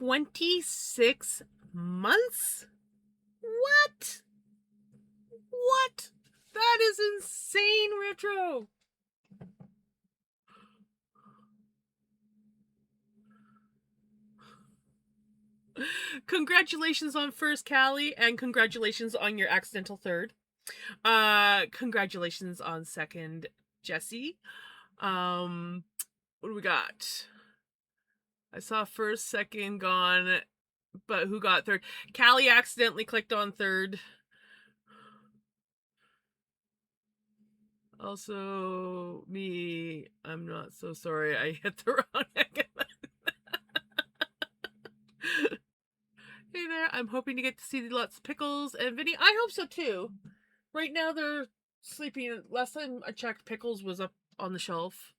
26 months? What? What? That is insane, Retro. Congratulations on first, Callie, and congratulations on your accidental third. Congratulations on second, Jesse. What do we got? I saw first, second gone, but who got third? Callie accidentally clicked on third. Also, me, I'm not so sorry. I hit the wrong egg. Hey there, I'm hoping to get to see lots of Pickles and Vinny. I hope so too. Right now they're sleeping. Last time I checked, Pickles was up on the shelf.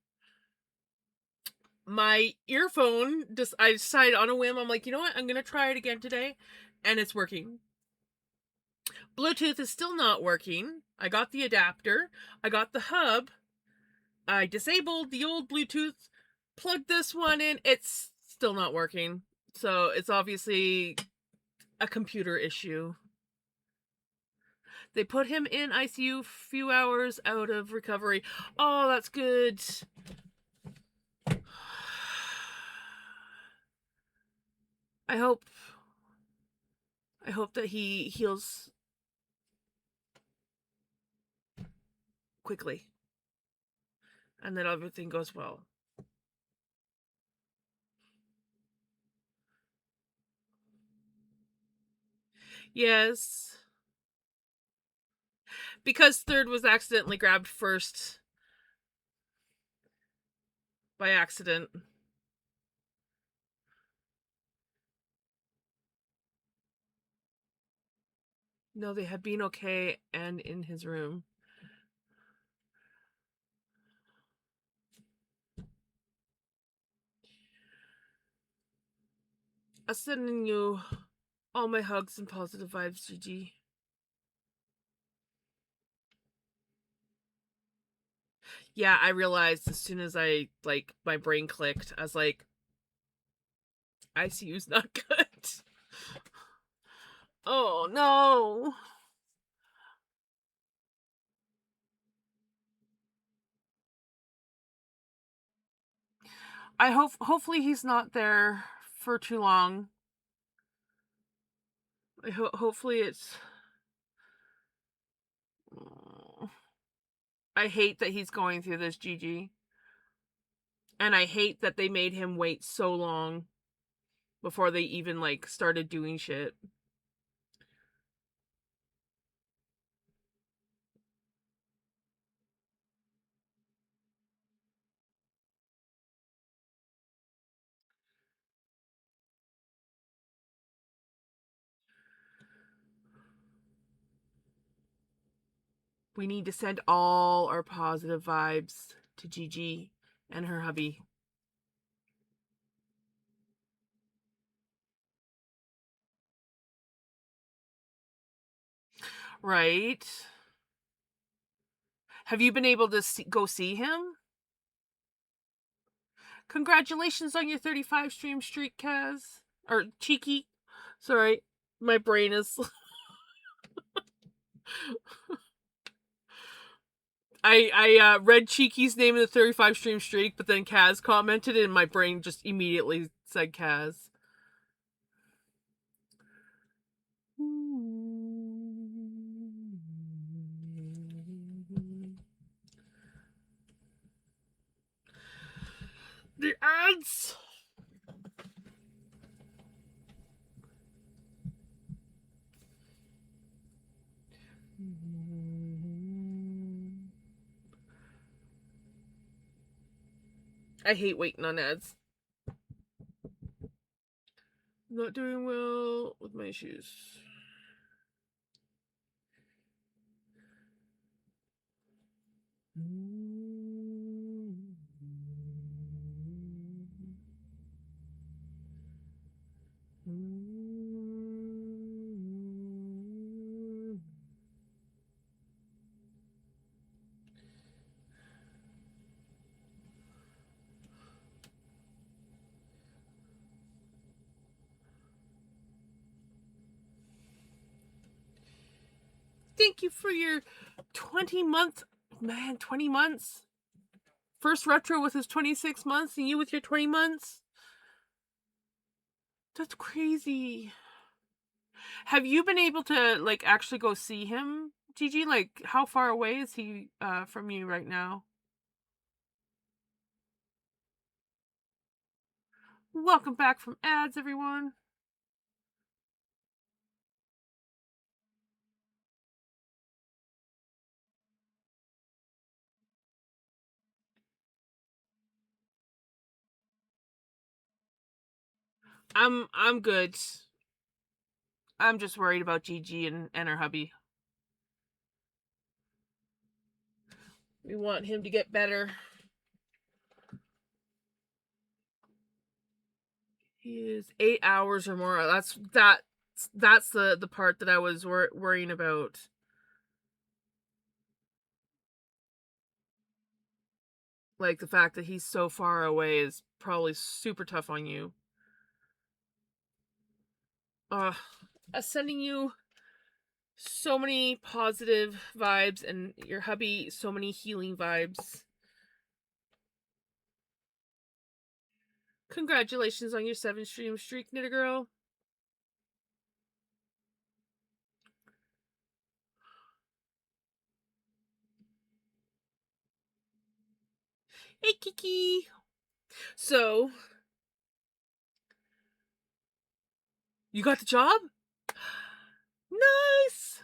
My earphone, I decided on a whim, I'm like, you know what? I'm going to try it again today. And it's working. Bluetooth is still not working. I got the adapter. I got the hub. I disabled the old Bluetooth. Plugged this one in. It's still not working. So it's obviously a computer issue. They put him in ICU a few hours out of recovery. Oh, that's good. I hope that he heals quickly and that everything goes well. Yes. Because third was accidentally grabbed first by accident. No, they had been okay and in his room. I'm sending you all my hugs and positive vibes, Gigi. Yeah, I realized as soon as my brain clicked, I was like, ICU's not good. Oh, no. Hopefully he's not there for too long. Hopefully it's... I hate that he's going through this, Gigi. And I hate that they made him wait so long before they even, started doing shit. We need to send all our positive vibes to Gigi and her hubby. Right? Have you been able to go see him? Congratulations on your 35 stream streak, Kaz. Or Cheeky. Sorry, my brain is... I read Cheeky's name in the 35 stream streak, but then Kaz commented and my brain just immediately said Kaz. The ads! I hate waiting on ads. I'm not doing well with my shoes. thank you for your 20 months. Man, 20 months. First retro with his 26 months and you with your 20 months. That's crazy. Have you been able to, like, actually go see him, Gigi? Like, how far away is he from you right now? Welcome back from ads, everyone. I'm good. I'm just worried about Gigi and her hubby. We want him to get better. He is 8 hours or more. That's the part that I was worrying about. Like, the fact that he's so far away is probably super tough on you. Sending you so many positive vibes, and your hubby so many healing vibes. Congratulations on your 7-stream streak, Knitter Girl. Hey, Kiki. So, you got the job? Nice.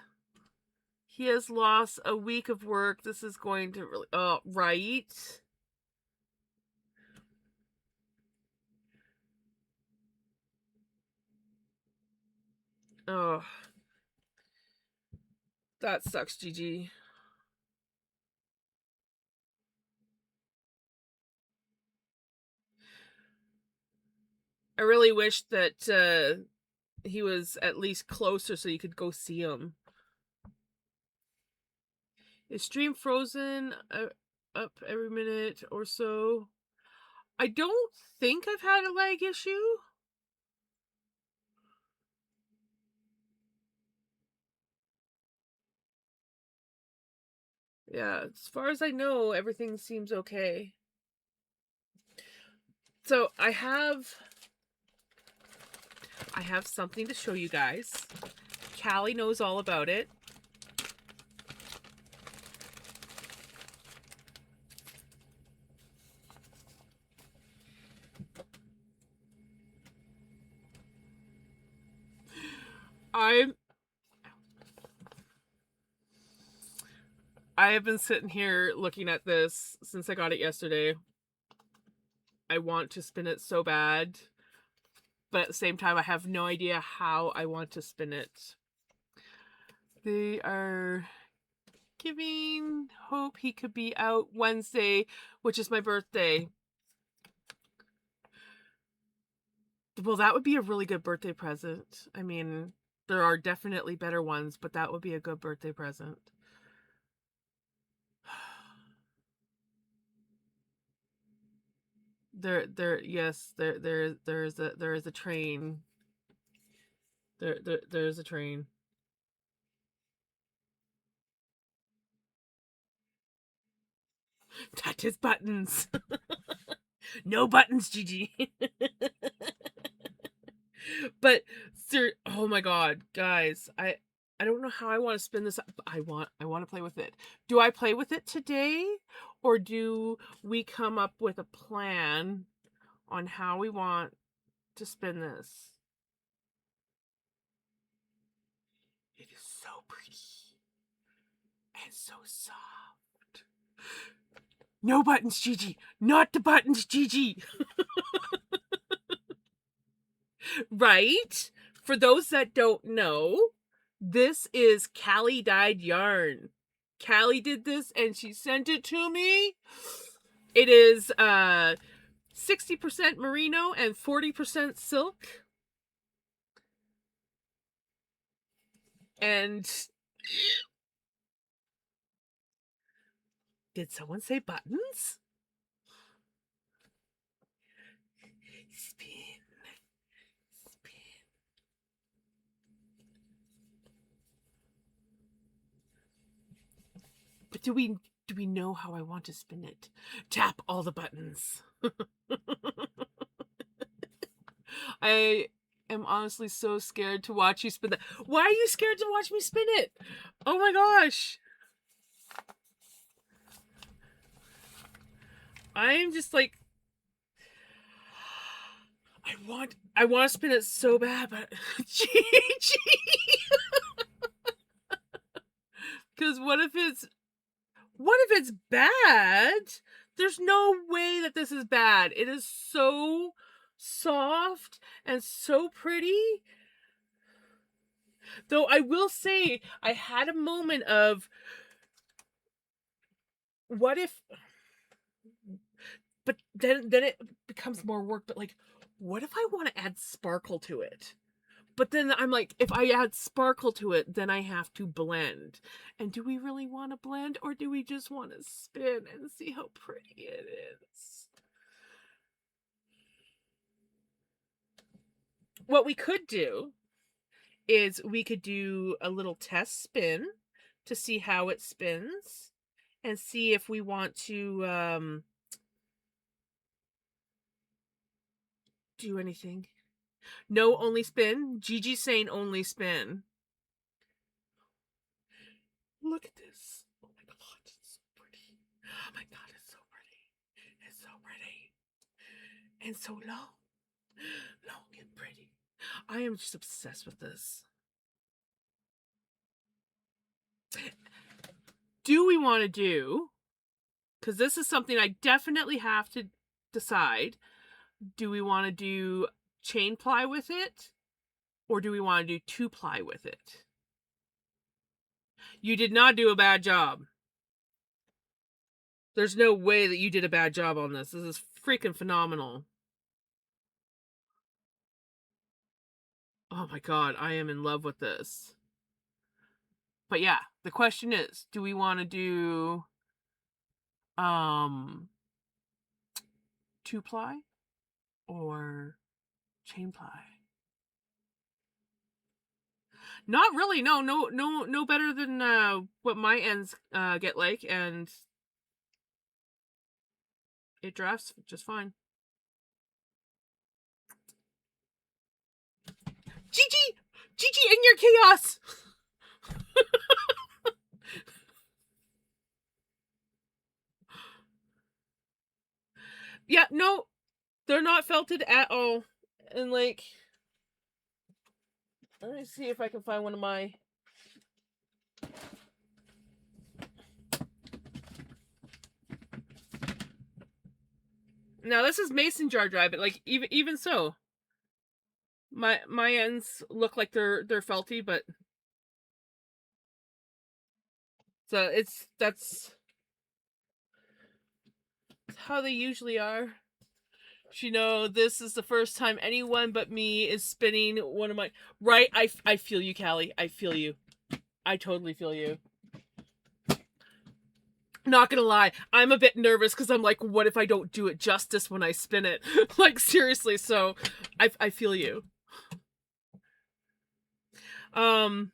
He has lost a week of work. This is going to really... right. Oh. That sucks, Gigi. I really wish that he was at least closer so you could go see him. Is stream frozen up every minute or so? I don't think I've had a lag issue. Yeah, as far as I know, everything seems okay. So I have something to show you guys. Callie knows all about it. I have been sitting here looking at this since I got it yesterday. I want to spin it so bad, but at the same time, I have no idea how I want to spin it. They are giving hope he could be out Wednesday, which is my birthday. Well, that would be a really good birthday present. I mean, there are definitely better ones, but that would be a good birthday present. There is a train. There's a train. That is buttons. No buttons, Gigi. But sir, oh my god, guys, I don't know how I want to spin this up. I want to play with it. Do I play with it today, or do we come up with a plan on how we want to spin this? It is so pretty and so soft. No buttons, Gigi. Not the buttons, Gigi. Right? For those that don't know, this is Callie dyed yarn. Callie did this and she sent it to me. It is 60% merino and 40% silk. And did someone say buttons? Spin. Spin. do we know how I want to spin it? Tap all the buttons. I am honestly so scared to watch you spin that. Why are you scared to watch me spin it? Oh my gosh. I'm just like, I want to spin it so bad, but Gigi. Because what if it's bad? There's no way that this is bad. It is so soft and so pretty. Though I will say, I had a moment of, what if, but then it becomes more work, but like, what if I want to add sparkle to it? But then I'm like, if I add sparkle to it, then I have to blend. And do we really want to blend, or do we just want to spin and see how pretty it is? What we could do is we could do a little test spin to see how it spins and see if we want to do anything. No, only spin. Gigi's saying only spin. Look at this. Oh my god, it's so pretty. Oh my god, it's so pretty. It's so pretty. And so long. Long and pretty. I am just obsessed with this. Do we want to do, because this is something I definitely have to decide, do we want to do chain ply with it, or do we want to do 2-ply with it? You did not do a bad job. There's no way that you did a bad job on this. This is freaking phenomenal. Oh my god, I am in love with this. But yeah, the question is, do we want to do 2-ply or chain ply? Not really. No better than what my ends get like, and it drafts just fine. Gigi, in your chaos. Yeah, no, they're not felted at all. And like, let me see if I can find one of my. Now this is mason jar dry, but like even so, my ends look like they're felty, but so that's how they usually are. You know, this is the first time anyone but me is spinning one of my. Right, I feel you, Callie. I feel you. I totally feel you. Not gonna lie, I'm a bit nervous because I'm like, what if I don't do it justice when I spin it? Like, seriously, so I feel you. I'm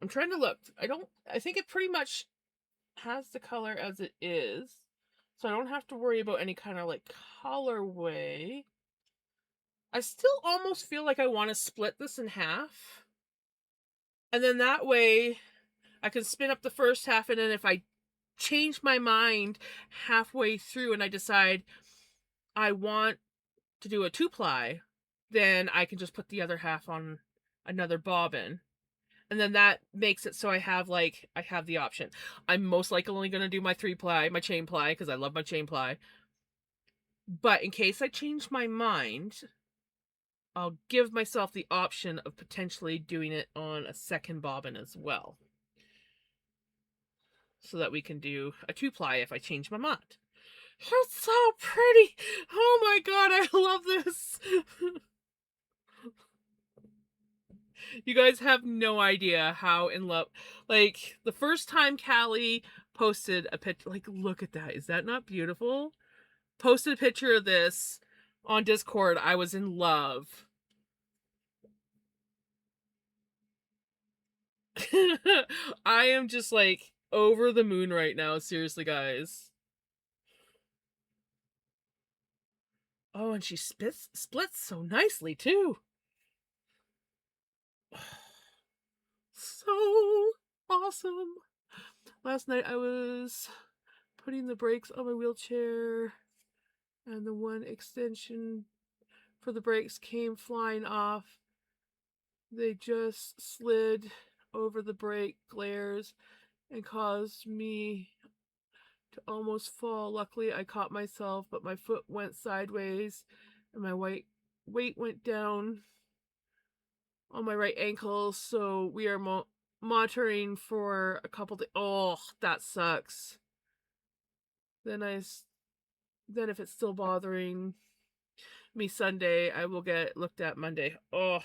trying to look. I think it pretty much has the color as it is. So I don't have to worry about any kind of like colorway. I still almost feel like I want to split this in half. And then that way I can spin up the first half, and then if I change my mind halfway through and I decide I want to do a 2-ply, then I can just put the other half on another bobbin. And then that makes it so I have the option. I'm most likely only going to do my 3-ply, my chain ply, because I love my chain ply. But in case I change my mind, I'll give myself the option of potentially doing it on a second bobbin as well. So that we can do a 2-ply if I change my mind. It's so pretty! Oh my god, I love this! You guys have no idea how in love. Like, the first time Callie posted a picture, like, look at that. Is that not beautiful? Posted a picture of this on Discord. I was in love. I am just like over the moon right now, seriously, guys. Oh, and she splits so nicely too. So awesome. Last night I was putting the brakes on my wheelchair, and the one extension for the brakes came flying off. They just slid over the brake glares and caused me to almost fall. Luckily, I caught myself, but my foot went sideways and my weight went down on my right ankle. So we are monitoring for a couple days. Oh, that sucks. Then if it's still bothering me Sunday, I will get looked at Monday. Oh,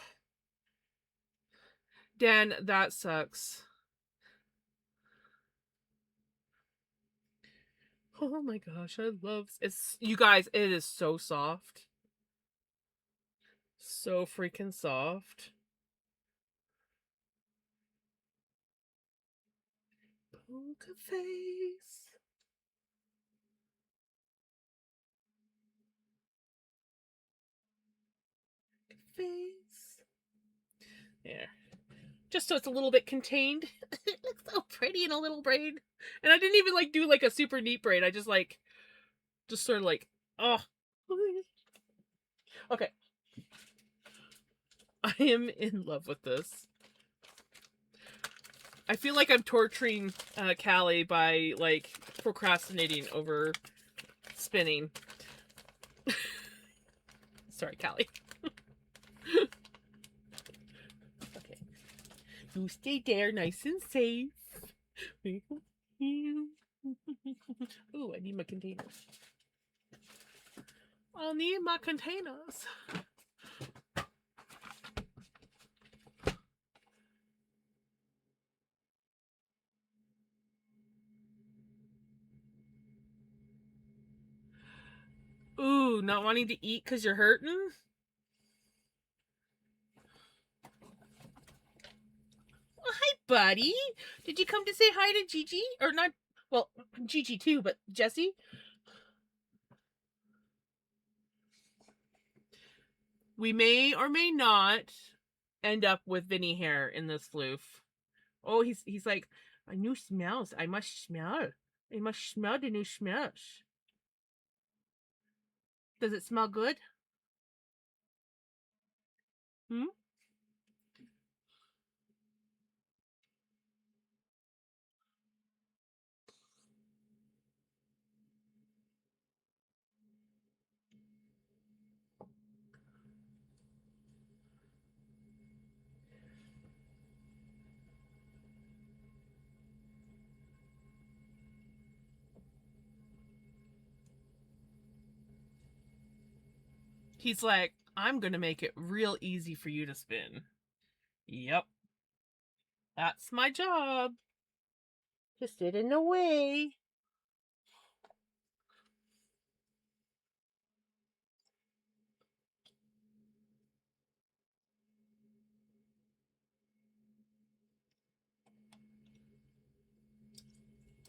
Dan, that sucks. Oh my gosh, I love it's, you guys, it is so soft. So freaking soft. Poker face. Face. There. Just so it's a little bit contained. It looks so pretty in a little braid. And I didn't even like do like a super neat braid. I just like, just sort of like, oh. Okay. I am in love with this. I feel like I'm torturing Callie by like procrastinating over spinning. Sorry, Callie. Okay. You stay there nice and safe. Ooh, I need my containers. I'll need my containers. Ooh, not wanting to eat because you're hurting? Well, hi, buddy. Did you come to say hi to Gigi? Or not? Well, Gigi too, but Jessie? We may or may not end up with Vinny hair in this floof. Oh, he's like, a new smells. I must smell. I must smell the new smells. Does it smell good? Hmm? He's like, I'm gonna make it real easy for you to spin. Yep. That's my job. To sit in the way.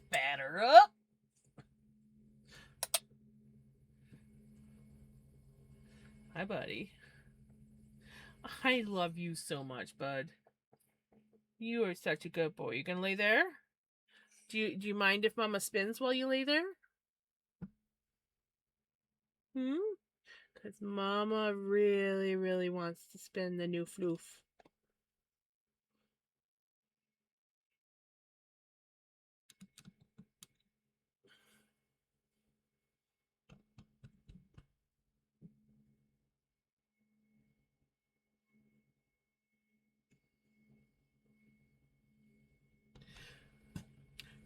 Batter up. Hi, buddy. I love you so much, bud. You are such a good boy. You gonna lay there? Do you mind if Mama spins while you lay there? Hmm? Because Mama really, really wants to spin the new floof.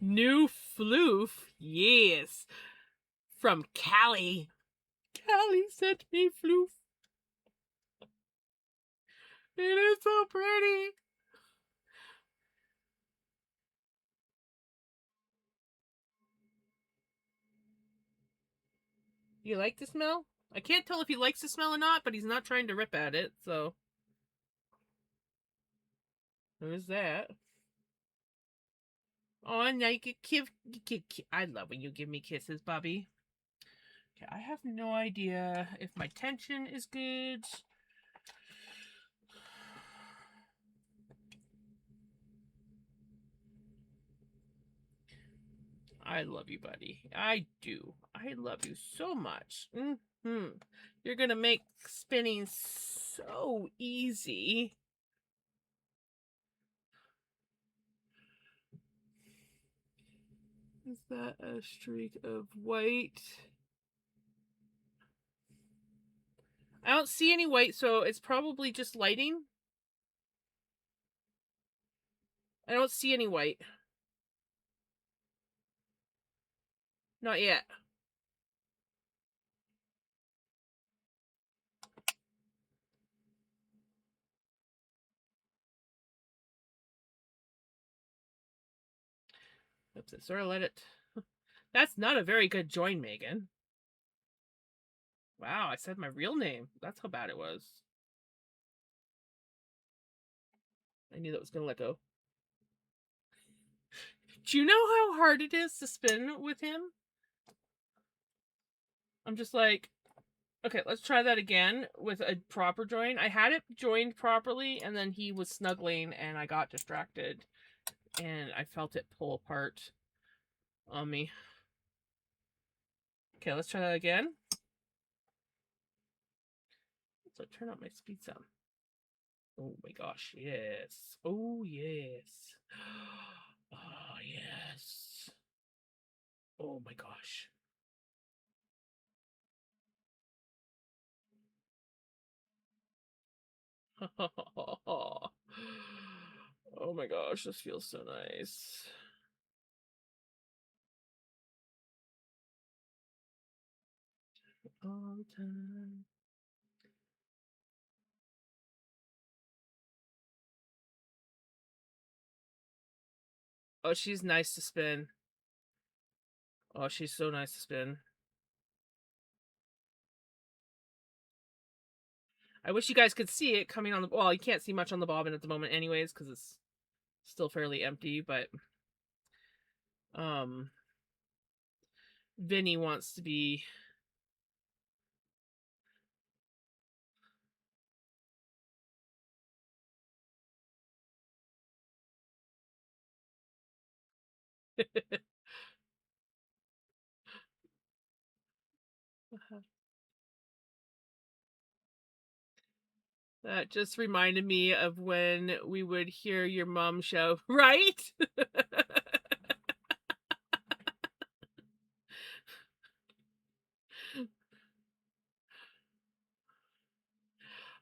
New floof? Yes. From Callie. Callie sent me floof. It is so pretty. You like the smell? I can't tell if he likes the smell or not, but he's not trying to rip at it, so. There's that. Oh, and now you can I love when you give me kisses, Bobby. Okay, I have no idea if my tension is good. I love you, buddy. I do. I love you so much. You're gonna make spinning so easy. Is that a streak of white? I don't see any white, so it's probably just lighting. I don't see any white. Not yet. Oops, I sort of let it. That's not a very good join, Megan. Wow, I said my real name. That's how bad it was. I knew that was going to let go. Do you know how hard it is to spin with him? I'm just like, okay, let's try that again with a proper join. I had it joined properly, and then he was snuggling, and I got distracted, and I felt it pull apart on me. Okay, let's try that again. So turn up my speed sound. Oh my gosh, yes. Oh yes. Oh yes. Oh my gosh. Oh my gosh, this feels so nice. All the time. Oh, she's nice to spin. Oh, she's so nice to spin. I wish you guys could see it coming on the. Well, you can't see much on the bobbin at the moment, anyways, because it's still fairly empty. But Vinny wants to be. That just reminded me of when we would hear your mom shout, right?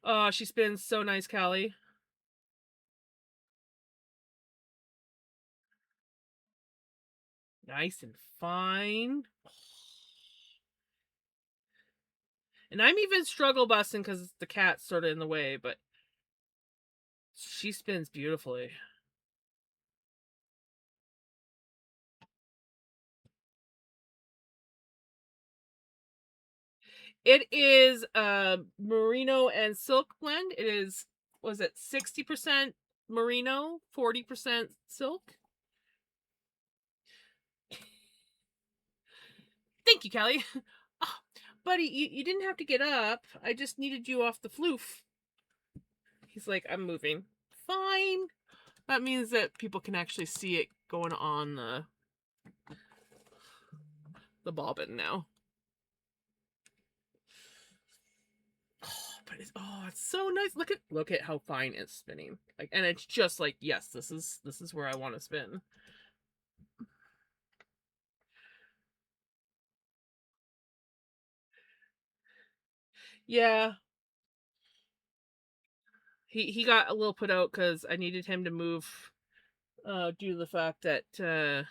Oh, she spins so nice, Callie. Nice and fine. And I'm even struggle busting because the cat's sort of in the way, but she spins beautifully. It is a merino and silk blend. It is, was it 60% merino, 40% silk? Thank you, Callie. Oh, buddy, you didn't have to get up. I just needed you off the floof. He's like, I'm moving. Fine. That means that people can actually see it going on the bobbin now. But it's so nice. Look at how fine it's spinning. Like, and it's just like, yes, this is where I want to spin. Yeah. He got a little put out because I needed him to move due to the fact that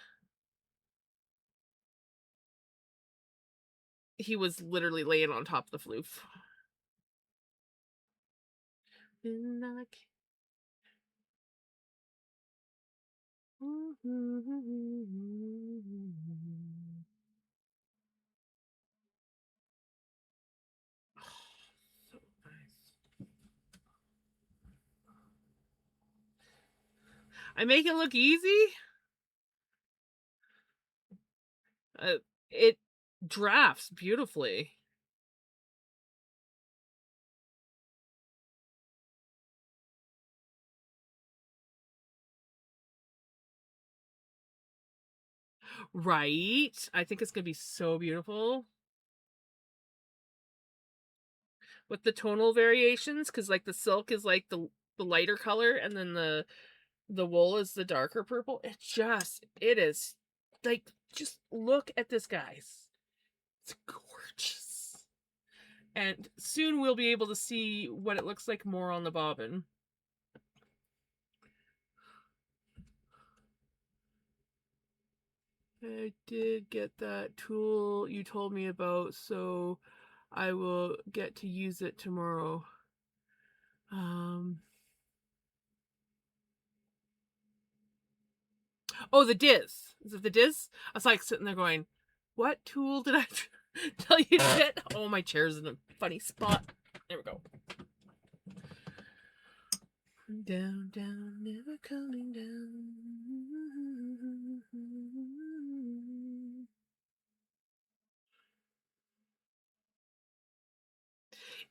he was literally laying on top of the floof. So nice. I make it look easy. It drafts beautifully. Right? I think it's gonna be so beautiful with the tonal variations, because like the silk is like the lighter color, and then the wool is the darker purple. It is like, just look at this, guys. It's gorgeous. And soon we'll be able to see what it looks like more on the bobbin. I did get that tool you told me about, so I will get to use it tomorrow. Oh, the Diz. Is it the Diz? I was like sitting there going, what tool did I tell you to get? Oh, my chair's in a funny spot. There we go. Down, down, never coming down.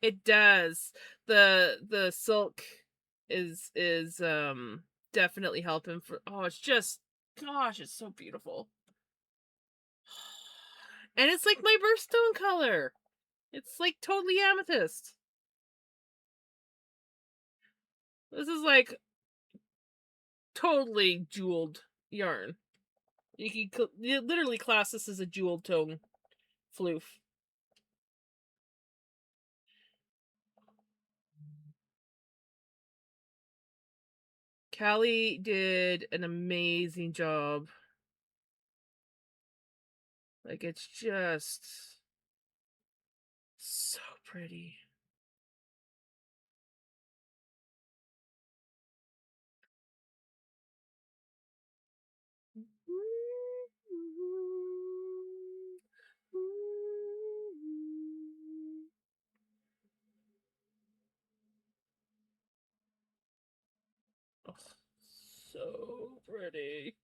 It does. The silk is definitely helping for, oh, it's just, gosh, it's so beautiful. And it's like my birthstone color. It's like totally amethyst. This is like totally jeweled yarn. You can literally class this as a jeweled tone floof. Callie did an amazing job. Like, it's just so pretty. Oh, so pretty.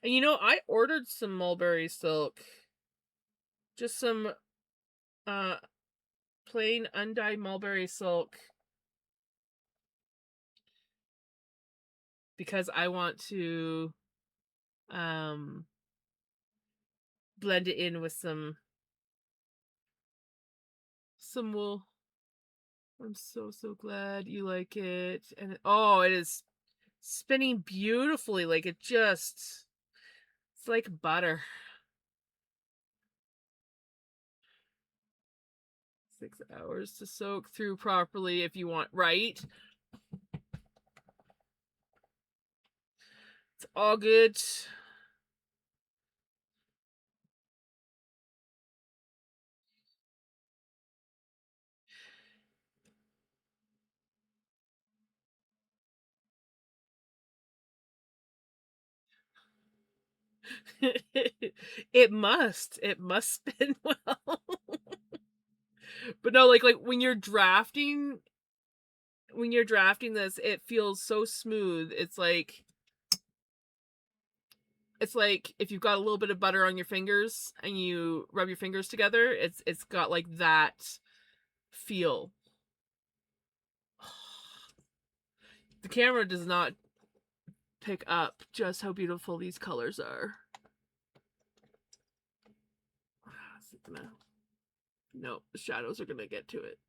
And I ordered some mulberry silk. Just some uh plain undyed mulberry silk, because I want to um blend it in with some wool. I'm so glad you like it. And oh, it is spinning beautifully. Like, it's like butter. 6 hours to soak through properly if you want, right? It's all good. It must spin well. But no, like when you're drafting this, it feels so smooth. It's like if you've got a little bit of butter on your fingers and you rub your fingers together, it's got like that feel. The camera does not pick up just how beautiful these colors are. No, the shadows are gonna get to it.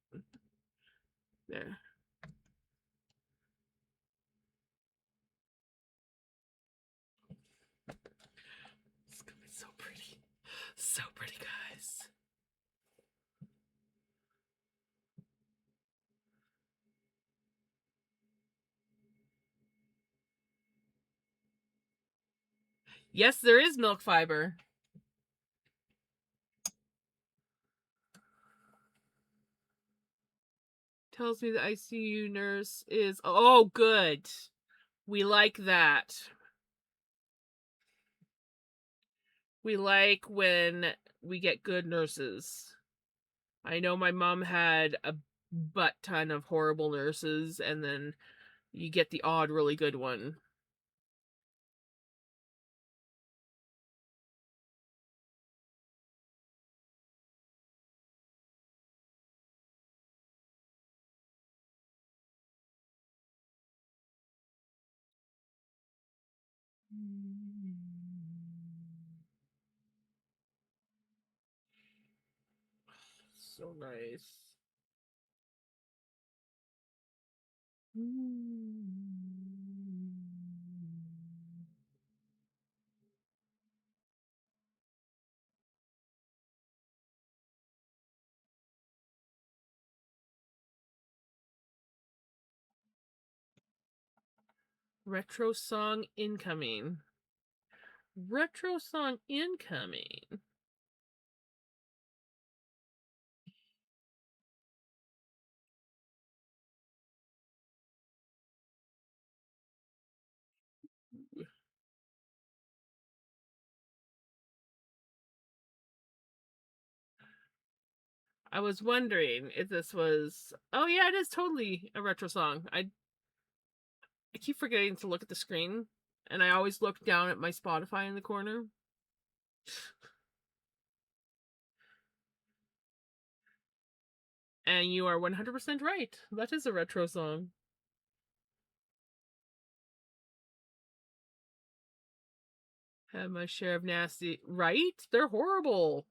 There. It's gonna be so pretty. So pretty, guys. Yes, there is milk fiber. Tells me the ICU nurse is, oh, good. We like that. We like when we get good nurses. I know my mom had a butt ton of horrible nurses, and then you get the odd really good one. So nice. Retro song incoming. Retro song incoming. I was wondering if this was. Oh yeah, it is totally a retro song. I keep forgetting to look at the screen, and I always look down at my Spotify in the corner. And you are 100% right. That is a retro song. Have my share of nasty. Right? They're horrible.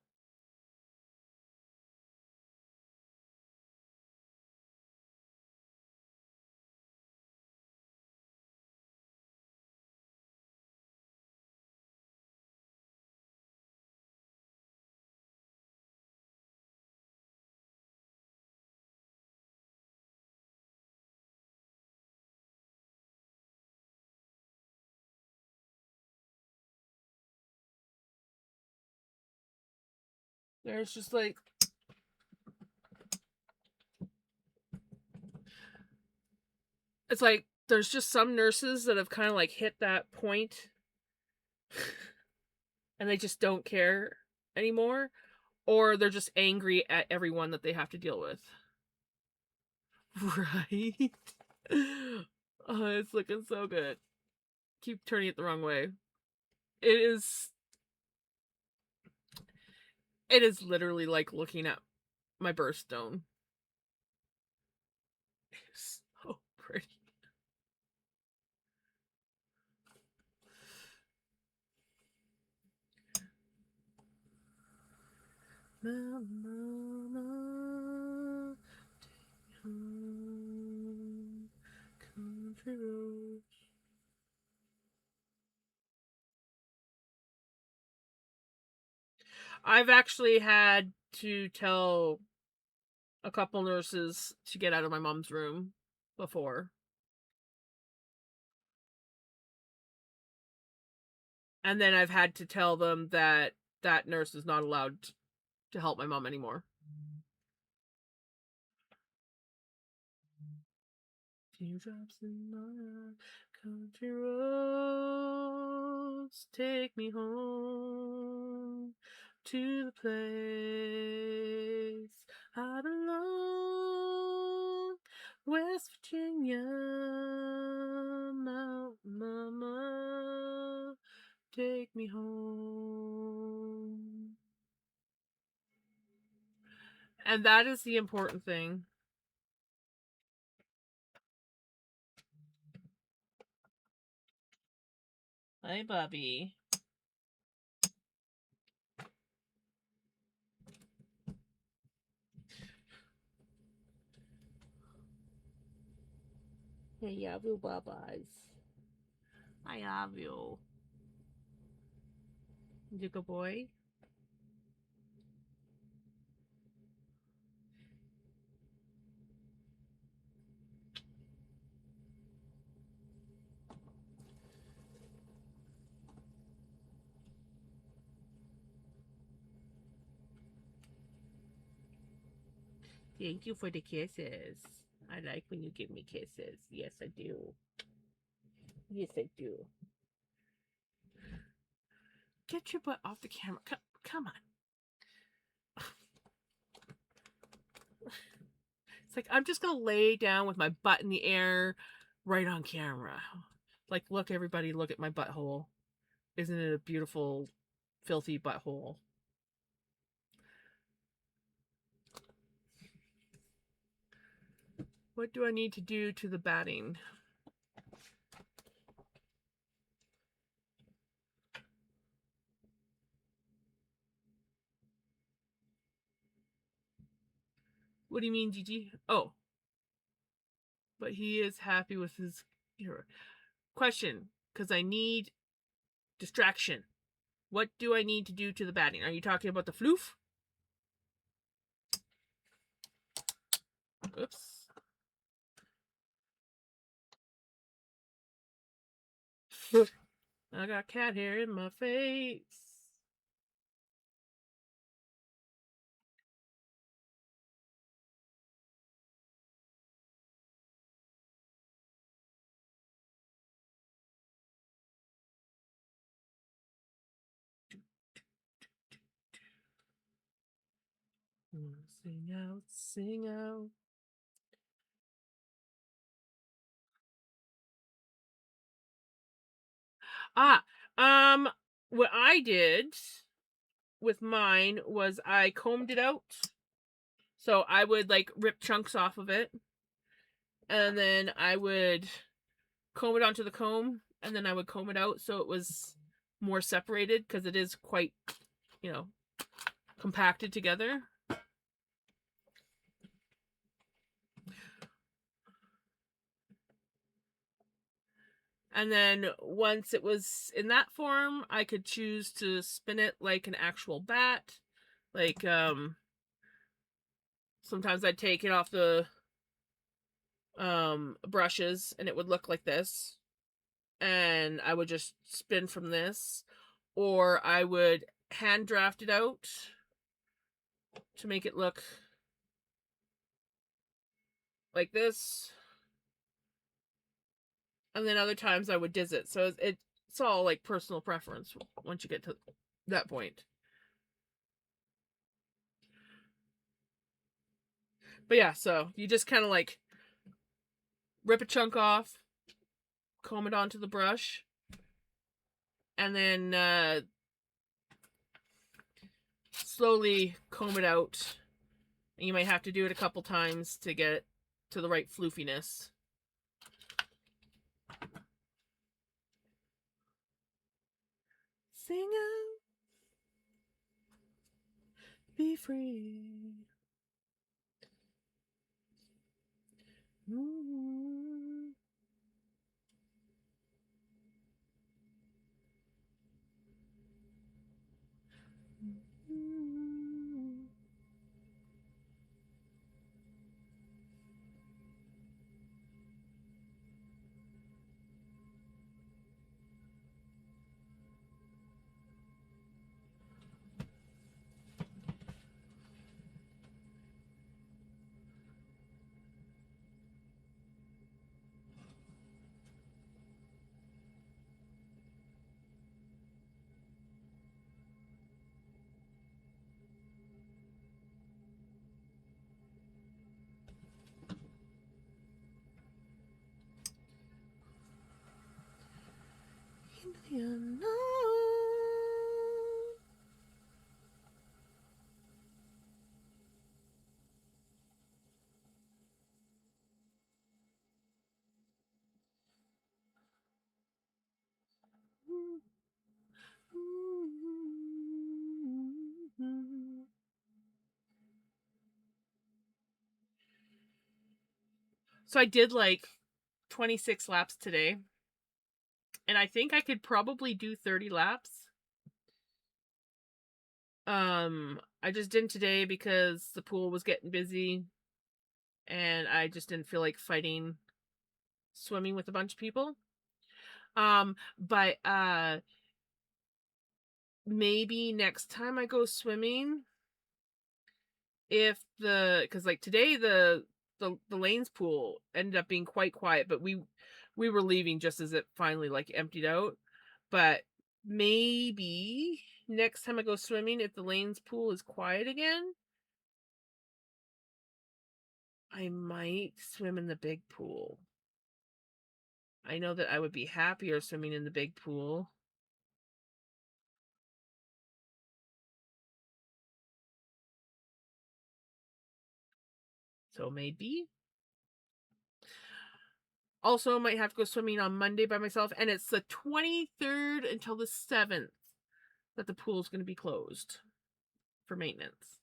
There's just like. It's like there's just some nurses that have kind of like hit that point and they just don't care anymore, or they're just angry at everyone that they have to deal with. Right? Oh, it's looking so good. Keep turning it the wrong way. It is. It is literally like looking at my birthstone. It's so pretty. Mama, take home, country roads. I've actually had to tell a couple nurses to get out of my mom's room before. And then I've had to tell them that that nurse is not allowed to help my mom anymore. Teardrops in my country roads take me home to the place I belong. West Virginia, Mount Mama, take me home. And that is the important thing. Hi, Bobby. Hey, love you, Bubba's. I love you. You good boy? Thank you for the kisses. I like when you give me kisses. Yes, I do. Yes, I do. Get your butt off the camera. Come on. It's like, I'm just going to lay down with my butt in the air right on camera. Like, look, everybody, look at my butthole. Isn't it a beautiful, filthy butthole? What do I need to do to the batting? What do you mean, Gigi? Oh, but he is happy with his hero. Question, because I need distraction. What do I need to do to the batting? Are you talking about the floof? Oops. I got cat hair in my face. Sing out, sing out. Ah, what I did with mine was I combed it out. So I would like rip chunks off of it, and then I would comb it onto the comb, and then I would comb it out so it was more separated because it is quite, you know, compacted together. And then once it was in that form, I could choose to spin it like an actual bat. Like, sometimes I'd take it off the brushes and it would look like this. And I would just spin from this. Or I would hand draft it out to make it look like this. And then other times I would diz it. So it's all like personal preference once you get to that point. But yeah, so you just kind of like rip a chunk off, comb it onto the brush, and then slowly comb it out. And you might have to do it a couple times to get to the right floofiness. Sing out, be free. Ooh. Ooh. In the unknown. So I did like 26 laps today. And I think I could probably do 30 laps. I just didn't today because the pool was getting busy and I just didn't feel like fighting swimming with a bunch of people. But maybe next time I go swimming, if because like today the lanes pool ended up being quite quiet, but we were leaving just as it finally like emptied out. But maybe next time I go swimming, if the lanes pool is quiet again, I might swim in the big pool. I know that I would be happier swimming in the big pool. So maybe. Also, might have to go swimming on Monday by myself, and it's the 23rd until the 7th that the pool's going to be closed for maintenance.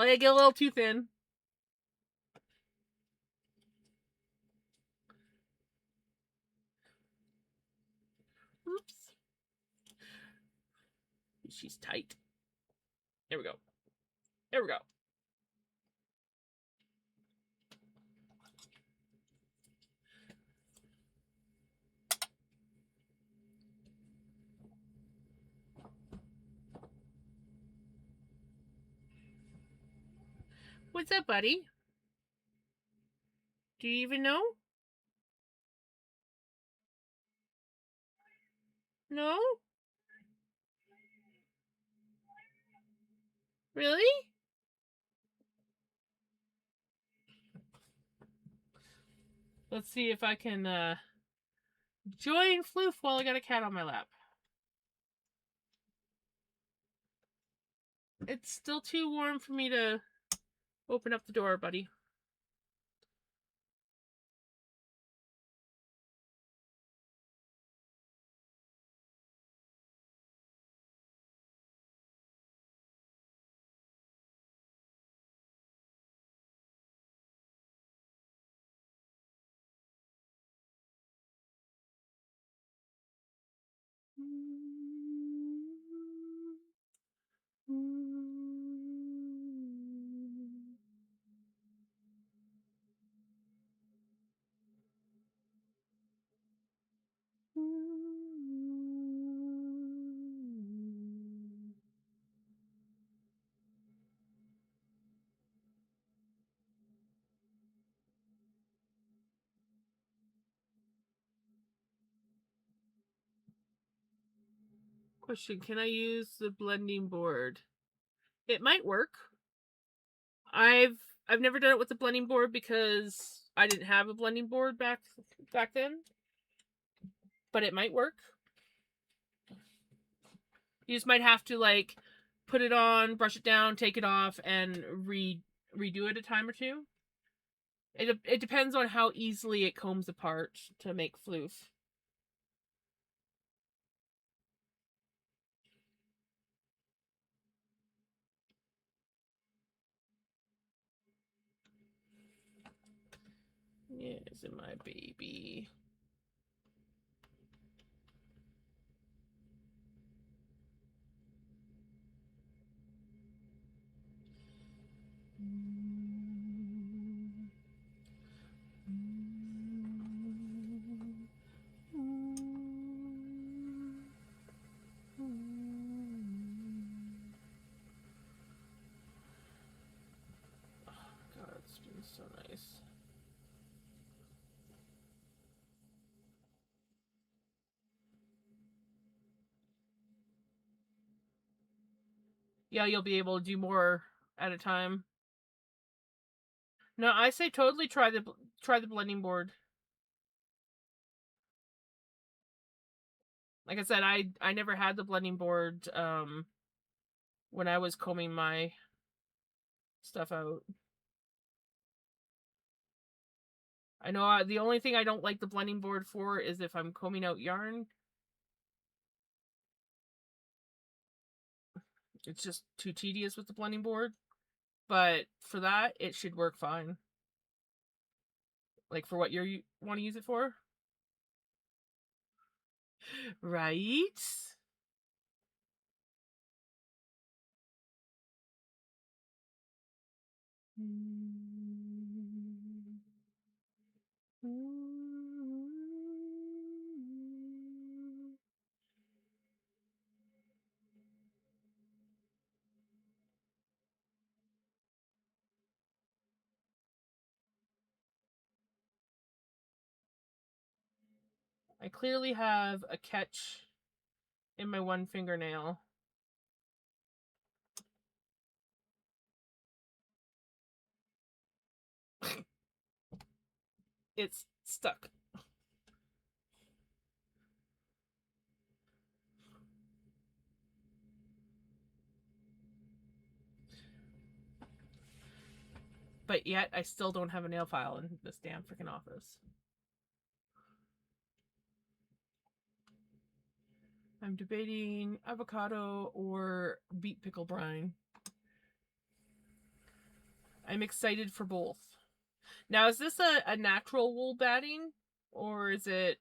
I get a little too thin. Oops. She's tight. There we go. There we go. What's up, buddy? Do you even know? No? Really? Let's see if I can join floof while I got a cat on my lap. It's still too warm for me to open up the door, buddy. Question, can I use the blending board? It might work. I've never done it with the blending board because I didn't have a blending board back then. But it might work. You just might have to like put it on, brush it down, take it off, and redo it a time or two. It depends on how easily it combs apart to make floof. Yes, my baby. God, it's been so nice. Yeah, you'll be able to do more at a time. No, I say totally try the blending board. Like I said, I never had the blending board when I was combing my stuff out. I know the only thing I don't like the blending board for is if I'm combing out yarn. It's just too tedious with the blending board. But for that, it should work fine. Like for what you want to use it for. Right? I clearly have a catch in my one fingernail. It's stuck. But yet, I still don't have a nail file in this damn freaking office. I'm debating avocado or beet pickle brine. I'm excited for both. Now, is this a natural wool batting or is it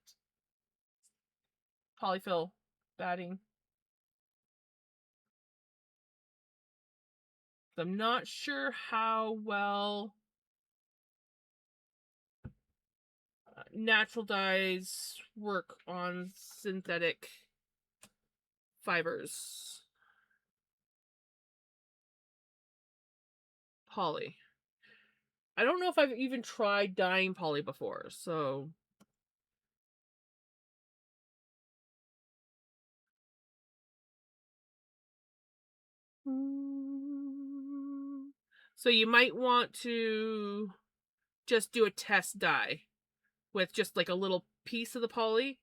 polyfill batting? I'm not sure how well natural dyes work on synthetic fibers. Poly. I don't know if I've even tried dyeing poly before, so. So you might want to just do a test dye with just like a little piece of the poly.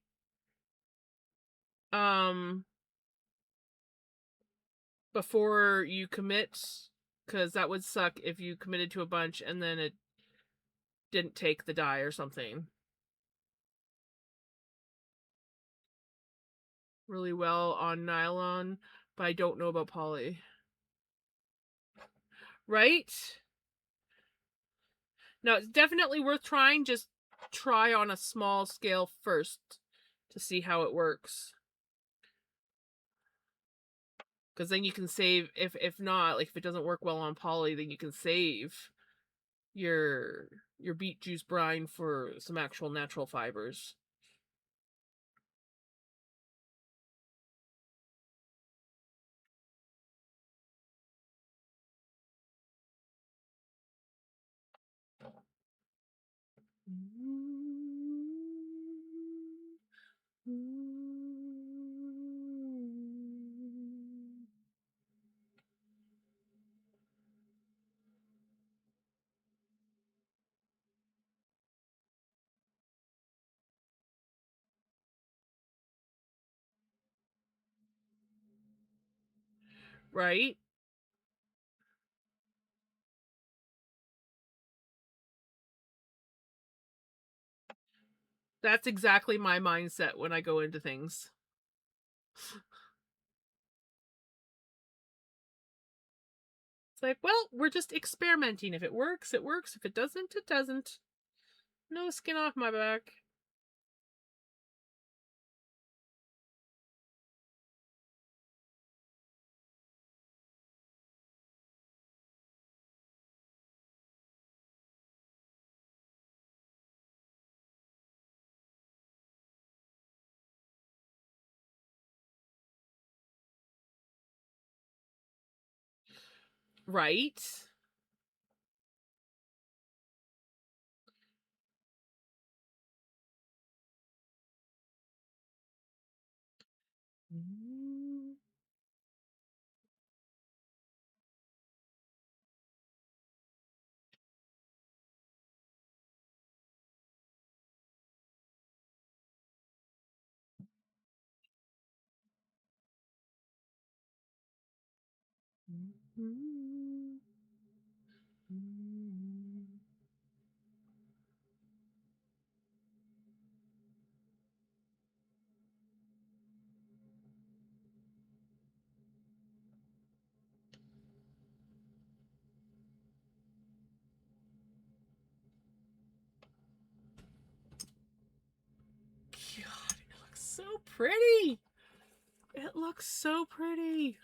Before you commit, because that would suck if you committed to a bunch and then it didn't take the dye or something really well on nylon, but I don't know about poly. Right? No, it's definitely worth trying. Just try on a small scale first to see how it works. Because then you can save, if not, like if it doesn't work well on poly, then you can save your beet juice brine for some actual natural fibers. Right? That's exactly my mindset when I go into things. It's like, well, we're just experimenting. If it works, it works. If it doesn't, it doesn't. No skin off my back. Right? God, it looks so pretty. It looks so pretty.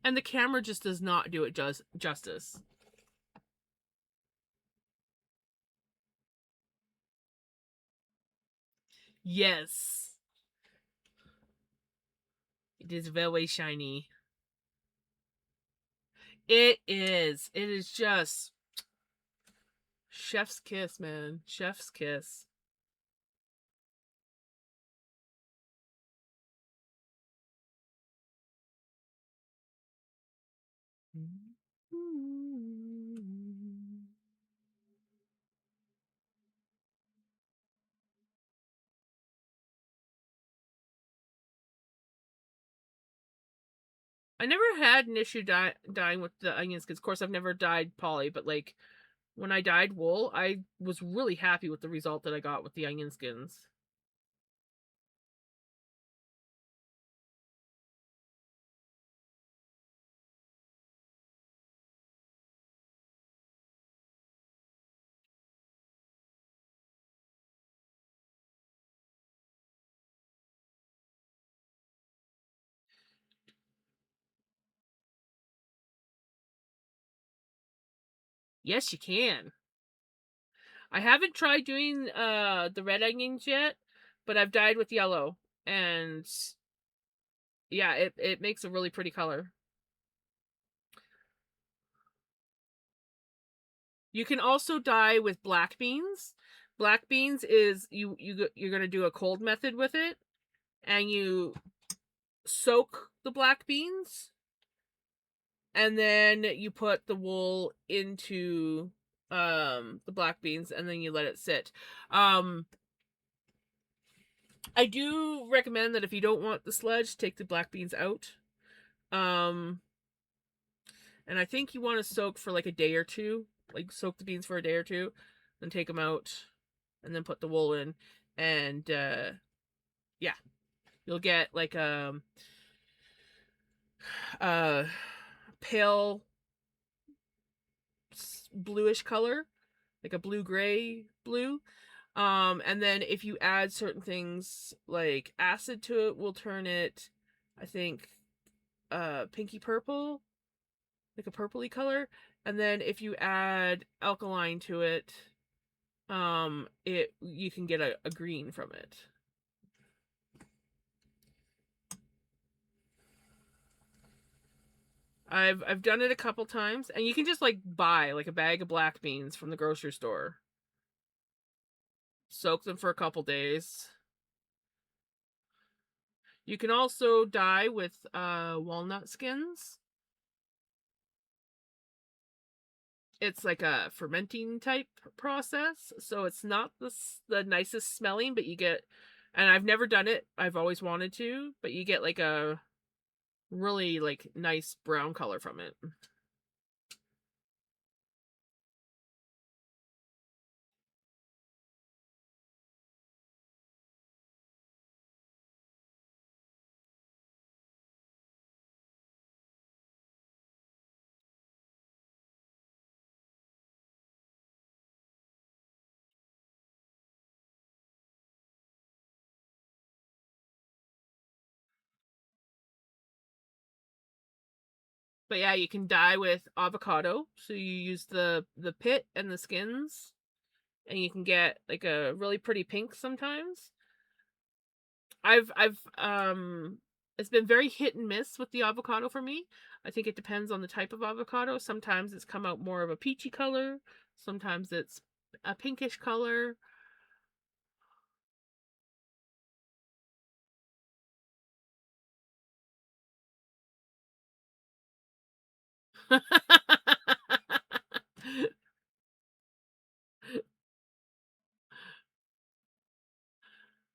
And the camera just does not do it justice. Yes. It is very shiny. It is. It is just chef's kiss, man. Chef's kiss. I never had an issue dyeing with the onion skins. Of course, I've never dyed poly, but like when I dyed wool, I was really happy with the result that I got with the onion skins. Yes, you can. I haven't tried doing the red onions yet, but I've dyed with yellow, and yeah, it makes a really pretty color. You can also dye with black beans. Black beans is you're going to do a cold method with it, and you soak the black beans, and then you put the wool into the black beans, and then you let it sit. I do recommend that if you don't want the sludge, take the black beans out. Um and I think you want to soak for like a day or two, like soak the beans for a day or two, then take them out, and then put the wool in, and yeah, you'll get like a pale bluish color, like a blue gray blue. And then if you add certain things like acid to it, will turn it, I think, pinky purple, like a purpley color. And then if you add alkaline to it, you can get a green from it. I've done it a couple times, and you can just like buy like a bag of black beans from the grocery store. Soak them for a couple days. You can also dye with walnut skins. It's like a fermenting type process, so it's not the nicest smelling, but you get, and I've never done it, I've always wanted to, but you get like a really like nice brown color from it. But yeah, you can dye with avocado, so you use the pit and the skins, and you can get like a really pretty pink sometimes. I've it's been very hit and miss with the avocado for me. I think it depends on the type of avocado. Sometimes it's come out more of a peachy color, sometimes it's a pinkish color.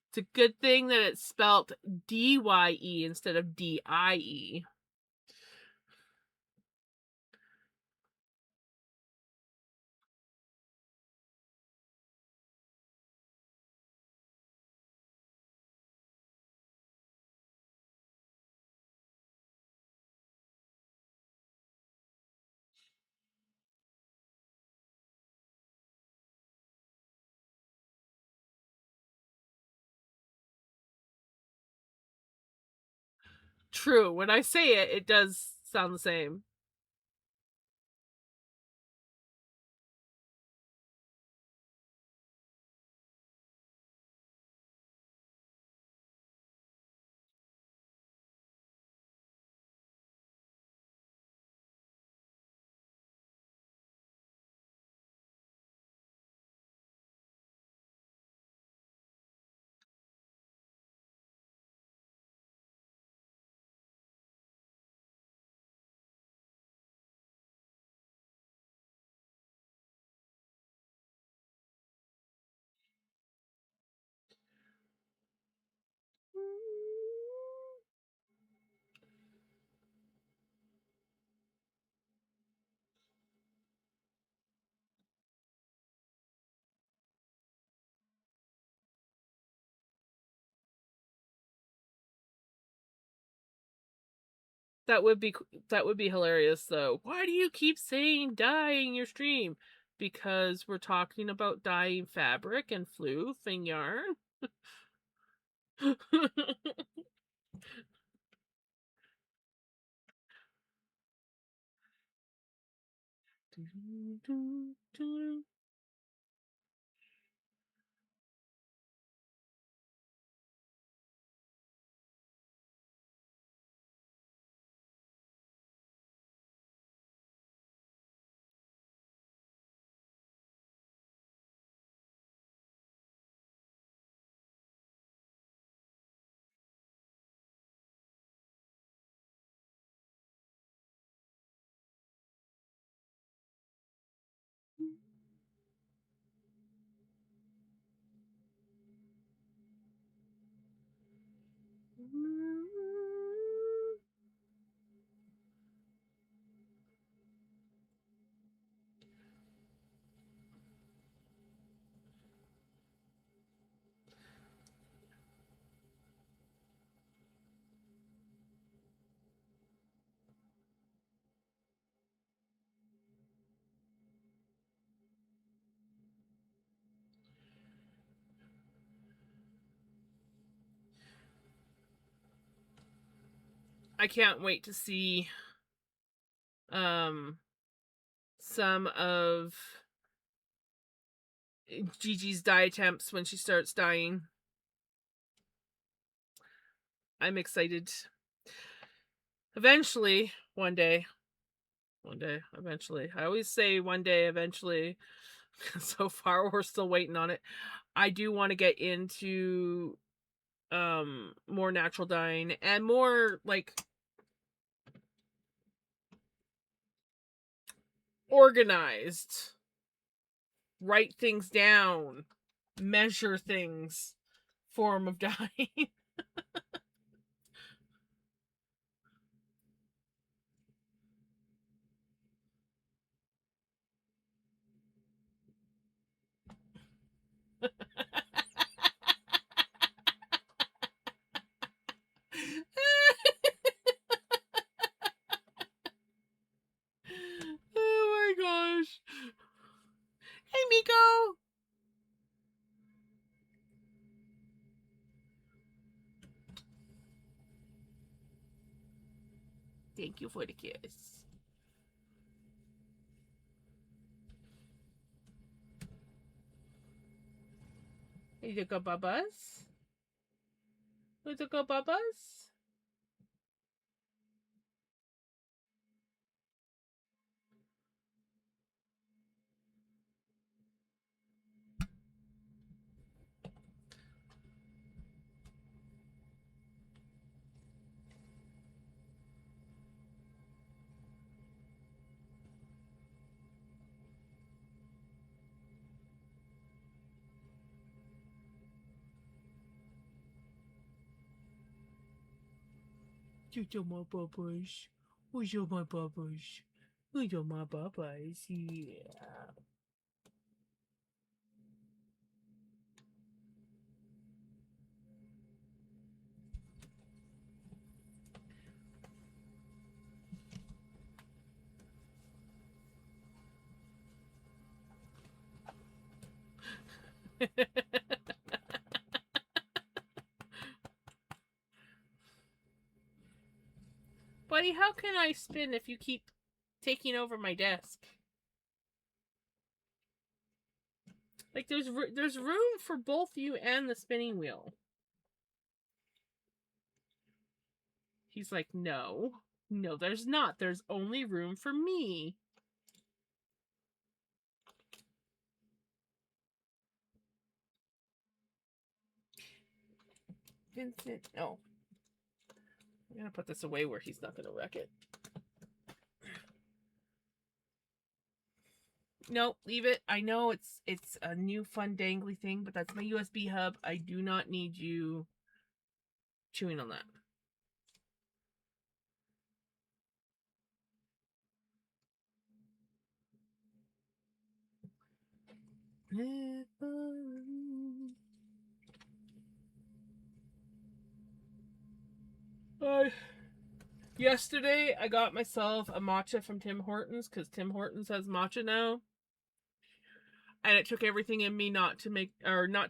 It's a good thing that it's spelt DYE instead of DIE. True. When I say it, it does sound the same. That would be that would be hilarious though. Why do you keep saying dye in your stream? Because we're talking about dyeing fabric and floof and yarn. I can't wait to see um some of Gigi's dye attempts when she starts dyeing. I'm excited. Eventually, one day, eventually. I always say one day, eventually. So far, we're still waiting on it. I do want to get into more natural dyeing and more like organized, write things down, measure things form of dyeing. Oh my gosh. Hey, Miko. Thank you for the kiss. Little Bubbas. Little Bubbas. Little my Bubbas. Little my Bubbas. Little my Bubbas. Yeah. Buddy, how can I spin if you keep taking over my desk? Like there's room for both you and the spinning wheel. He's like, no, there's not. There's only room for me. Vincent, no. I'm gonna put this away where he's not gonna wreck it. No, leave it. I know it's a new fun dangly thing, but that's my USB hub. I do not need you chewing on that. Yesterday, I got myself a matcha from Tim Hortons because Tim Hortons has matcha now. And it took everything in me not to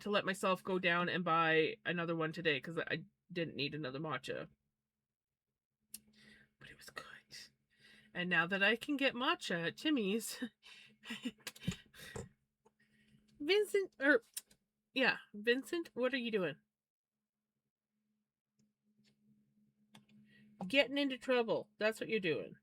let myself go down and buy another one today because I didn't need another matcha. But it was good. And now that I can get matcha at Timmy's, Vincent, or yeah, Vincent, what are you doing? Getting into trouble. That's what you're doing.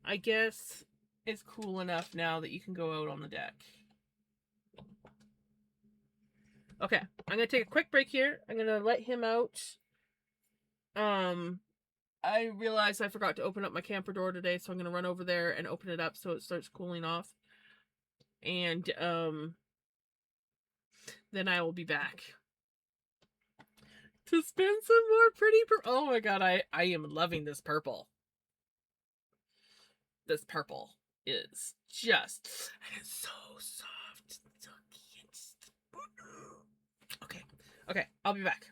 I guess it's cool enough now that you can go out on the deck. Okay, I'm gonna take a quick break here. I'm gonna let him out. I realized I forgot to open up my camper door today, so I'm gonna run over there and open it up so it starts cooling off. And then I will be back to spin some more pretty oh my god, I am loving this purple. This purple is just, and it's so soft and silky and just, okay, I'll be back.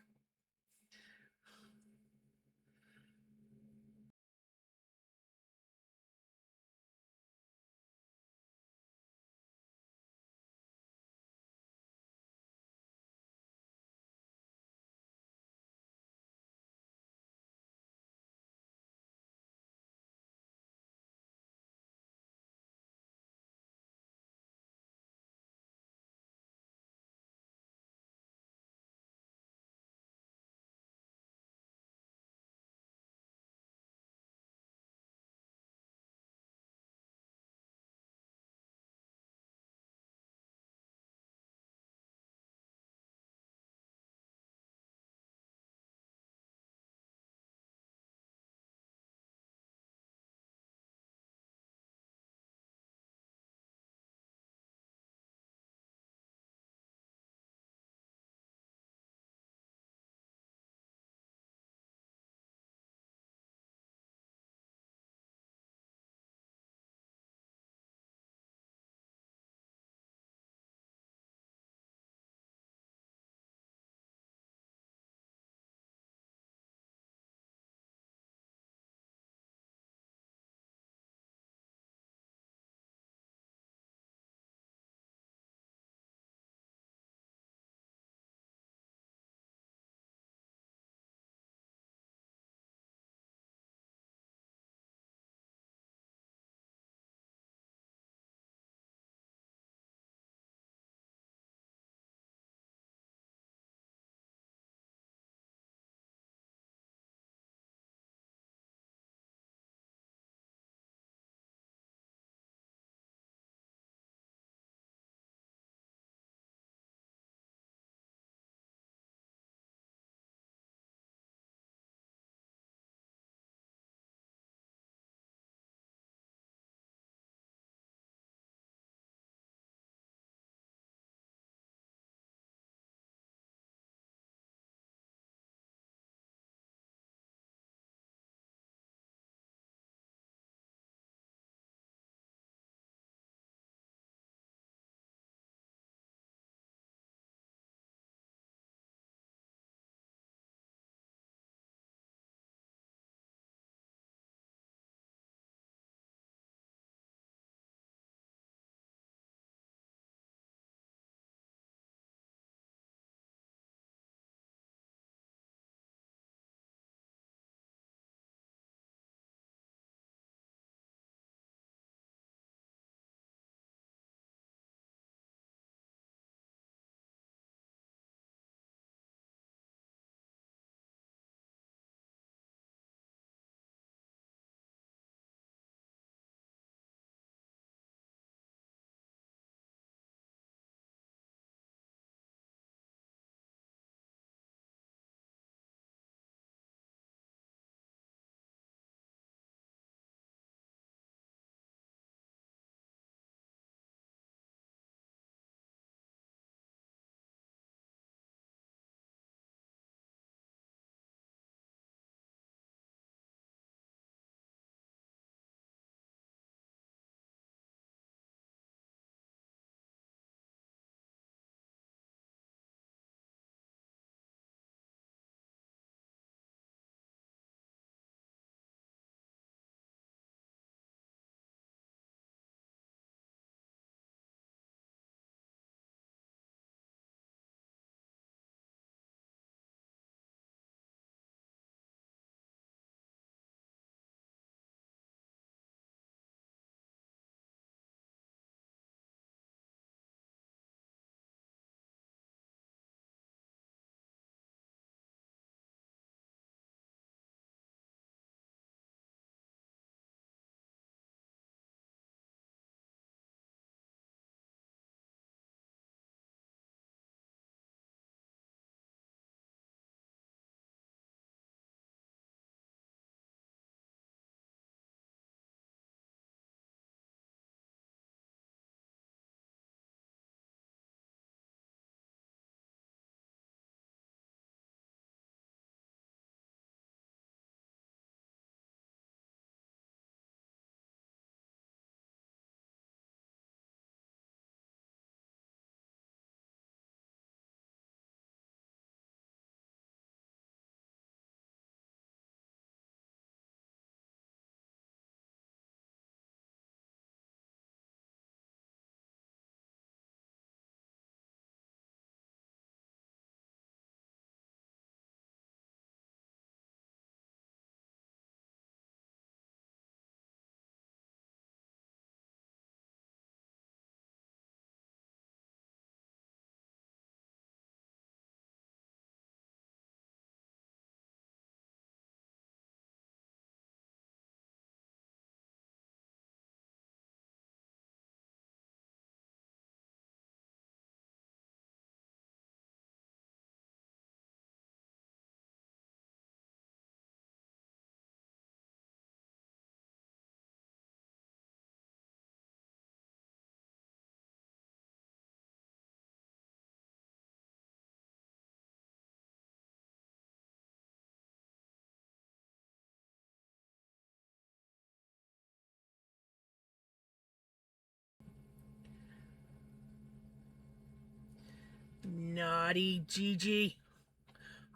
Naughty Gigi.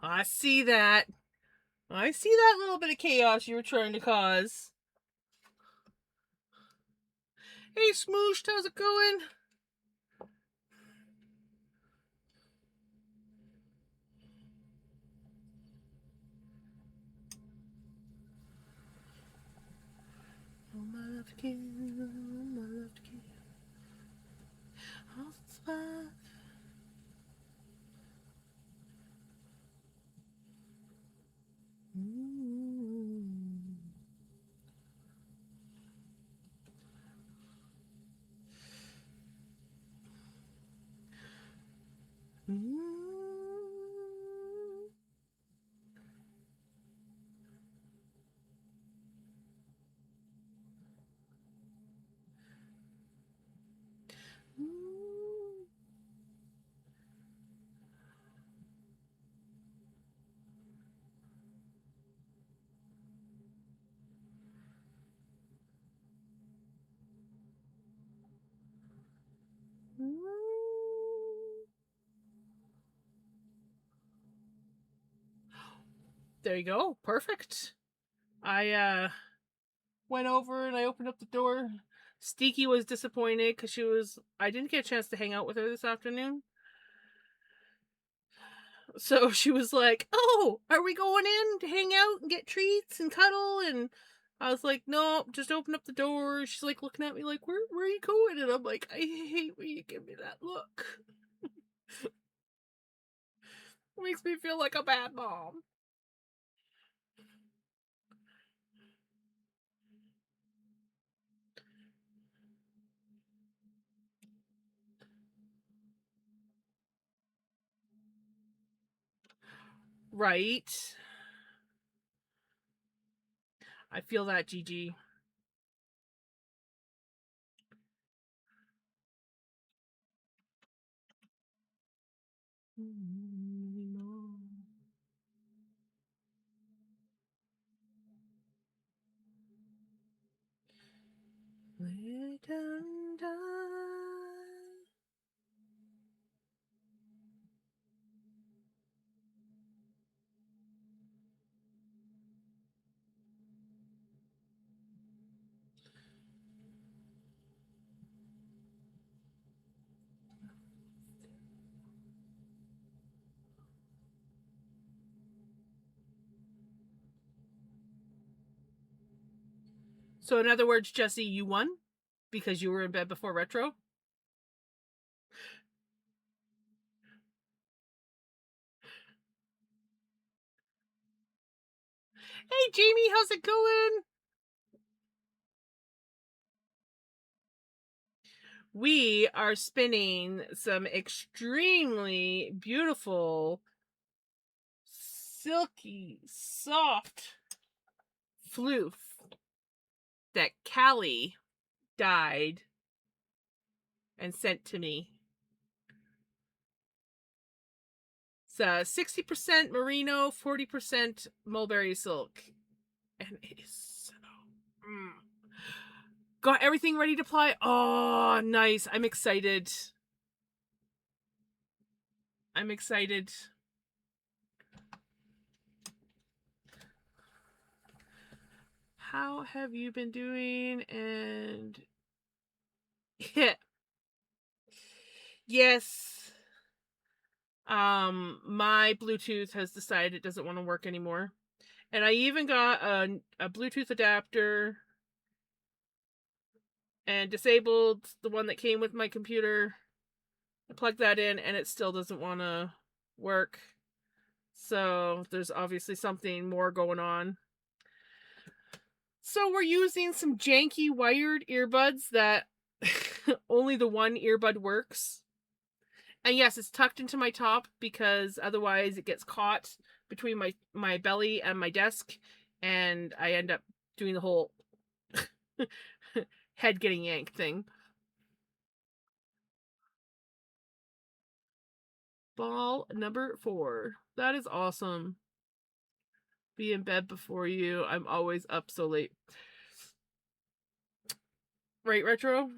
I see that. I see that little bit of chaos you were trying to cause. Hey, Smooshed, how's it going? Oh, my love kid, oh, my love kid. Oh, it's fine. There you go. Perfect. I went over and I opened up the door. Steaky was disappointed because I didn't get a chance to hang out with her this afternoon. So she was like, "Oh, are we going in to hang out and get treats and cuddle?" And I was like, "No, just open up the door." She's like looking at me like, where are you going?" And I'm like, "I hate when you give me that look. It makes me feel like a bad mom." Right. I feel that, Gigi. So in other words, Jesse, you won because you were in bed before retro. Hey, Jamie, how's it going? We are spinning some extremely beautiful, silky, soft floof that Callie dyed and sent to me. It's 60% merino, 40% mulberry silk. And it is so... Got everything ready to apply. Oh, nice. I'm excited. I'm excited. How have you been doing? And yeah. Yes. My Bluetooth has decided it doesn't want to work anymore. And I even got a Bluetooth adapter and disabled the one that came with my computer. I plugged that in and it still doesn't want to work. So there's obviously something more going on. So we're using some janky wired earbuds that only the one earbud works. And yes, it's tucked into my top because otherwise it gets caught between my belly and my desk and I end up doing the whole head getting yanked thing. Ball number 4. That is awesome. Be in bed before you. I'm always up so late. Right, Retro?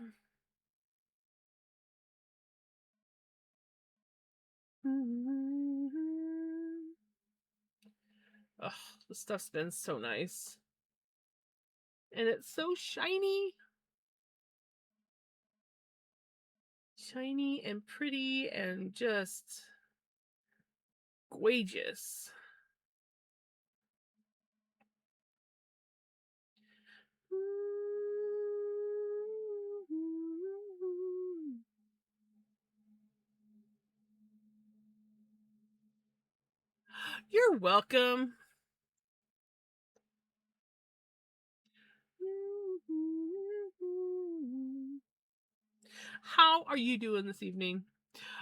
Ugh, this stuff's been so nice. And it's so shiny. Shiny and pretty and just gorgeous. You're welcome. How are you doing this evening?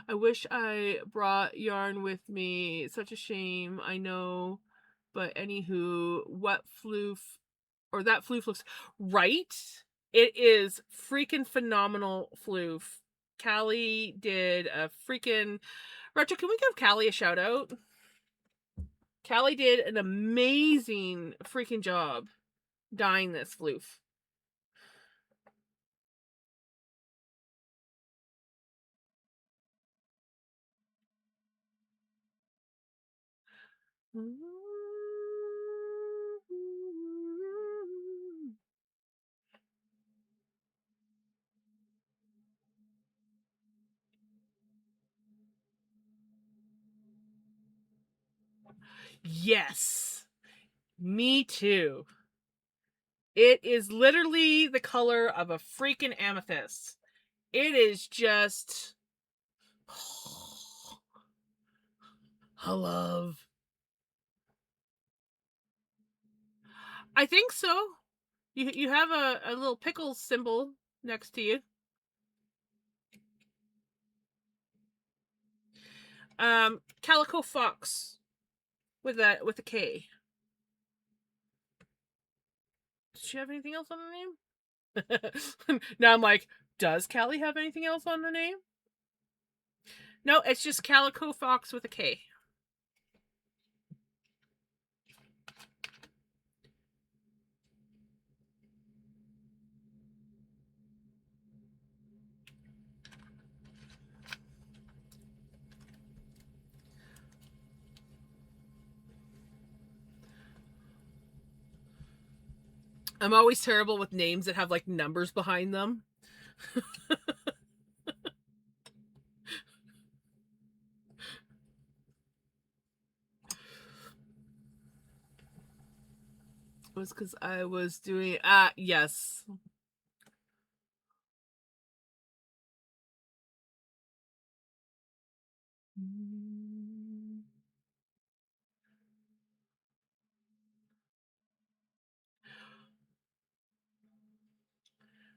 I wish I brought yarn with me. Such a shame, I know. But anywho, what floof or that floof looks right. It is freaking phenomenal floof. Callie did a freaking Retro. Can we give Callie a shout out? Callie did an amazing freaking job dyeing this floof. Yes, me too. It is literally the color of a freaking amethyst. It is just I love. I think so. You have a little pickle symbol next to you. Calico Fox with a K. Does she have anything else on her name? Now I'm like, does Callie have anything else on her name? No, it's just Calico Fox with a K. I'm always terrible with names that have like numbers behind them. It was because I was doing yes.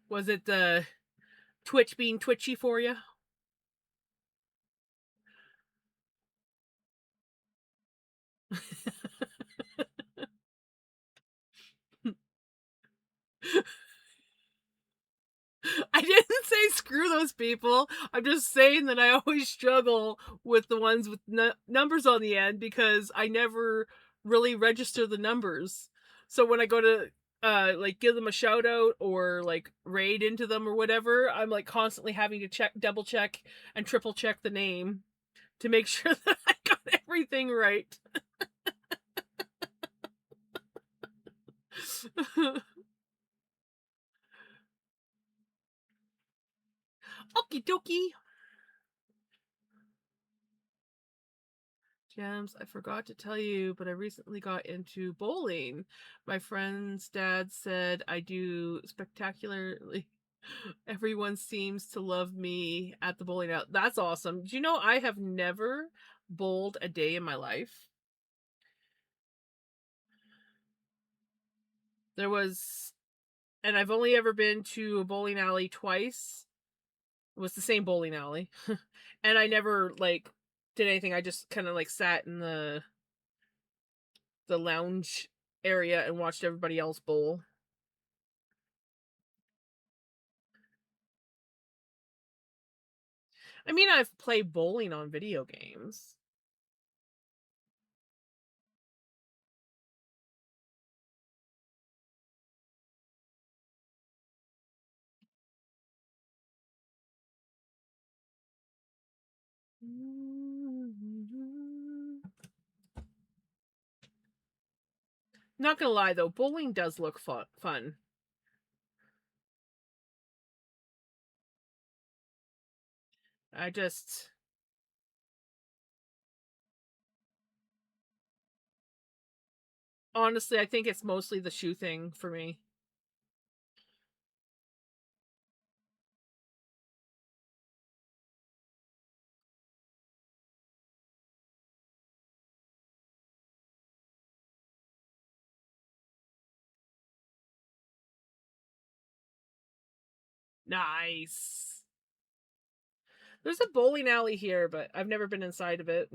Was it the Twitch being twitchy for you? I didn't say screw those people. I'm just saying that I always struggle with the ones with numbers on the end because I never really register the numbers. So when I go to like give them a shout out or like raid into them or whatever, I'm like constantly having to double check and triple check the name to make sure that I got everything right. Okie dokie. Jams, I forgot to tell you, but I recently got into bowling. My friend's dad said I do spectacularly. Everyone seems to love me at the bowling out. That's awesome. Do you know I have never bowled a day in my life? There was, and I've only ever been to a bowling alley twice. It was the same bowling alley. And I never like did anything. I just kind of like sat in the lounge area and watched everybody else bowl. I mean, I've played bowling on video games. Not gonna lie though, bowling does look fun. I just honestly, I think it's mostly the shoe thing for me. Nice. There's a bowling alley here, but I've never been inside of it.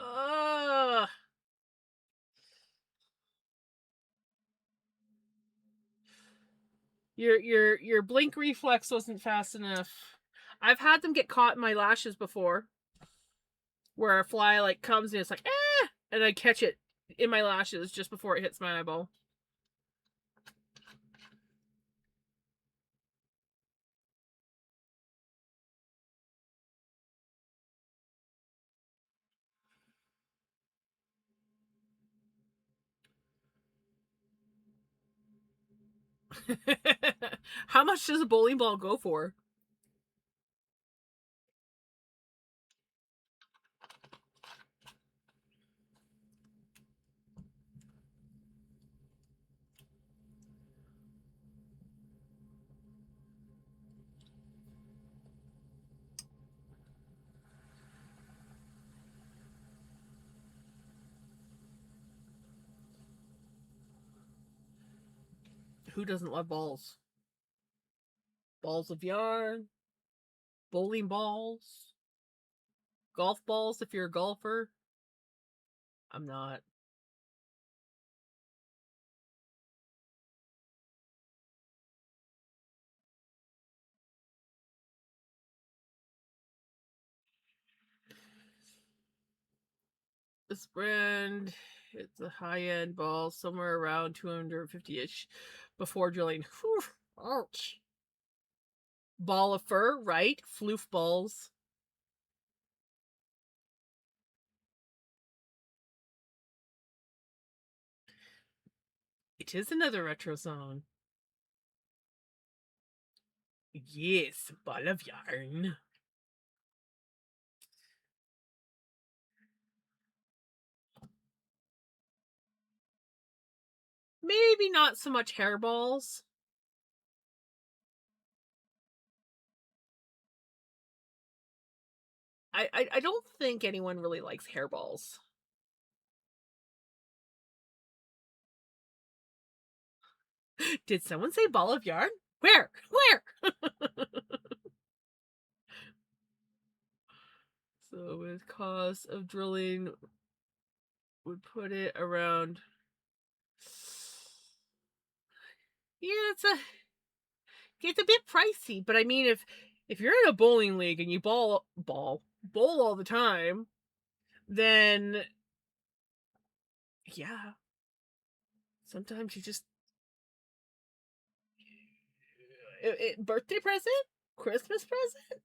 Ugh. Your blink reflex wasn't fast enough. I've had them get caught in my lashes before, where a fly like comes and it's like and I catch it in my lashes just before it hits my eyeball. How much does a bowling ball go for? Who doesn't love balls? Balls of yarn, bowling balls, golf balls if you're a golfer. I'm not. This brand, it's a high end ball, somewhere around 250 ish before drilling. Whew, ouch. Ball of fur, right? Floof balls. It is another retro song. Yes, ball of yarn. Maybe not so much hairballs. I don't think anyone really likes hairballs. Did someone say ball of yarn? Where? Where? So with cost of drilling would put it around. Yeah, it's a bit pricey, but I mean if you're in a bowling league and you bowl all the time, then yeah, sometimes you just birthday present, Christmas present.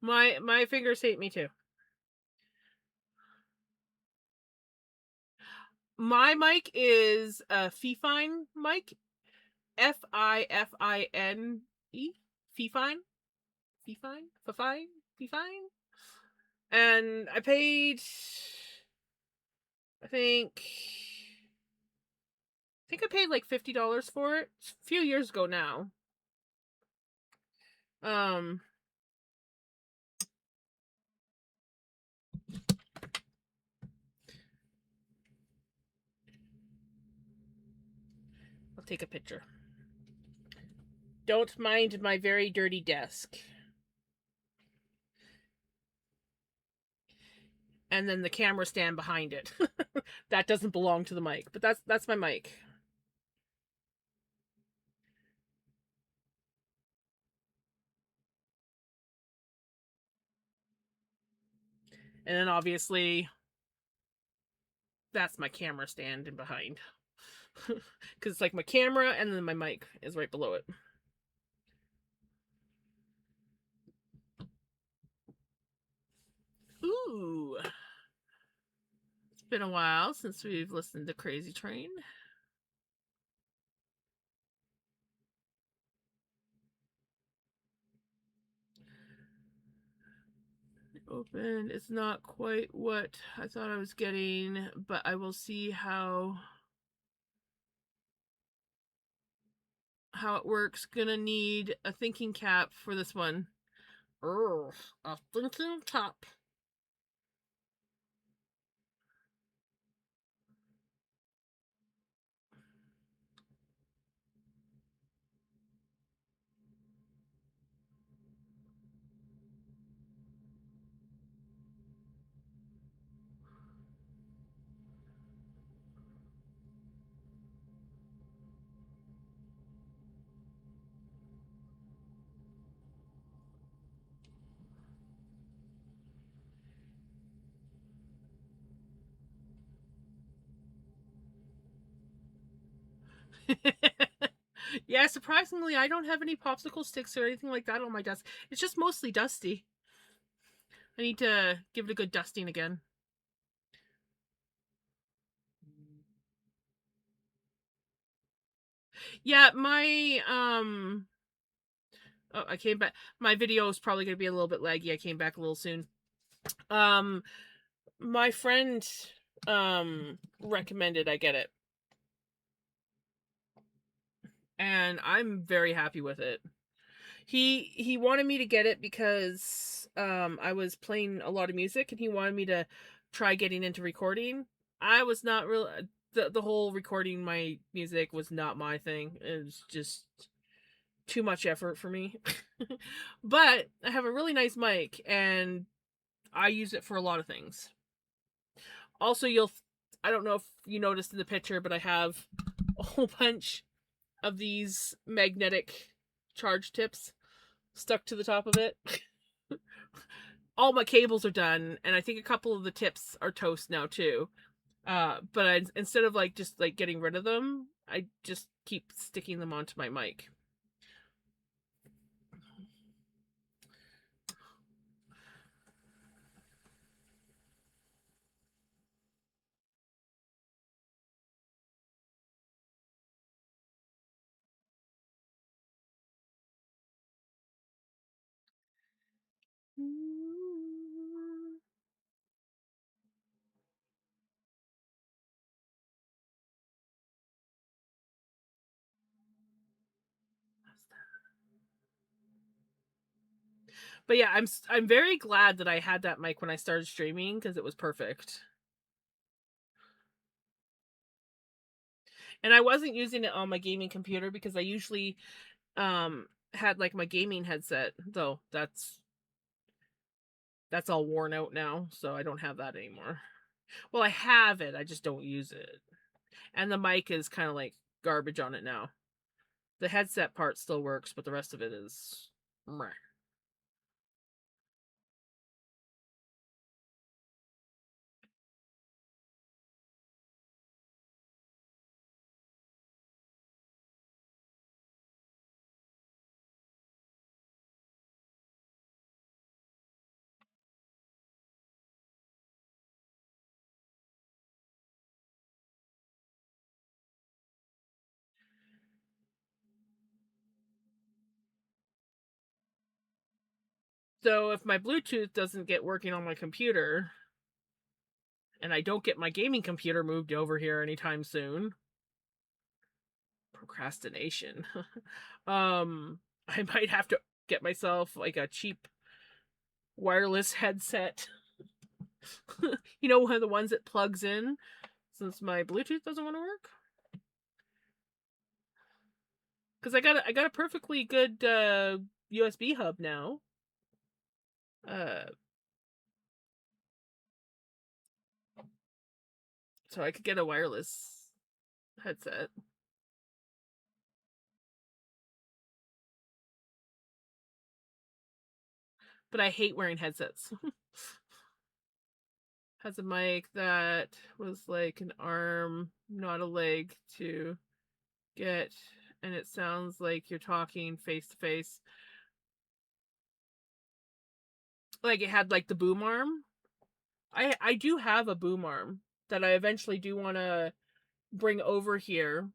My fingers hate me too. My mic is a Fifine mic, Fifine, Fifine, Fifine, Fifine, Fifine, and I paid. I think I paid like $50 for it. It's a few years ago now. Um, I'll take a picture. Don't mind my very dirty desk. And then the camera stand behind it. That doesn't belong to the mic, but that's my mic. And then obviously that's my camera stand in behind. Cuz it's like my camera and then my mic is right below it. Ooh. It's been a while since we've listened to Crazy Train. Open. It's not quite what I thought I was getting, but I will see how it works. Gonna need a thinking cap for this one. Oh, a thinking cap. Yeah, surprisingly, I don't have any popsicle sticks or anything like that on my desk. It's just mostly dusty. I need to give it a good dusting again. Yeah, my oh, I came back. My video is probably going to be a little bit laggy. I came back a little soon. Um my friend recommended I get it. And I'm very happy with it. He wanted me to get it because I was playing a lot of music and he wanted me to try getting into recording. I was not really the whole recording my music was not my thing. It was just too much effort for me. But I have a really nice mic and I use it for a lot of things. Also, I don't know if you noticed in the picture, but I have a whole bunch of these magnetic charge tips stuck to the top of it. All my cables are done, and I think a couple of the tips are toast now too. Instead of like just like getting rid of them, I just keep sticking them onto my mic. But yeah, I'm very glad that I had that mic when I started streaming because it was perfect. And I wasn't using it on my gaming computer because I usually had like my gaming headset, though that's all worn out now, so I don't have that anymore. Well, I have it, I just don't use it. And the mic is kind of like garbage on it now. The headset part still works, but the rest of it is meh. So if my Bluetooth doesn't get working on my computer, and I don't get my gaming computer moved over here anytime soon, procrastination. I might have to get myself like a cheap wireless headset. One of the ones that plugs in, since my Bluetooth doesn't want to work. Because I got a perfectly good USB hub now. So I could get a wireless headset. But I hate wearing headsets. Has a mic that was like an arm, not a leg, to get, and it sounds like you're talking face to face. Like it had like the boom arm. I do have a boom arm that I eventually do want to bring over here.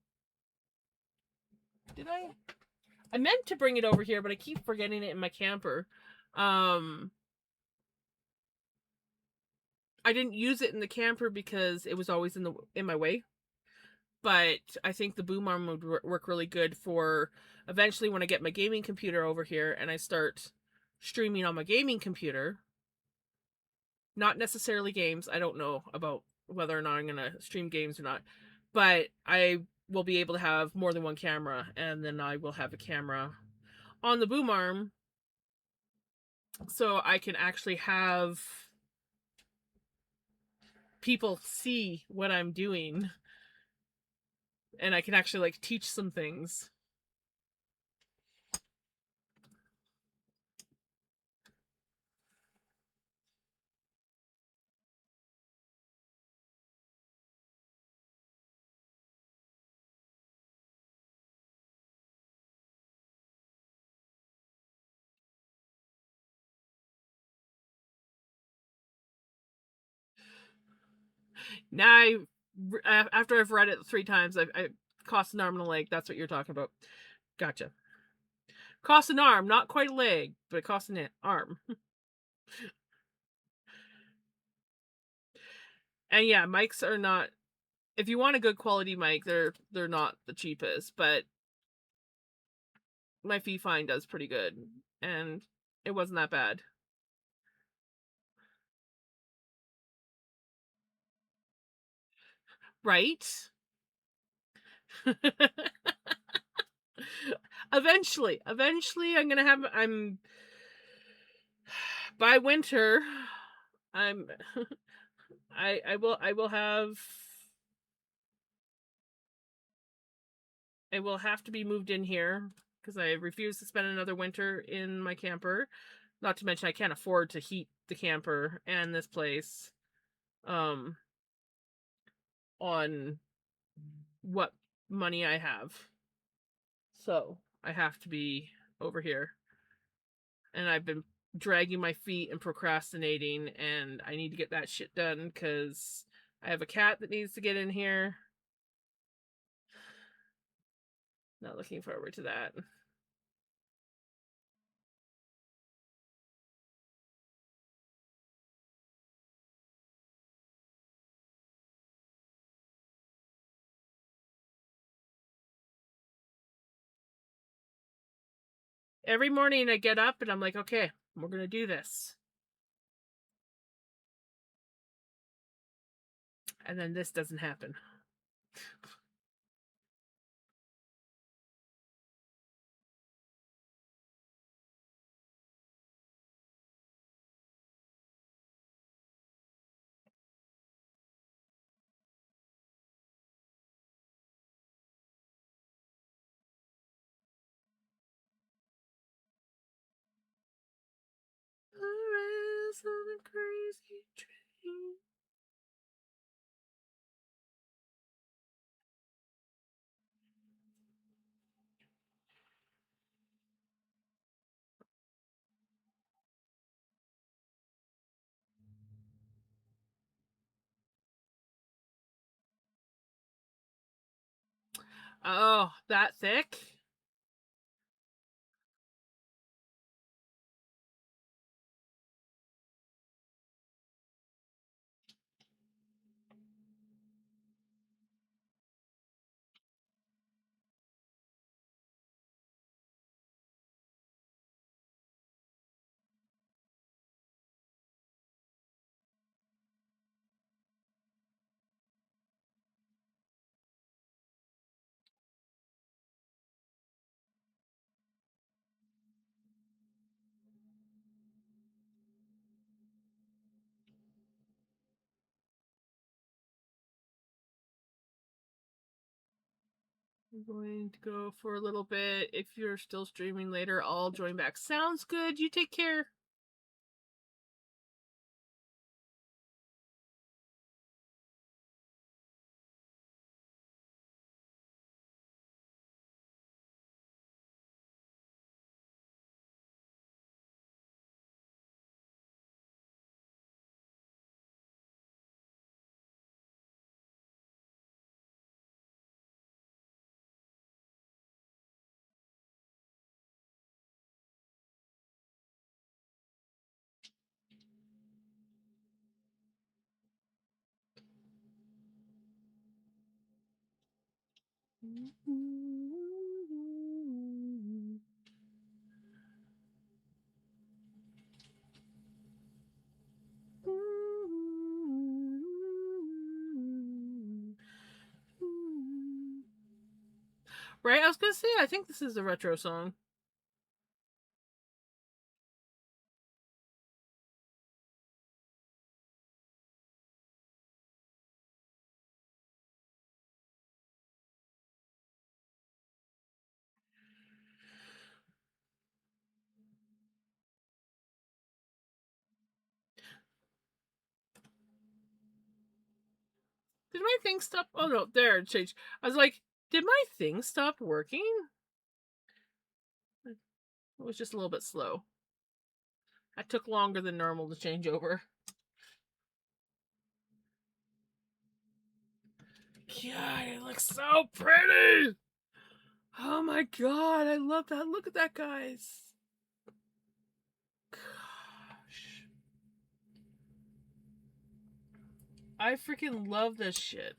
Did I? I meant to bring it over here, but I keep forgetting it in my camper. I didn't use it in the camper because it was always in my way. But I think the boom arm would work really good for eventually when I get my gaming computer over here and I start streaming on my gaming computer. Not necessarily games. I don't know about whether or not I'm going to stream games or not. But I will be able to have more than one camera, and then I will have a camera on the boom arm so I can actually have people see what I'm doing, and I can actually like teach some things. Now after I've read it 3 times, I cost an arm and a leg. That's what you're talking about. Gotcha. Cost an arm, not quite a leg, but it costs an arm. And yeah, mics are not. If you want a good quality mic, they're not the cheapest, but my fee fine does pretty good, and it wasn't that bad. Right? Eventually I'm gonna have I'm by winter I'm I will have I will have to be moved in here because I refuse to spend another winter in my camper. Not to mention I can't afford to heat the camper and this place um on what money I have. So I have to be over here. And I've been dragging my feet and procrastinating, and I need to get that shit done because I have a cat that needs to get in here. Not looking forward to that. Every morning I get up and I'm like, okay, we're going to do this. And then this doesn't happen. Crazy train. Oh, that thick? I'm going to go for a little bit. If you're still streaming later, I'll join back. Sounds good. You take care. Right? I was gonna say, I think this is a retro song. Did my thing stop? Oh no, there it changed. I was like, did my thing stop working? It was just a little bit slow. It took longer than normal to change over. God, it looks so pretty! Oh my god, I love that. Look at that, guys. Gosh. I freaking love this shit.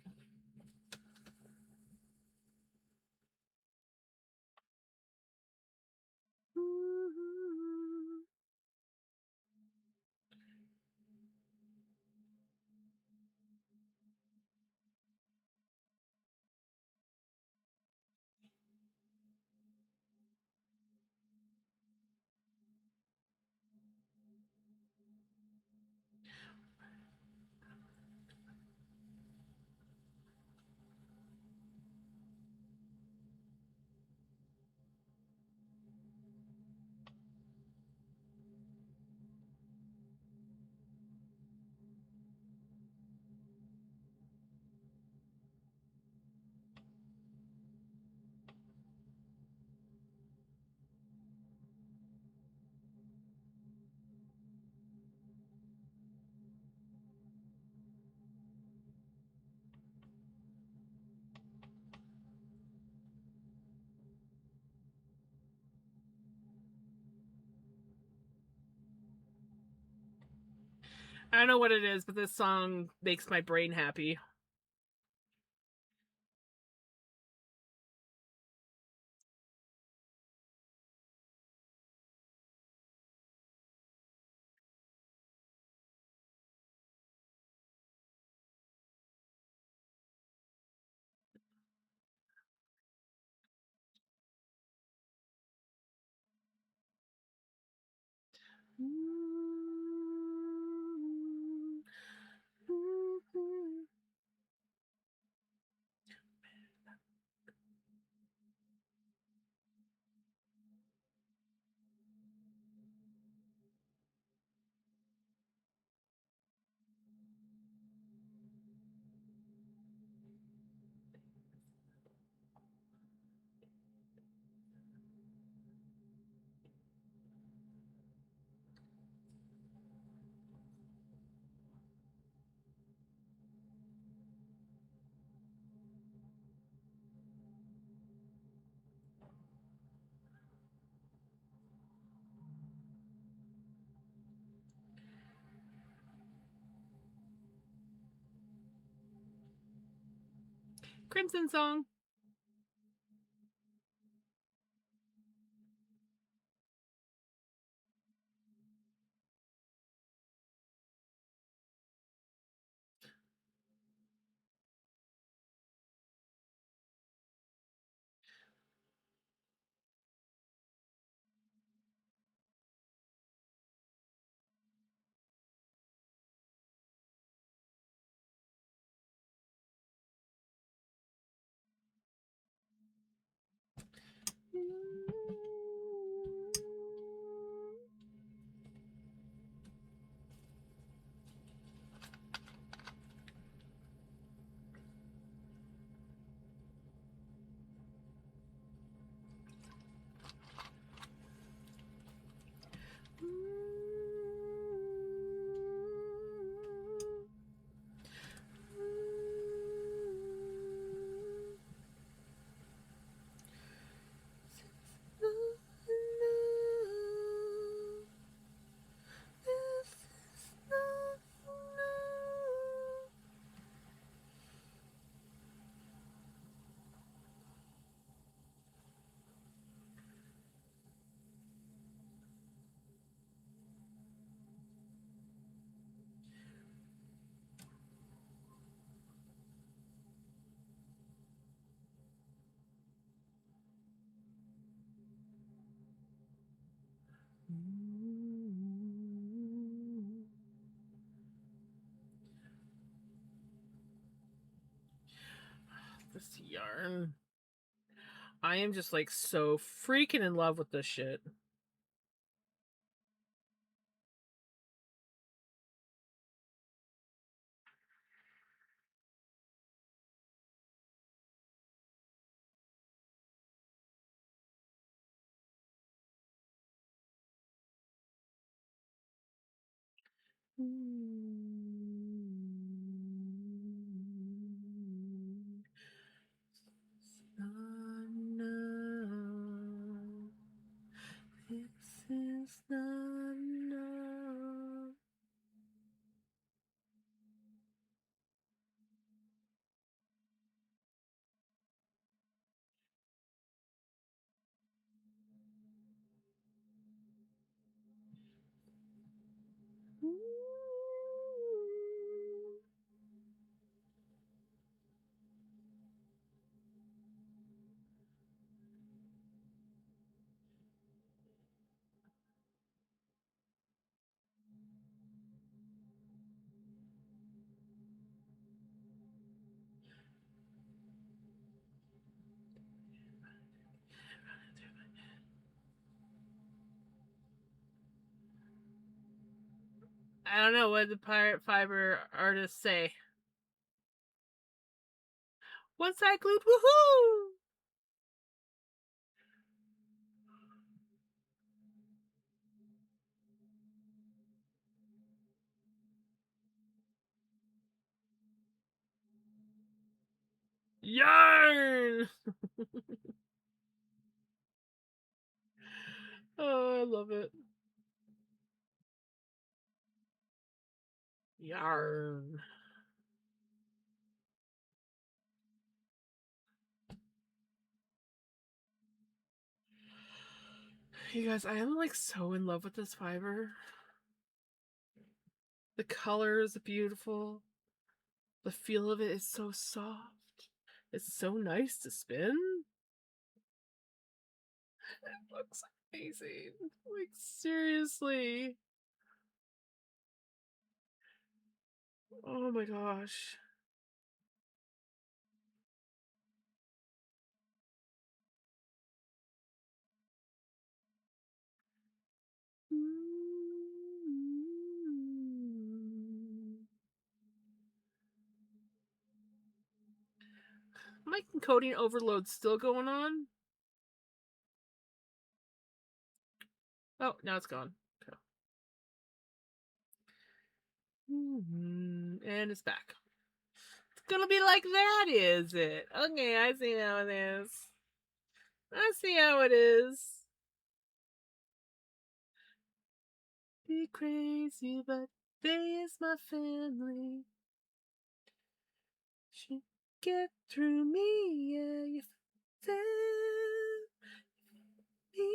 I don't know what it is, but this song makes my brain happy. Crimson song. yarn. I am just like so freaking in love with this shit. This is not enough. I don't know what the pirate fiber artists say. One side glued, woohoo! Yarn! Oh, I love it. Yarn. You guys, I am like so in love with this fiber. The color is beautiful. The feel of it is so soft. It's so nice to spin. It looks amazing. Like, seriously. Oh my gosh. My encoding overload still going on? Oh, now it's gone. Okay. And it's back. It's gonna be like that, is it? Okay, I see how it is. I see how it is. Be crazy, but they is my family. Should get through me, yeah, you tell me.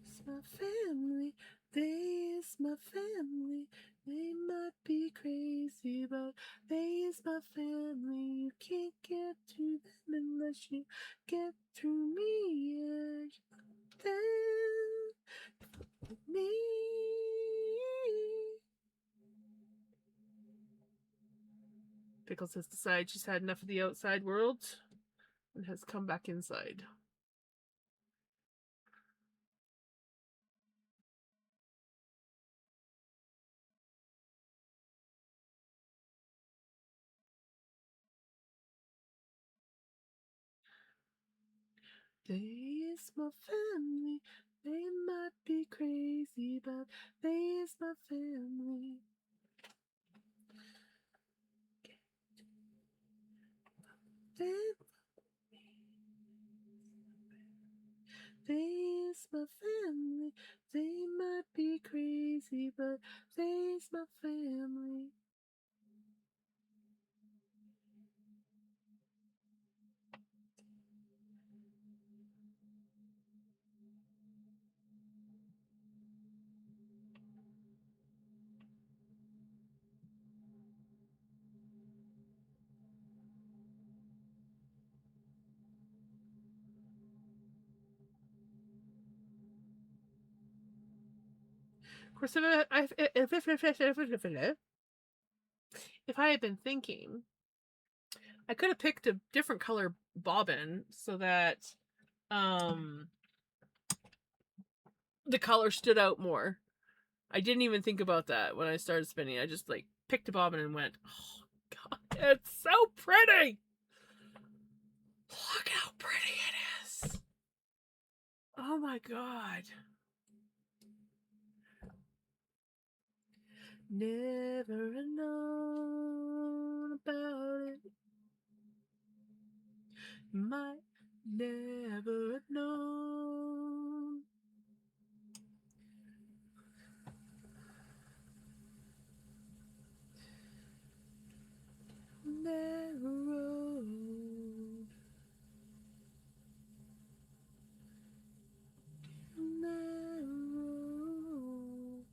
It's my family, they is my family. They might be crazy, but they is my family. You can't get to them unless you get through me. Yeah, them, me. Pickles has decided she's had enough of the outside world and has come back inside. They is my family. They might be crazy, but they is my family. They they's my family. They might be crazy, but they's my family. Of course, if I had been thinking, I could have picked a different color bobbin so that the color stood out more. I didn't even think about that when I started spinning. I just like picked a bobbin and went, oh god, it's so pretty. Look how pretty it is. Oh my god. Never known about it. Might never known. Never road. Never road.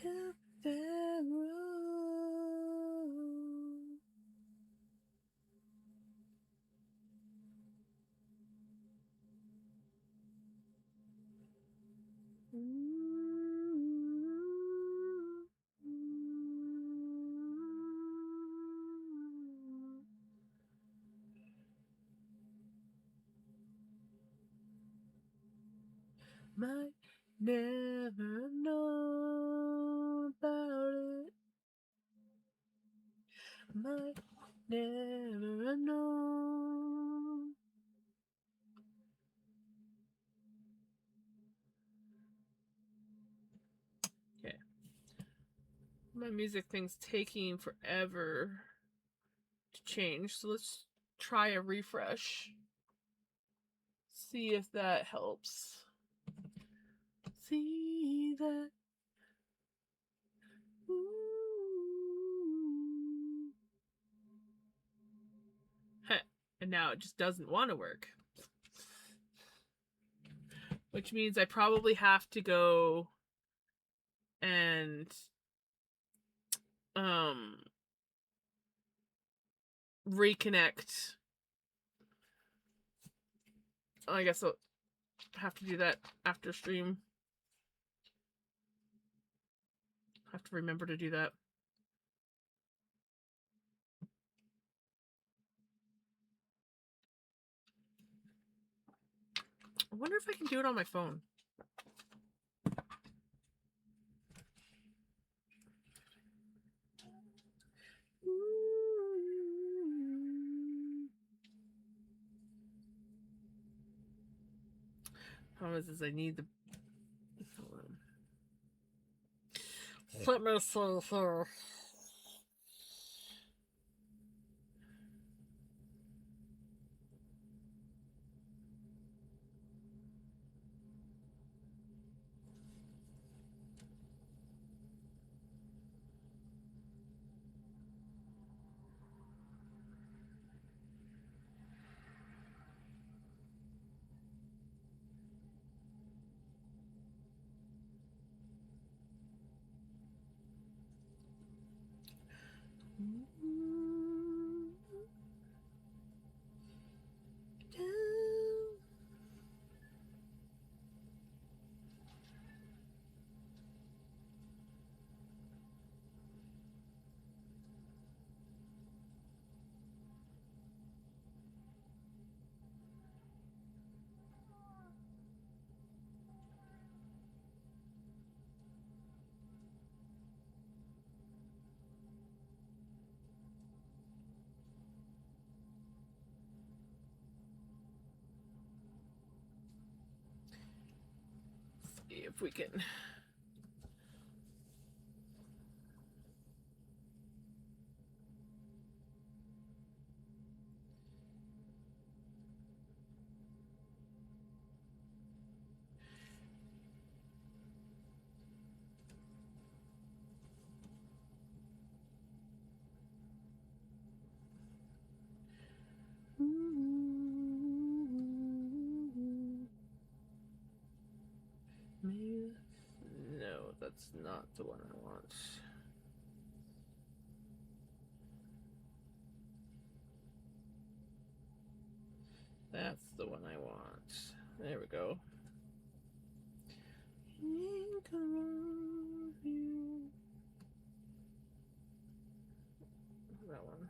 Down that road. Might never know about it. Might never know. Okay. My music thing's taking forever to change, so let's try a refresh. See if that helps. See that. Heh. And now it just doesn't want to work. Which means I probably have to go and reconnect. I guess I'll have to do that after stream. Have to remember to do that. I wonder if I can do it on my phone. Problem is I need the. Let me see here. See if we can. That's not the one I want. That's the one I want. There we go. That one.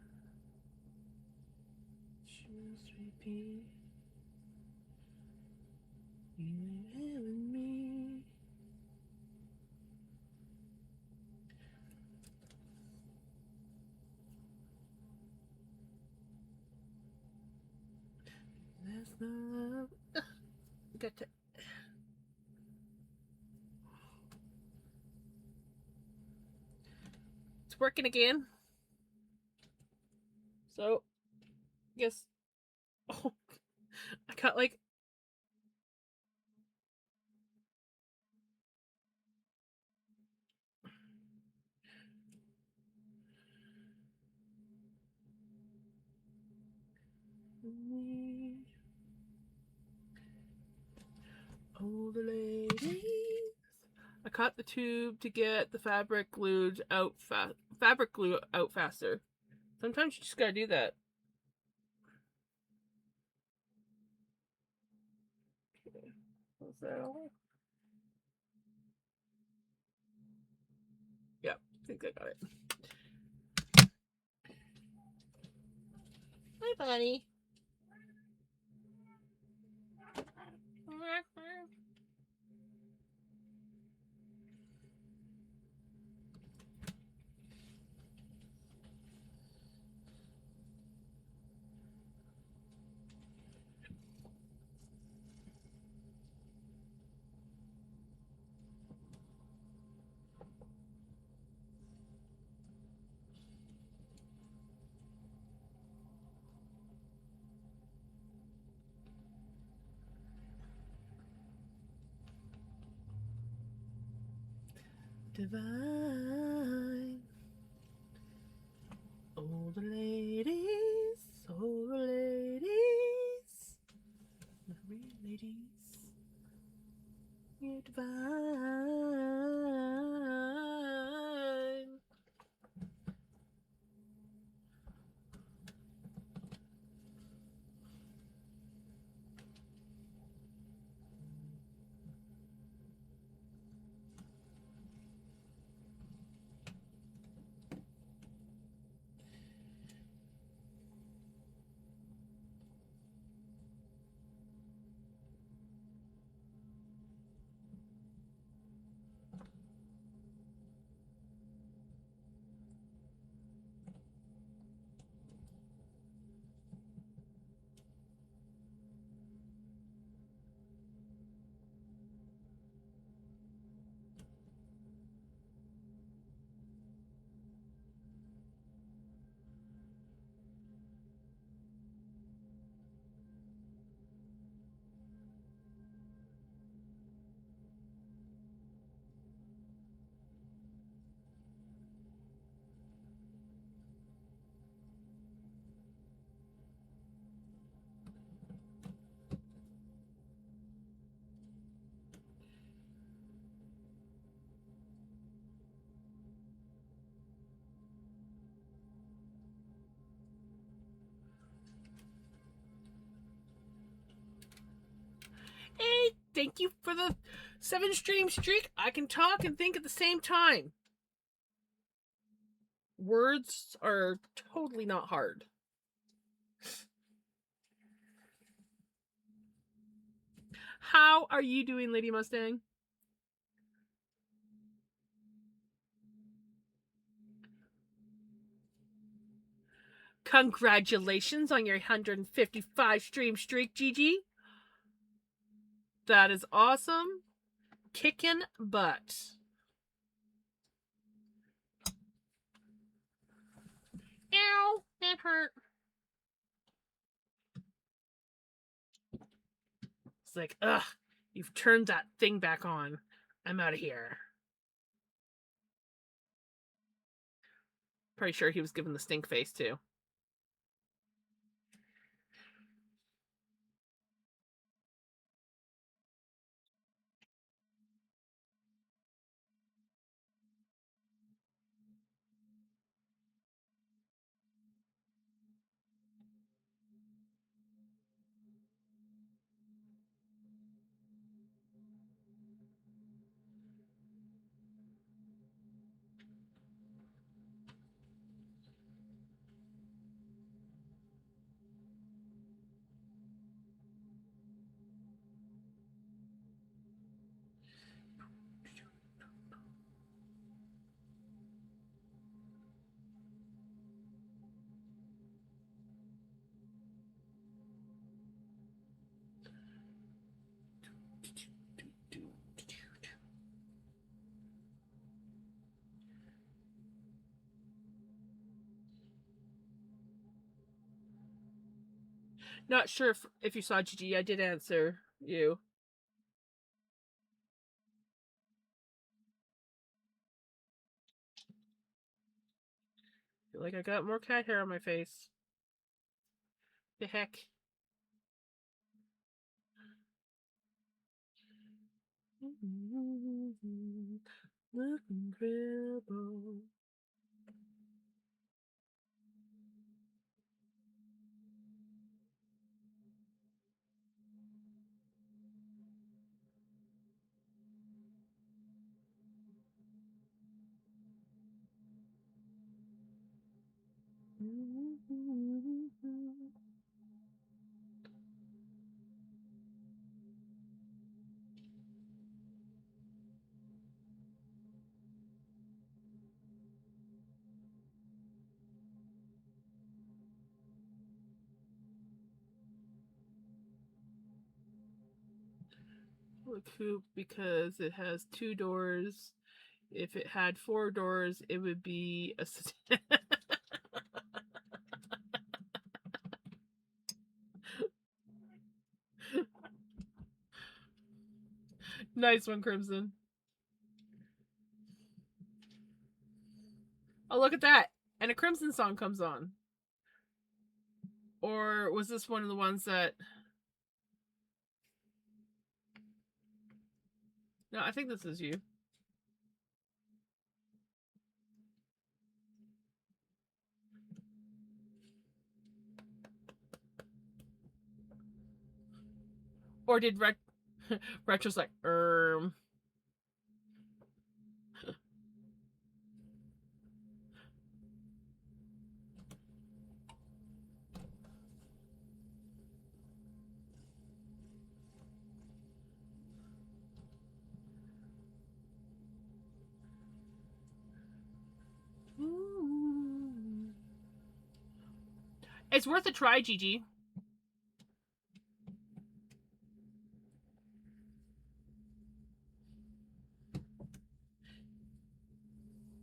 Choose repeat. You and me. There's no love. Got to. It's working again. So, I guess. Oh, I got like. Older ladies. I caught the tube to get the fabric glued out fabric glue out faster. Sometimes you just gotta do that. Was that all? Yeah, I think I got it. Hi, buddy. Divine. Older ladies, older ladies, married ladies, you're divine. Hey, thank you for the 7-stream streak. I can talk and think at the same time. Words are totally not hard. How are you doing, Lady Mustang? Congratulations on your 155 stream streak, Gigi. That is awesome. Kicking butt. Ow, that hurt. It's like, ugh, you've turned that thing back on. I'm out of here. Pretty sure he was given the stink face, too. Not sure if you saw Gigi. I did answer you. Feel like I got more cat hair on my face. The heck? Look incredible. A coupe because it has 2 doors. If it had 4 doors, it would be a sedan. Nice one, Crimson. Oh, look at that. And a Crimson song comes on. Or was this one of the ones that... No, I think this is you. Or did Retro's like, It's worth a try, Gigi.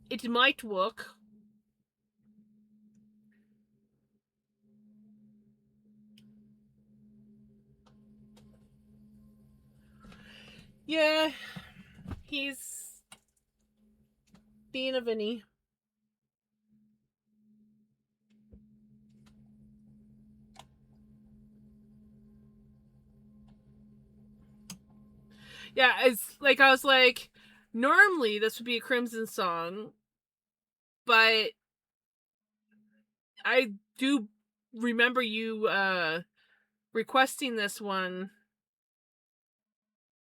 It might work. Yeah, he's being a Vinny. Yeah, it's like I was like, normally this would be a Crimson song, but I do remember you requesting this one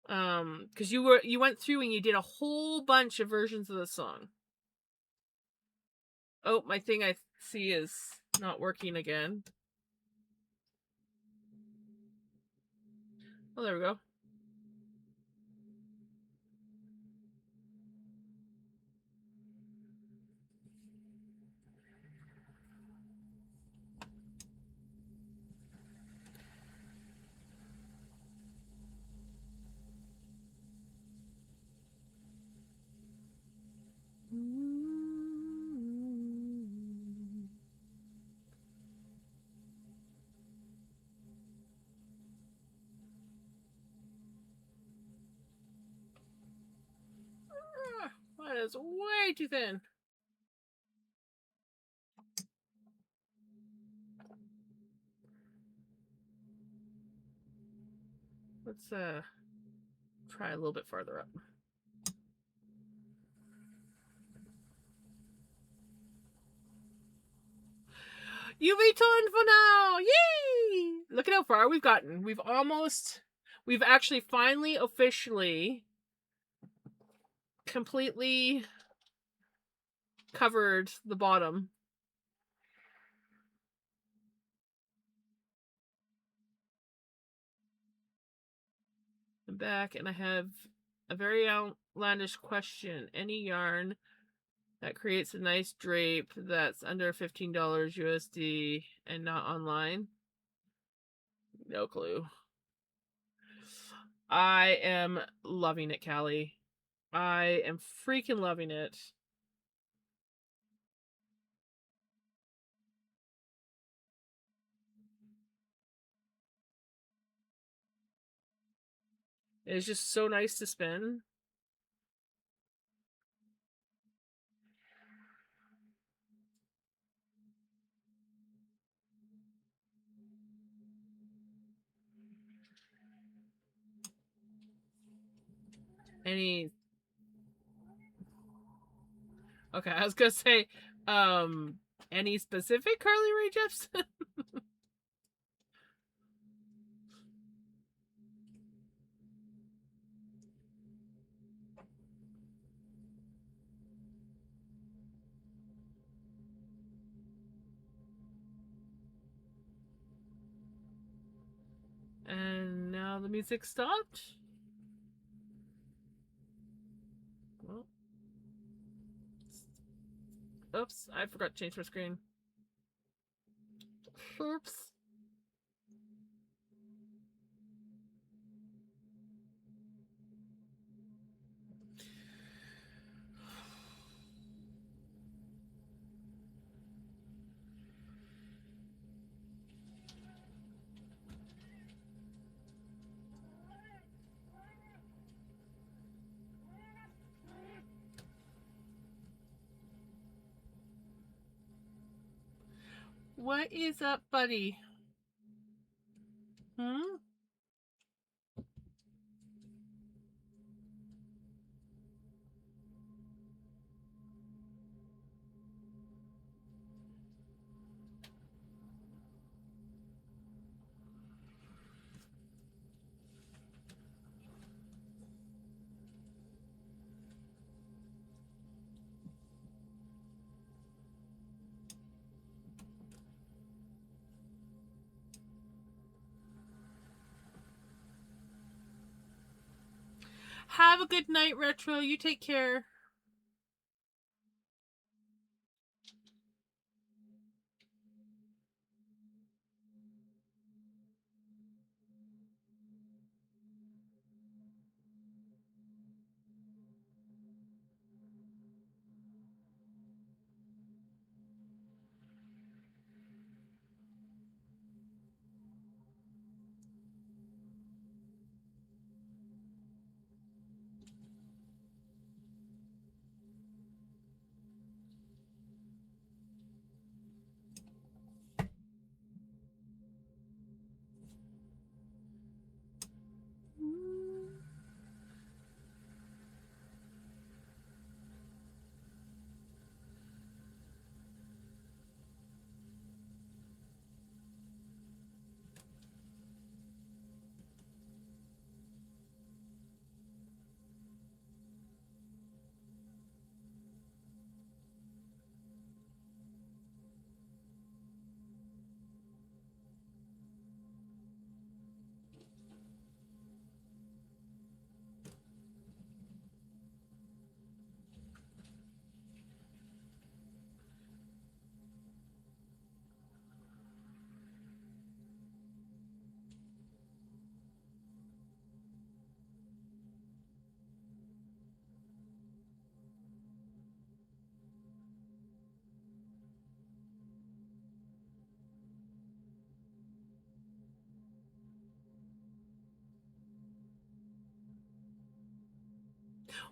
because you went through and you did a whole bunch of versions of the song. Oh, my thing I see is not working again. Oh, there we go. That is way too thin. Let's try a little bit farther up. UV tone for now! Yay! Look at how far we've gotten. We've actually finally officially completely covered the bottom. I'm back and I have a very outlandish question. Any yarn that creates a nice drape that's under $15 USD and not online? No clue. I am loving it, Callie. I am freaking loving it. It's just so nice to spin. Any Okay, I was gonna say, any specific Carly Rae Jepsen? And now the music stopped. Well, oops, I forgot to change my screen. Oops. What is up, buddy? Hmm? Have a good night, Retro. You take care.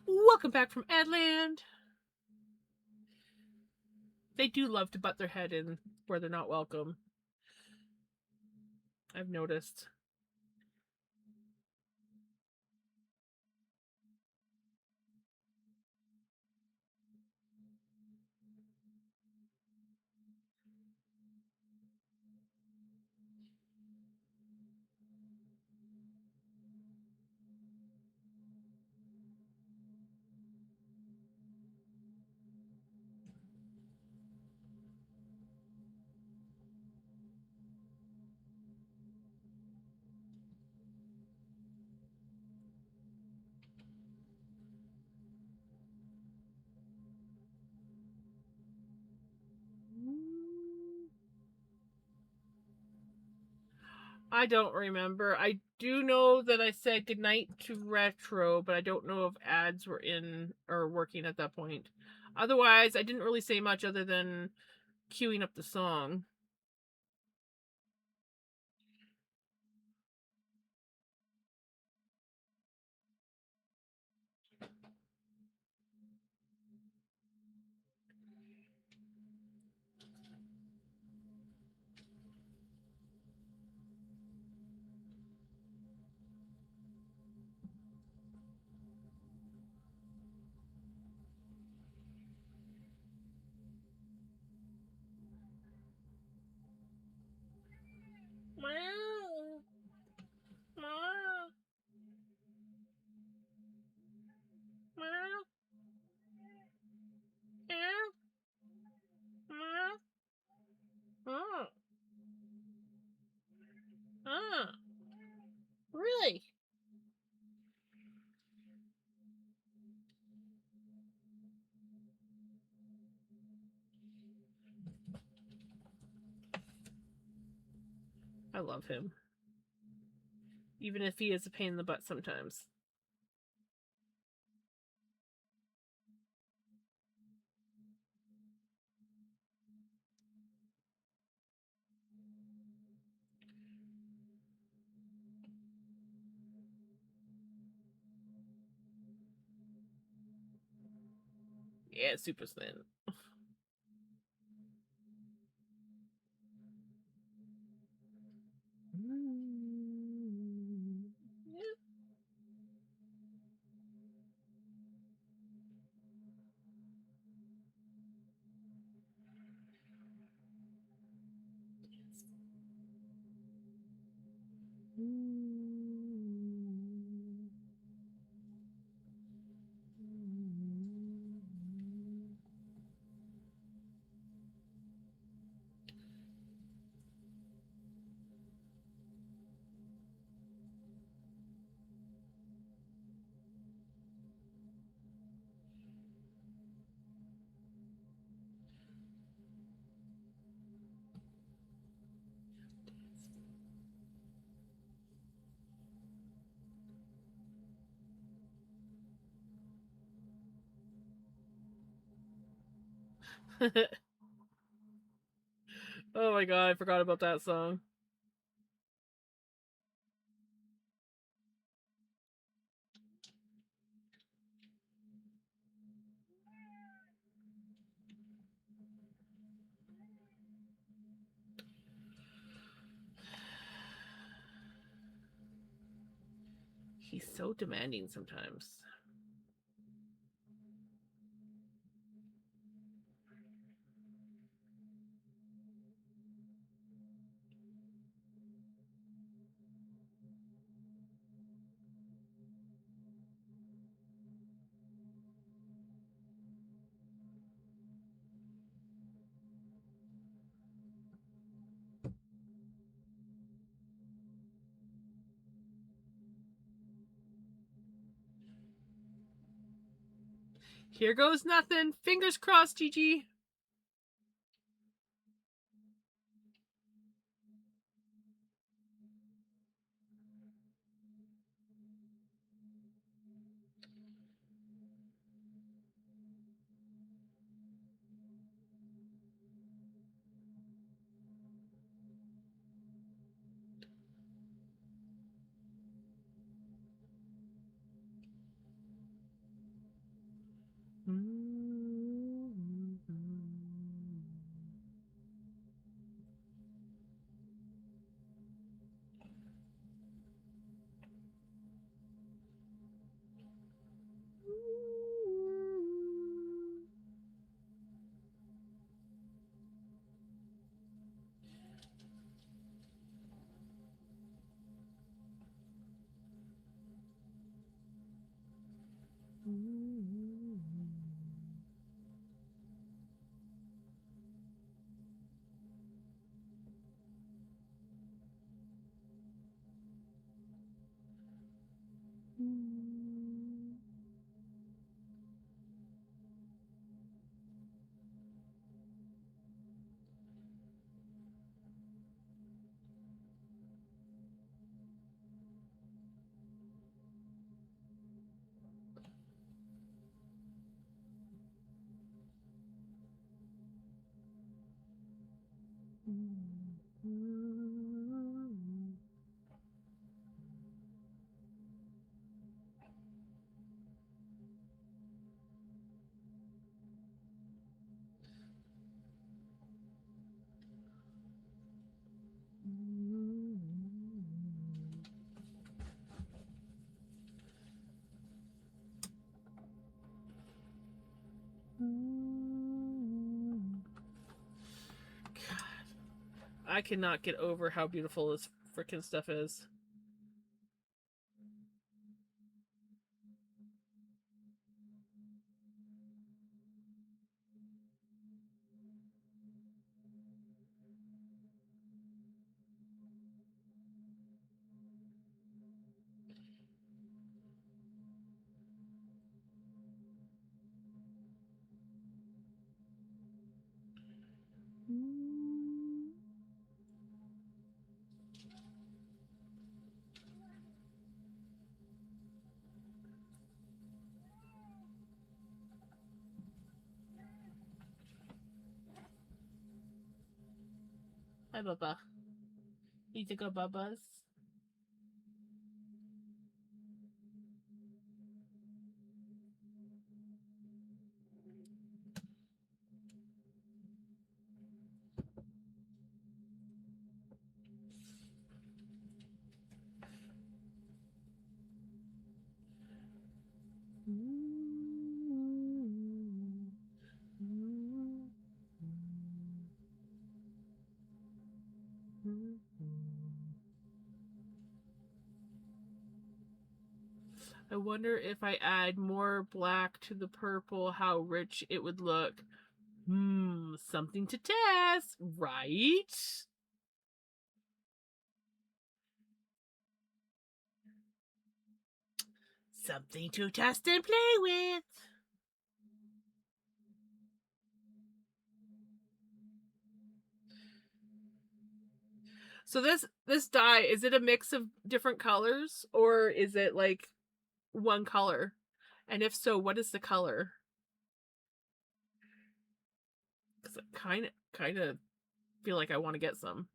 Welcome back from Adland. They do love to butt their head in where they're not welcome. I've noticed. I don't remember. I do know that I said goodnight to Retro, but I don't know if ads were in or working at that point. Otherwise, I didn't really say much other than queuing up the song. I love him. Even if he is a pain in the butt sometimes. Yeah, super thin. Oh my god, I forgot about that song. He's so demanding sometimes. Here goes nothing. Fingers crossed, Gigi. I cannot get over how beautiful this freaking stuff is. Hi, Bubba. Need to go, Bubba's. I wonder if I add more black to the purple, how rich it would look. Something to test, right? Something to test and play with. So this dye, is it a mix of different colors or is it like one color? And if so, what is the color? Because I kind of feel like I want to get some.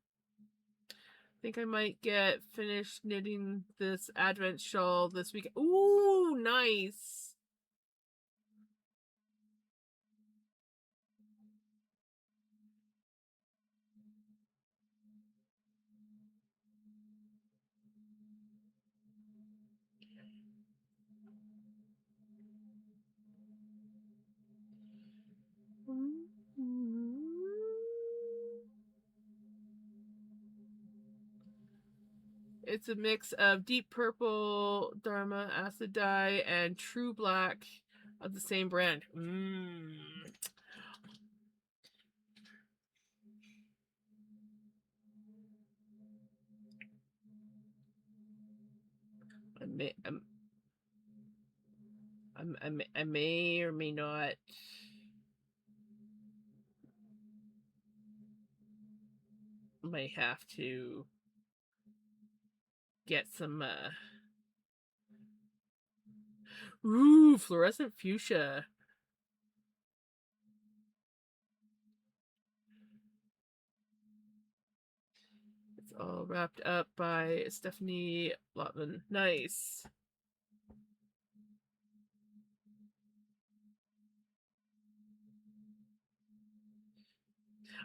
I think I might get finished knitting this Advent shawl this week. Ooh, nice. It's a mix of deep purple Dharma acid dye and true black of the same brand. I may or may not. Might have to get some ooh, fluorescent fuchsia. It's all wrapped up by Stephanie Lotman. Nice.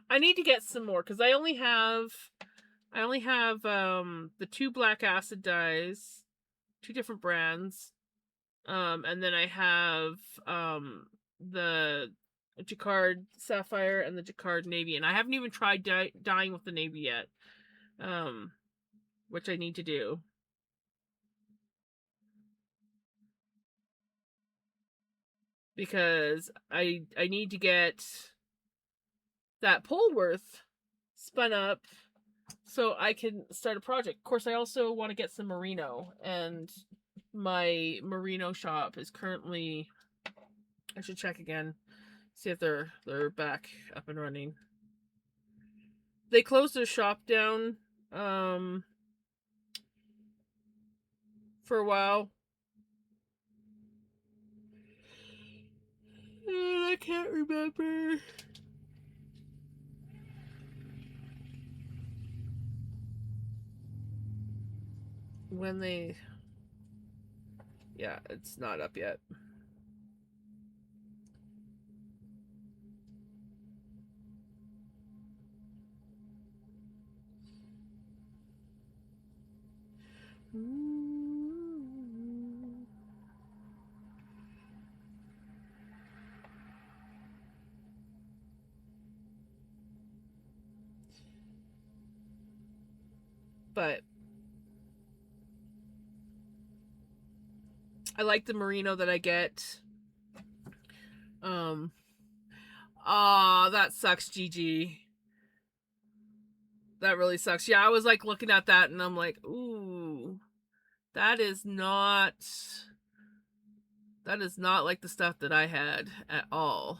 I need to get some more because I only have the two black acid dyes, two different brands. And then I have the Jacquard Sapphire and the Jacquard Navy, and I haven't even tried dyeing with the navy yet. Which I need to do. Because I need to get that Polworth spun up so I can start a project. Of course, I also want to get some merino, and my merino shop is currently, I should check again, see if they're back up and running. They closed their shop down for a while. I can't remember. When they, yeah, it's not up yet. But I like the merino that I get. That sucks, Gigi. That really sucks. Yeah, I was like looking at that and I'm like, ooh, that is not like the stuff that I had at all.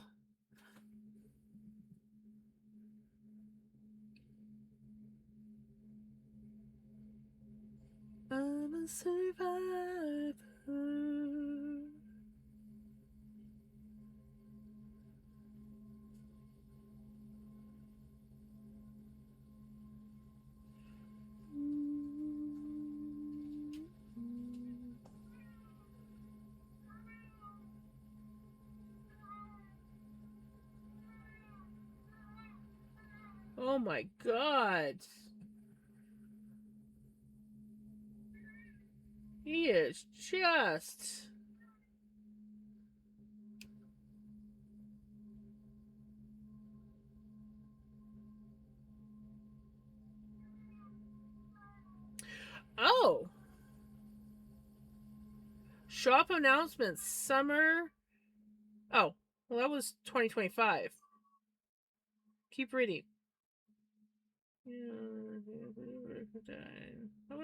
I'm a survivor. Oh my god. He is just... Oh! Shop announcements. Summer... Oh, well that was 2025. Keep reading. That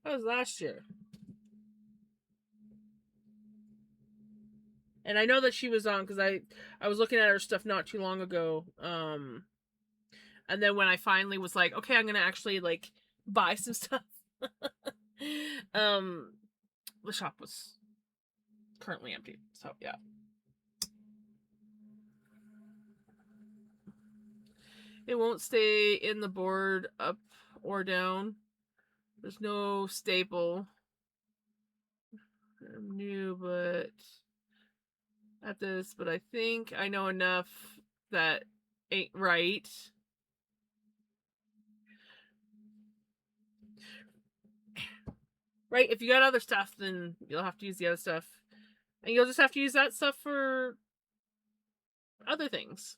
was last year. And I know that she was on because I was looking at her stuff not too long ago. And then when I finally was like, okay, I'm gonna actually like buy some stuff. um, the shop was currently empty. So yeah. It won't stay in the board up or down. There's no staple. I'm new, but at this, but I think I know enough that ain't right. Right? If you got other stuff, then you'll have to use the other stuff. And you'll just have to use that stuff for other things.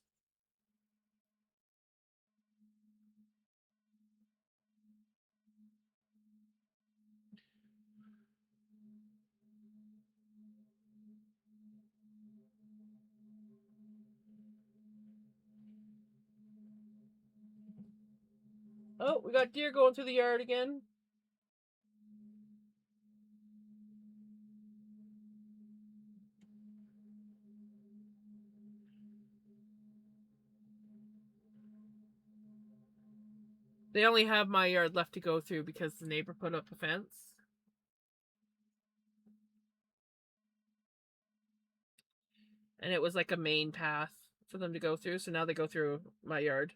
Oh, we got deer going through the yard again. They only have my yard left to go through because the neighbor put up a fence. And it was like a main path for them to go through, so now they go through my yard.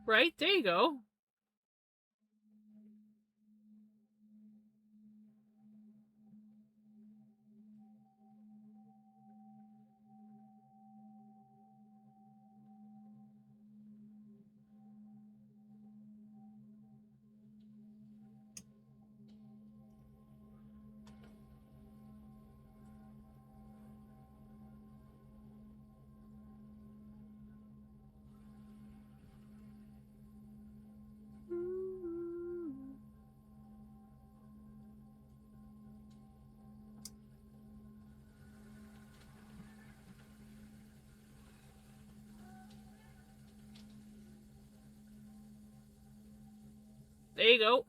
Right? There you go. There you go.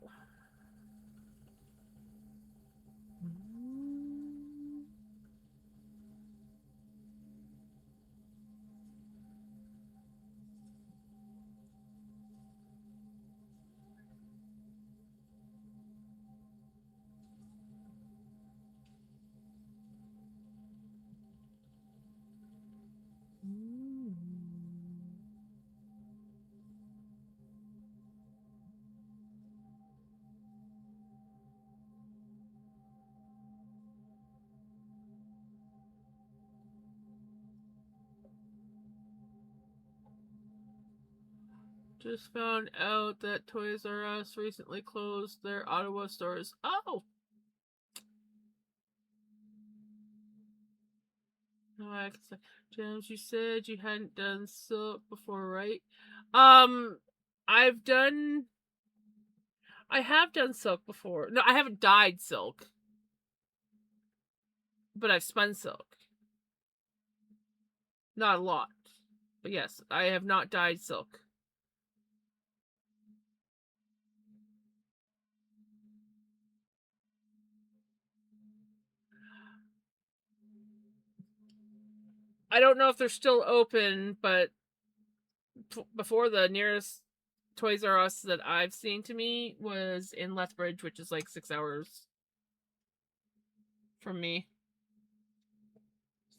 Just found out that Toys R Us recently closed their Ottawa stores. Oh! No, I can say, James, you said you hadn't done silk before, right? I've done. I have done silk before. No, I haven't dyed silk, but I've spun silk. Not a lot, but yes, I have not dyed silk. I don't know if they're still open, but before, the nearest Toys R Us that I've seen to me was in Lethbridge, which is like 6 hours from me.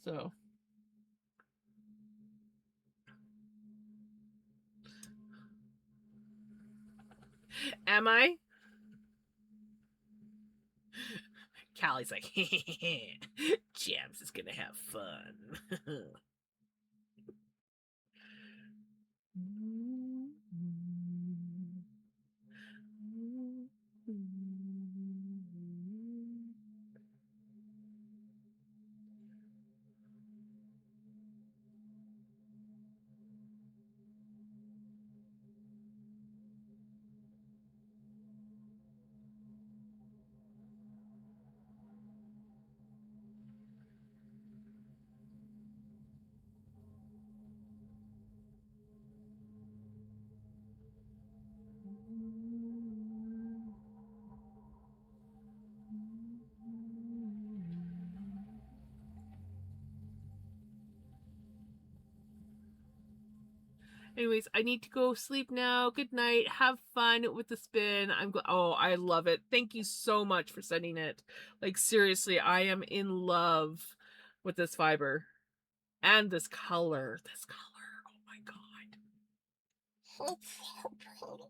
So, am I? Callie's like, Jams is gonna have fun. Anyways, I need to go sleep now. Good night. Have fun with the spin. Oh, I love it. Thank you so much for sending it. Like, seriously, I am in love with this fiber and this color. This color. Oh my god. It's so pretty.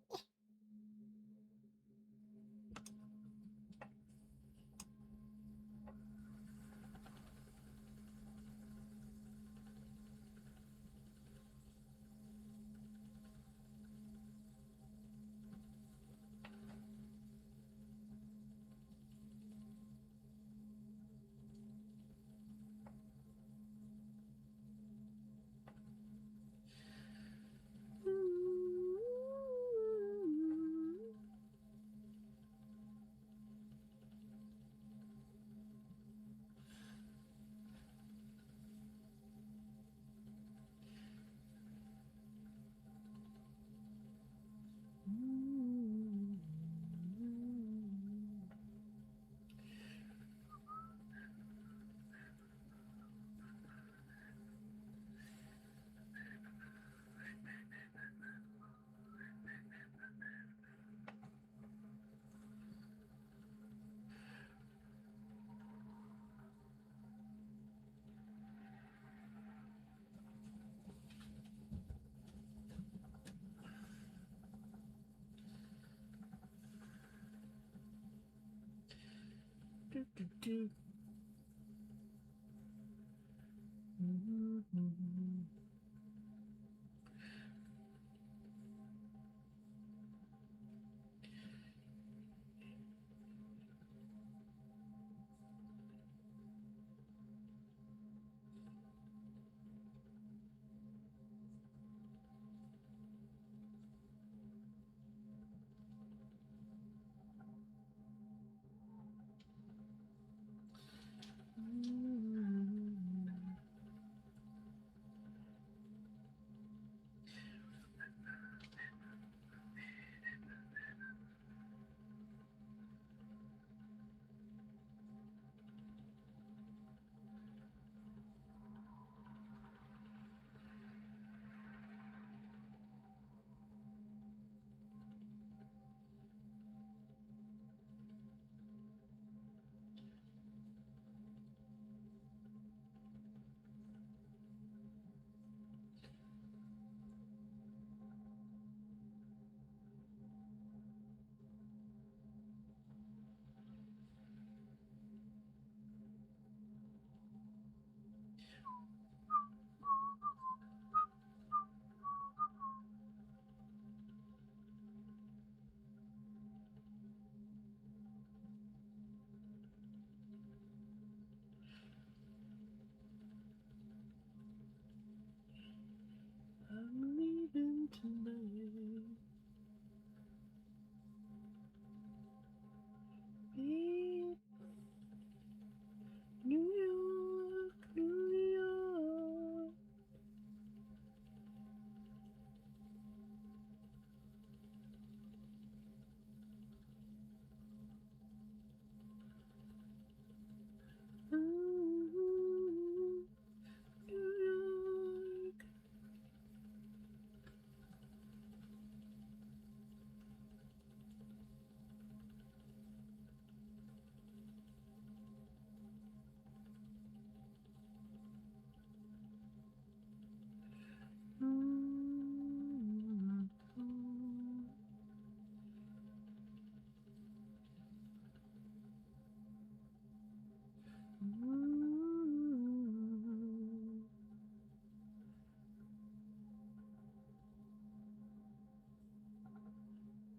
Do, do, do.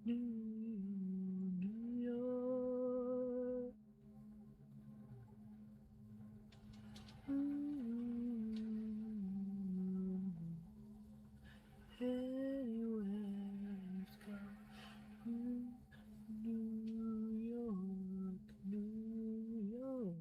New York. Anywhere's go. New York, New York.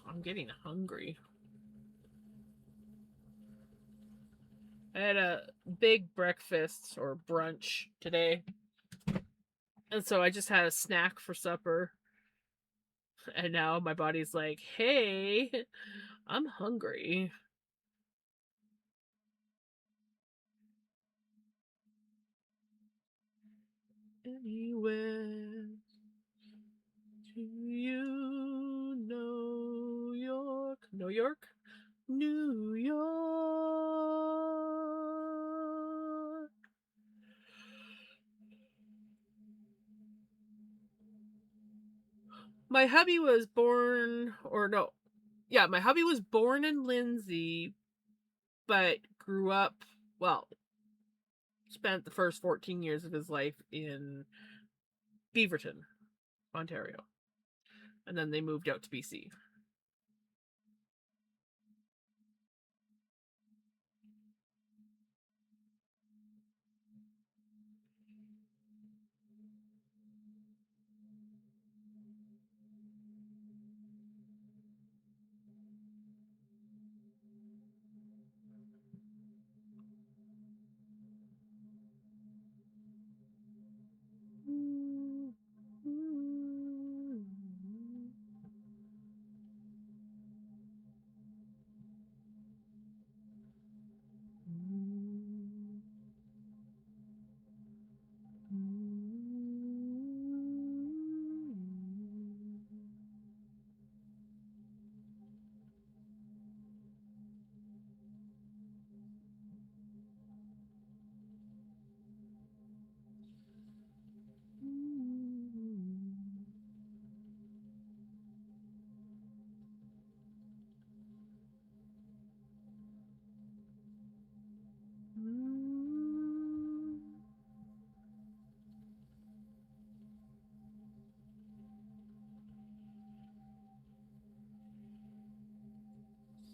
I'm getting hungry. I had a big breakfast or brunch today. And so I just had a snack for supper. And now my body's like, hey, I'm hungry. Anywhere to you, New York. New York? New York. My hubby was born, or no, yeah, my hubby was born in Lindsay, but grew up, well, spent the first 14 years of his life in Beaverton, Ontario. And then they moved out to BC.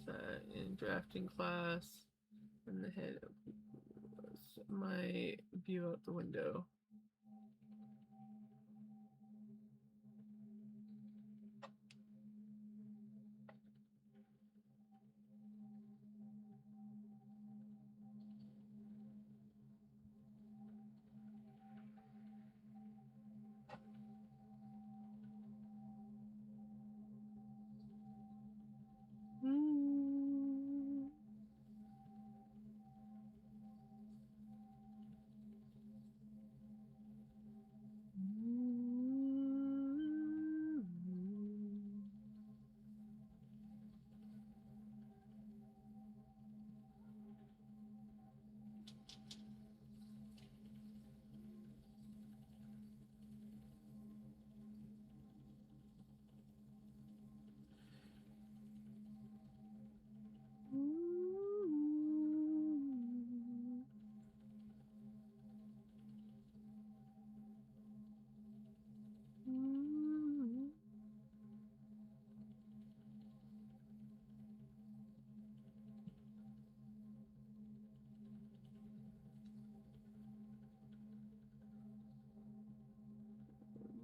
Sat in drafting class, and the head was my view out the window.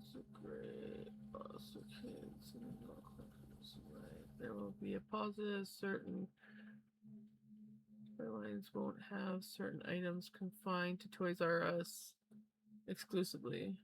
It's a great, awesome kids. Right. There will be a positive. Certain airlines won't have certain items confined to Toys R Us exclusively.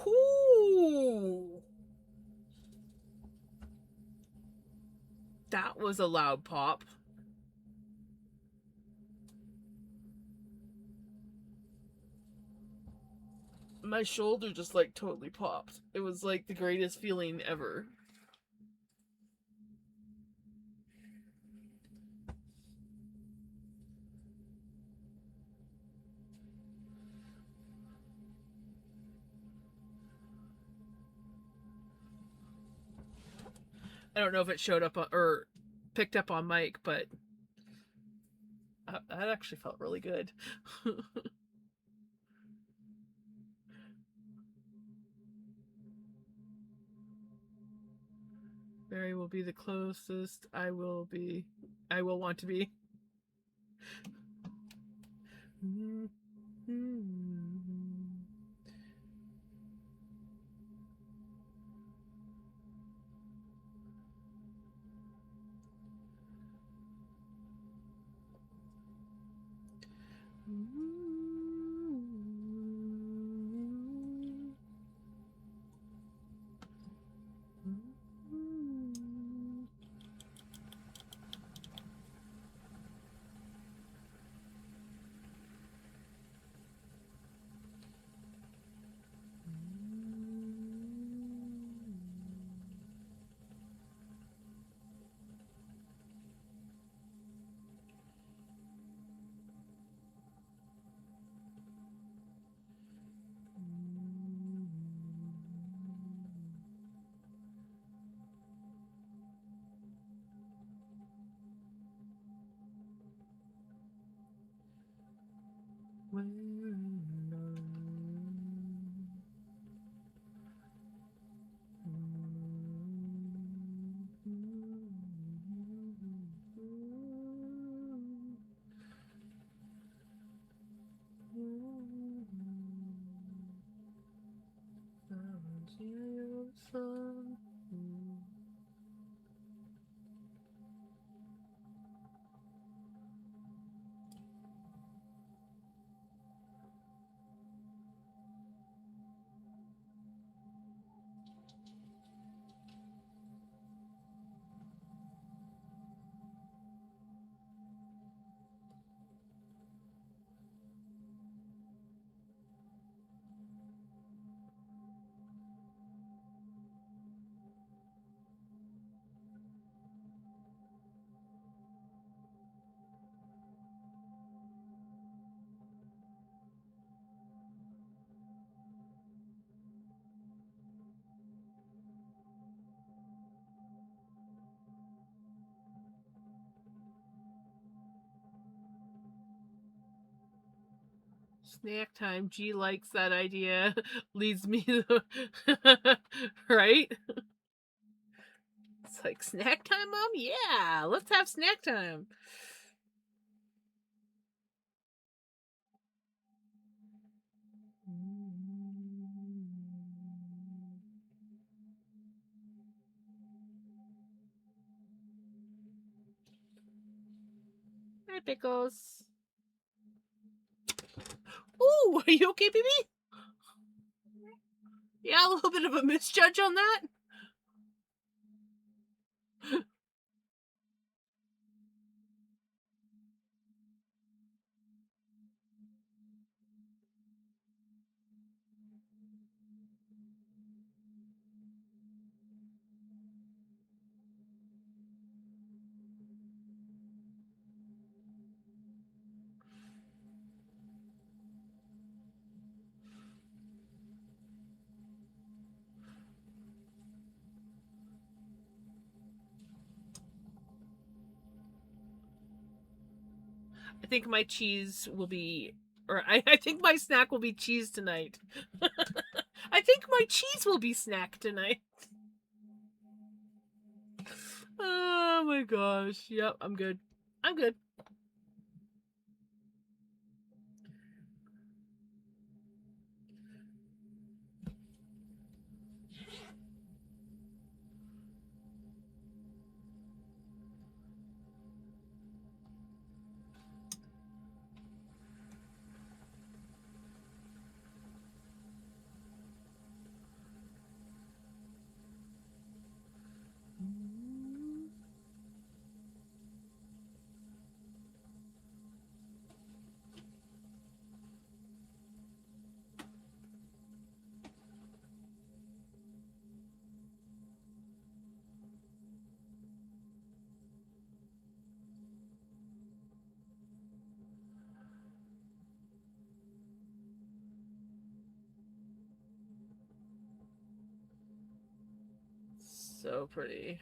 Ooh, that was a loud pop. My shoulder just like totally popped. It was like the greatest feeling ever. I don't know if it showed up on, or picked up on mic, but that actually felt really good. Barry will be the closest I will want to be. Snack time. G likes that idea. Leads me to right? It's like, snack time, Mom? Yeah, let's have snack time. Hi, Pickles. Ooh, are you okay, baby? Yeah, a little bit of a misjudge on that. I think my cheese will be, or I think my snack will be cheese tonight. I think my cheese will be snack tonight. Oh my gosh. Yep, I'm good. I'm good. So pretty.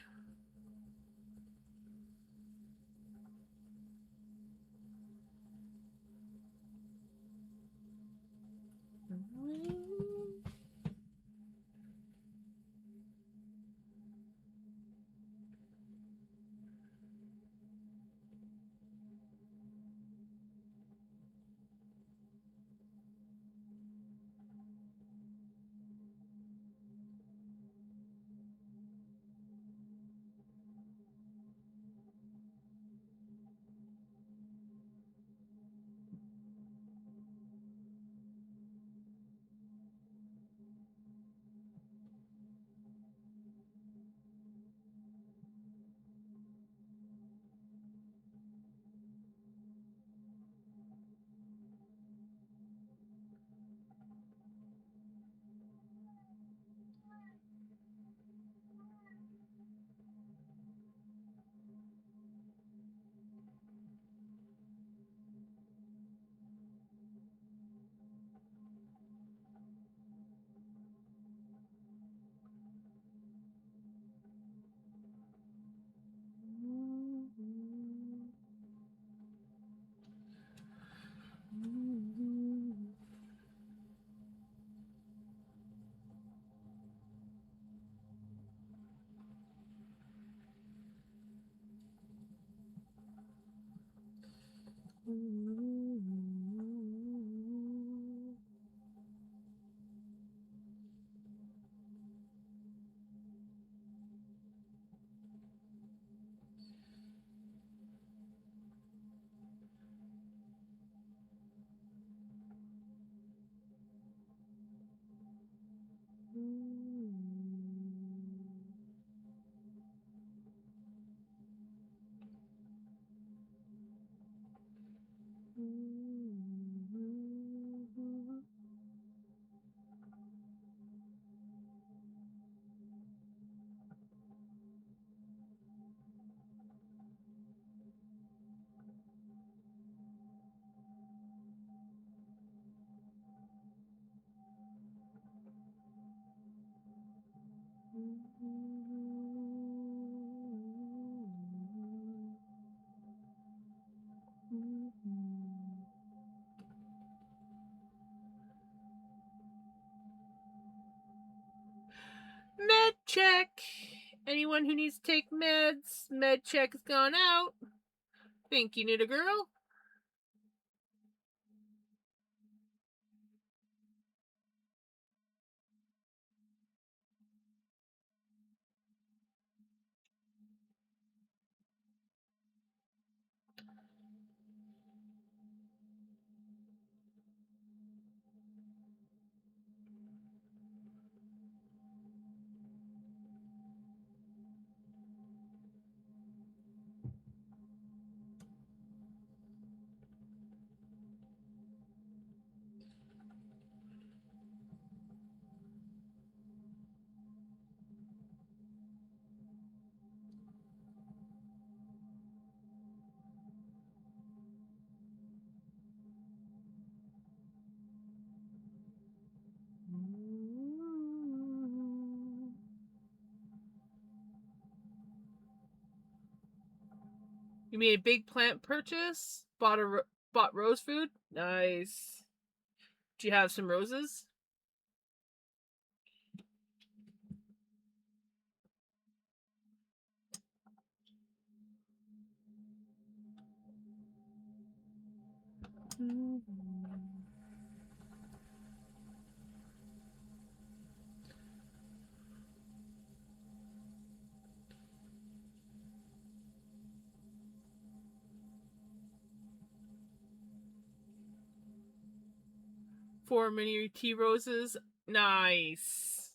check. Anyone who needs to take meds, med check has gone out. Thank you, Knit a Girl. You made a big plant purchase? Bought rose food? Nice. Do you have some roses? Four mini tea roses? Nice.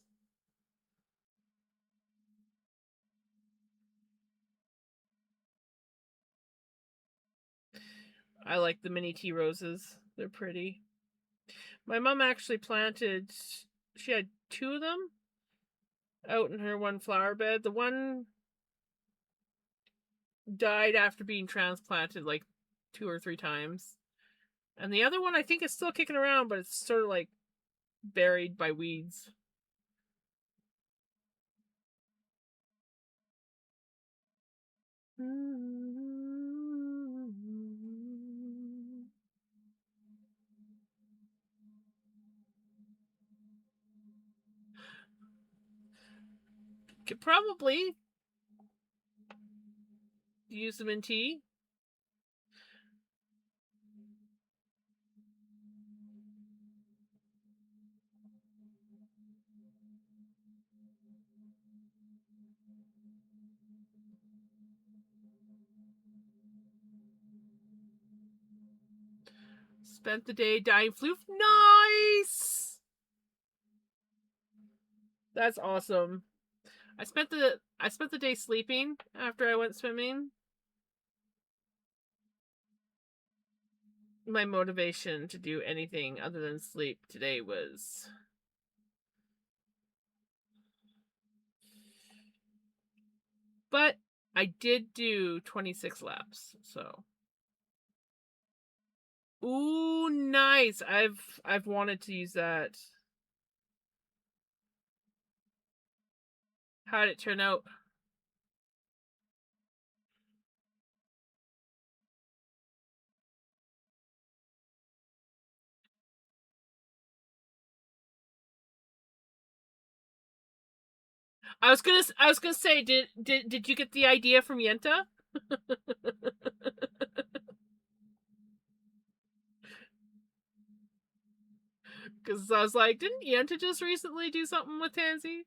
I like the mini tea roses. They're pretty. My mom actually planted, she had two of them out in her one flower bed. The one died after being transplanted like 2 or 3 times. And the other one I think is still kicking around, but it's sort of like buried by weeds. Could probably use them in tea. Spent the day dyeing floof. Nice! That's awesome. I spent the day sleeping after I went swimming. My motivation to do anything other than sleep today was but I did do 26 laps, so ooh, nice. I've wanted to use that. How'd it turn out? I was gonna say, did you get the idea from Yenta? Because I was like, didn't Yenta just recently do something with Tansy?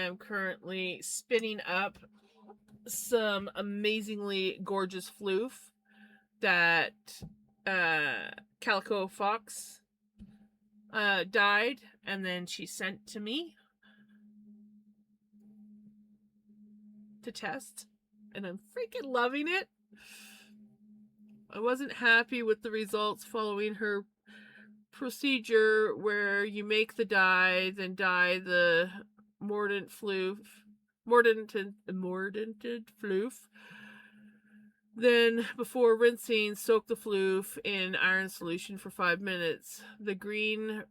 am currently spinning up some amazingly gorgeous floof that Calico Fox dyed, and then she sent to me to test, and I'm freaking loving it. I wasn't happy with the results following her procedure where you make the dye, then dye the mordanted floof. Then, before rinsing, soak the floof in iron solution for 5 minutes. The green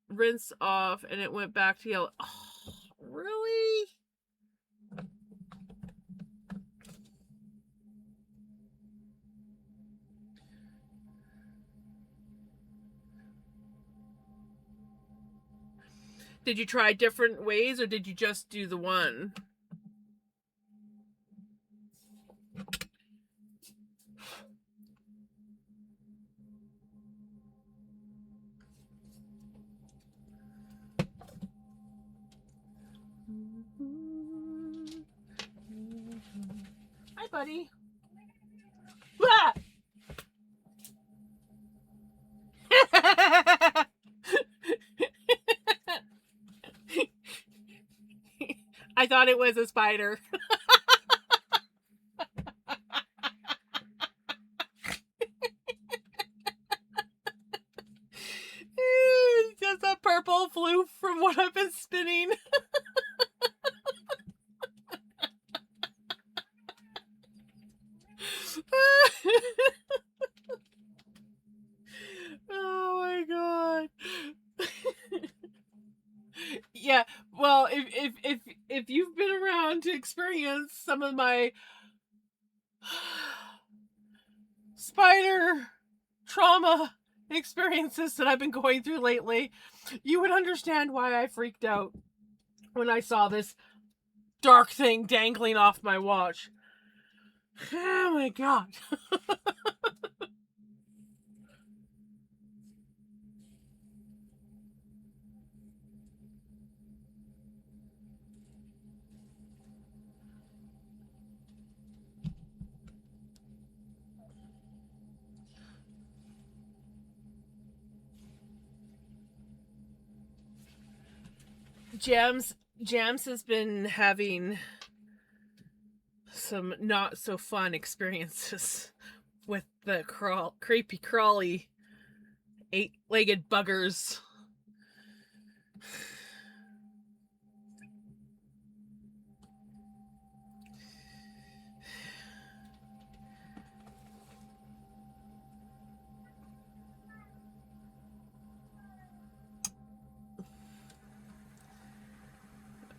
rinse off and it went back to yellow. Oh, really? Did you try different ways or did you just do the one? Hi, buddy. Ah! I thought it was a spider. Just a purple floof from what I've been spinning. Oh my god. Yeah, well, if you've been around to experience some of my spider trauma experiences that I've been going through lately, you would understand why I freaked out when I saw this dark thing dangling off my watch. Oh my god. Jams has been having some not so fun experiences with the creepy crawly 8-legged buggers.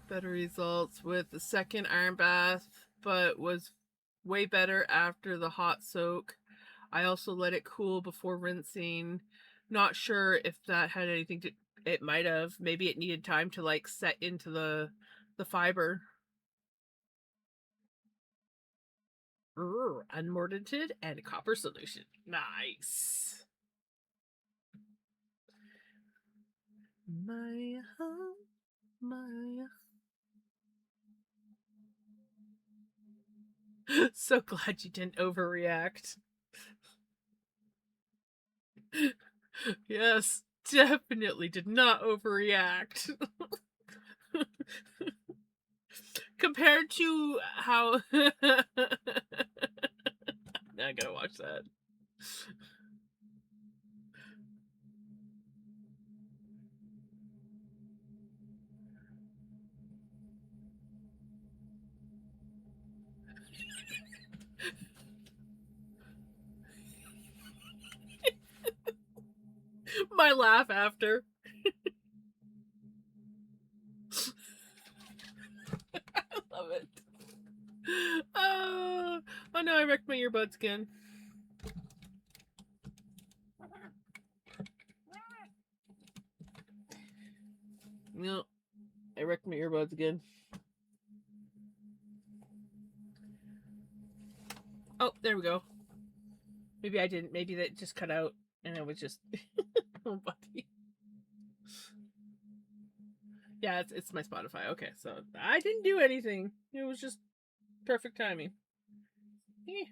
Better results with the second iron bath, but was way better after the hot soak. I also let it cool before rinsing. Not sure if that had anything to... It might have. Maybe it needed time to like set into the fiber. Unmordanted and copper solution. Nice. My So glad you didn't overreact. Yes, definitely did not overreact. Compared to how... I gotta watch that. My laugh after. I love it. Oh no, I wrecked my earbuds again. No, I wrecked my earbuds again. Oh, there we go. Maybe I didn't. Maybe that just cut out and it was just... Oh, buddy. Yeah, it's my Spotify. Okay, so I didn't do anything. It was just perfect timing. Eh.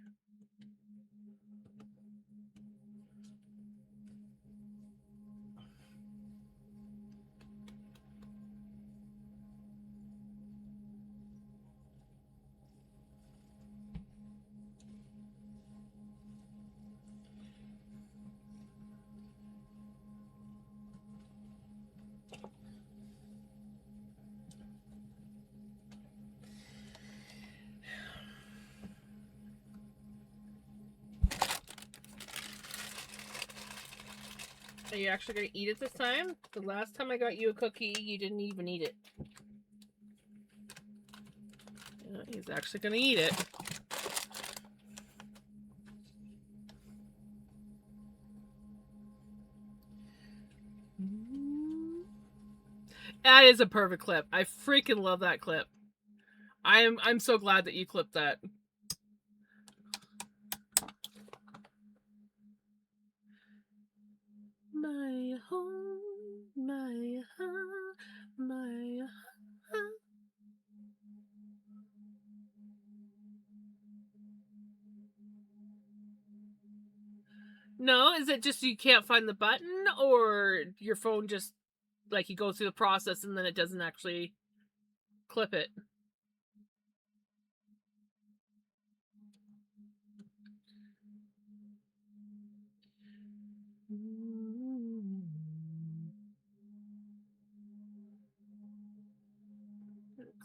Are you actually gonna eat it this time? The last time I got you a cookie, you didn't even eat it. Yeah, he's actually gonna eat it. That is a perfect clip. I freaking love that clip. I'm so glad that you clipped that. My home, my heart, my heart. No, is it just you can't find the button, or your phone just like you go through the process and then it doesn't actually clip it?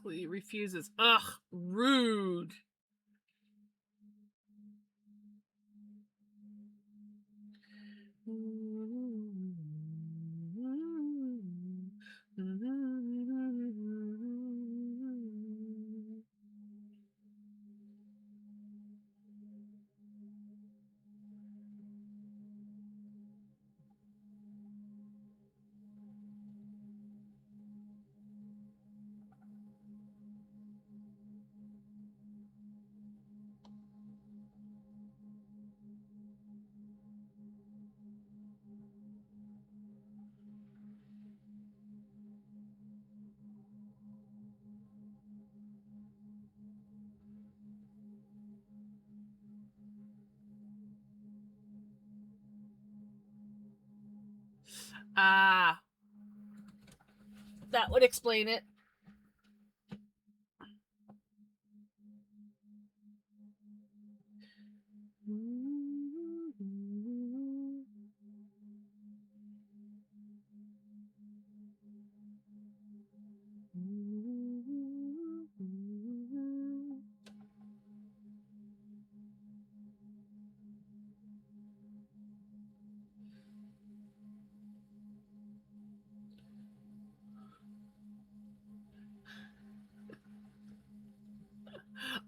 He refuses. Ugh, rude. Ah, that would explain it.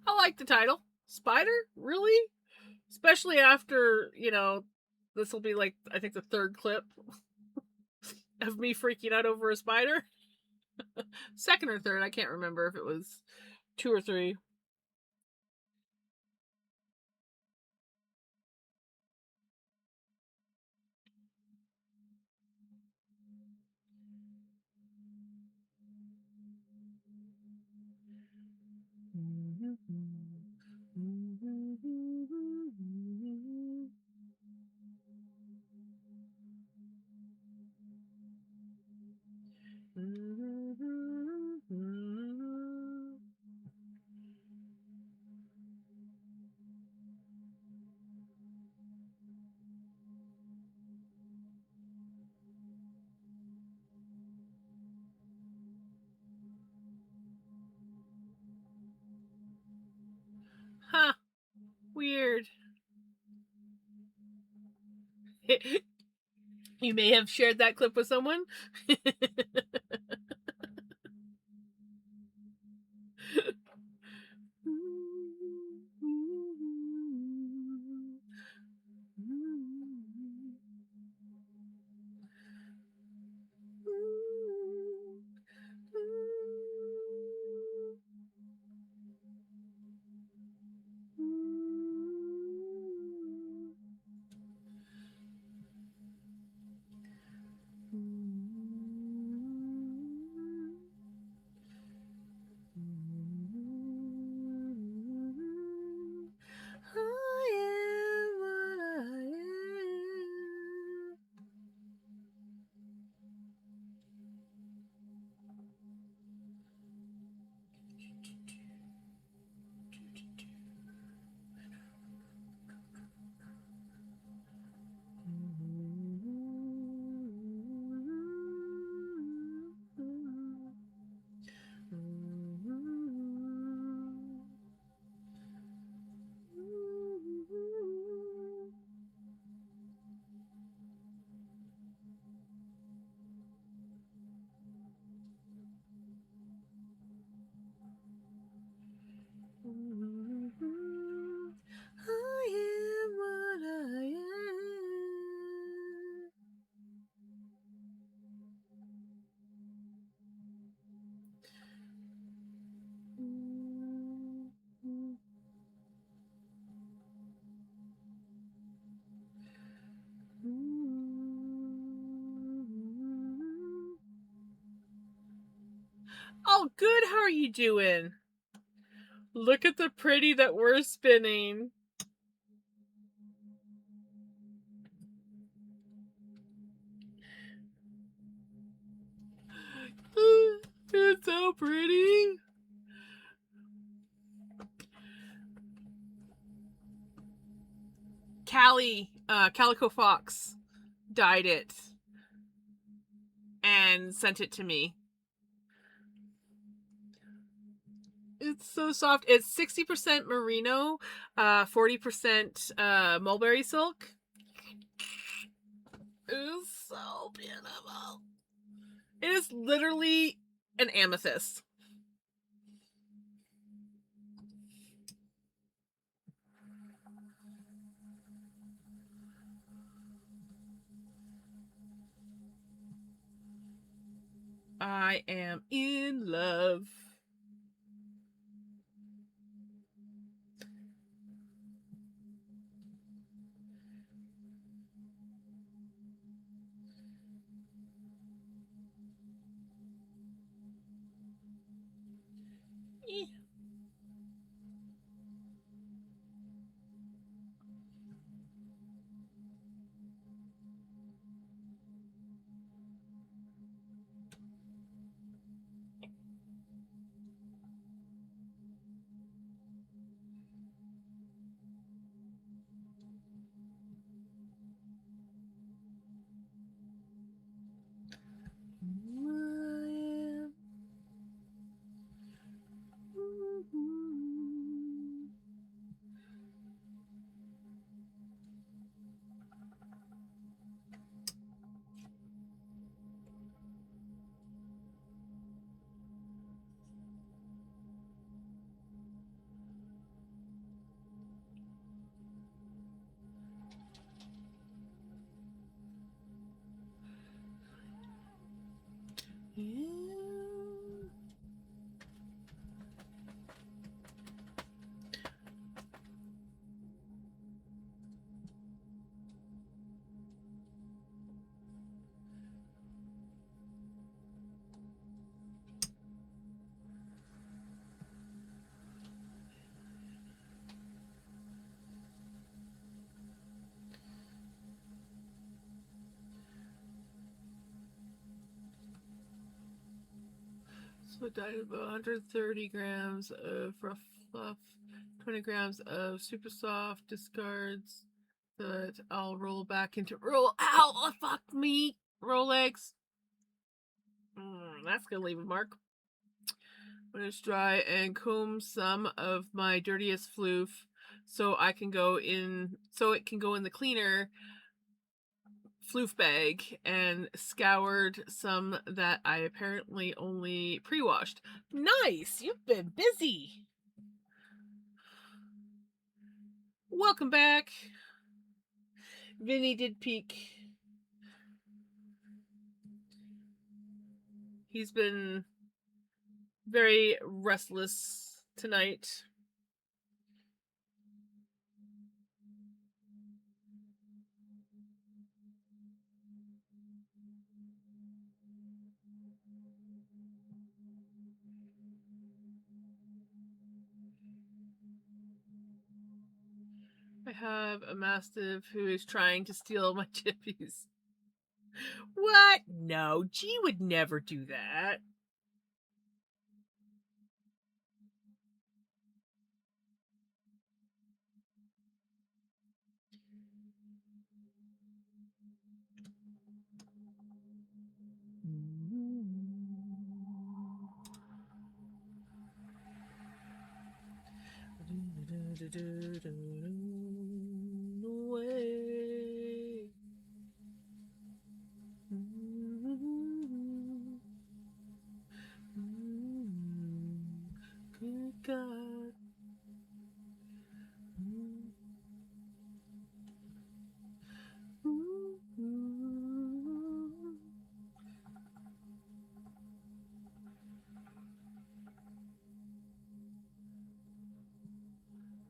I like the title. Spider? Really? Especially after, this will be like, I think the third clip of me freaking out over a spider. Second or third, I can't remember if it was 2 or 3. Huh. Weird. You may have shared that clip with someone. Oh, good. How are you doing? Look at the pretty that we're spinning. It's so pretty. Calico Fox dyed it and sent it to me. It's so soft. It's 60% merino, 40% mulberry silk. It is so beautiful. It is literally an amethyst. I am in love. So I dyed about 130 grams of rough fluff, 20 grams of super soft discards that I'll roll back into roll. Ow! Oh, fuck me! Rolex. That's gonna leave a mark. When it's dry, and comb some of my dirtiest floof so I can go in. So it can go in the cleaner floof bag, and scoured some that I apparently only pre-washed. Nice! You've been busy! Welcome back. Vinny did peek. He's been very restless tonight. I have a mastiff who is trying to steal my chippies. What? No, G would never do that. Away. Good God.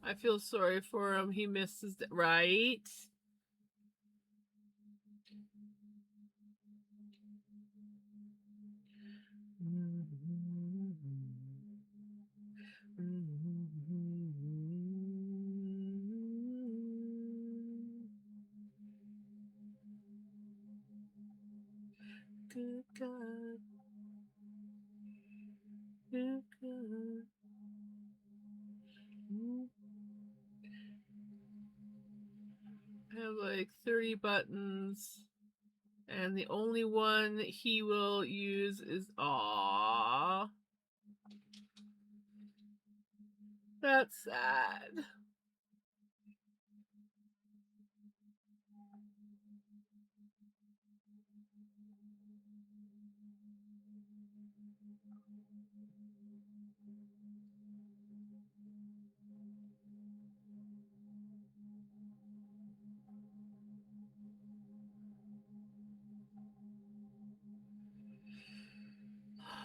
I feel sorry for him. He misses it, right? Good God. Good God. I have like 30 buttons, and the only one he will use is aw. That's sad.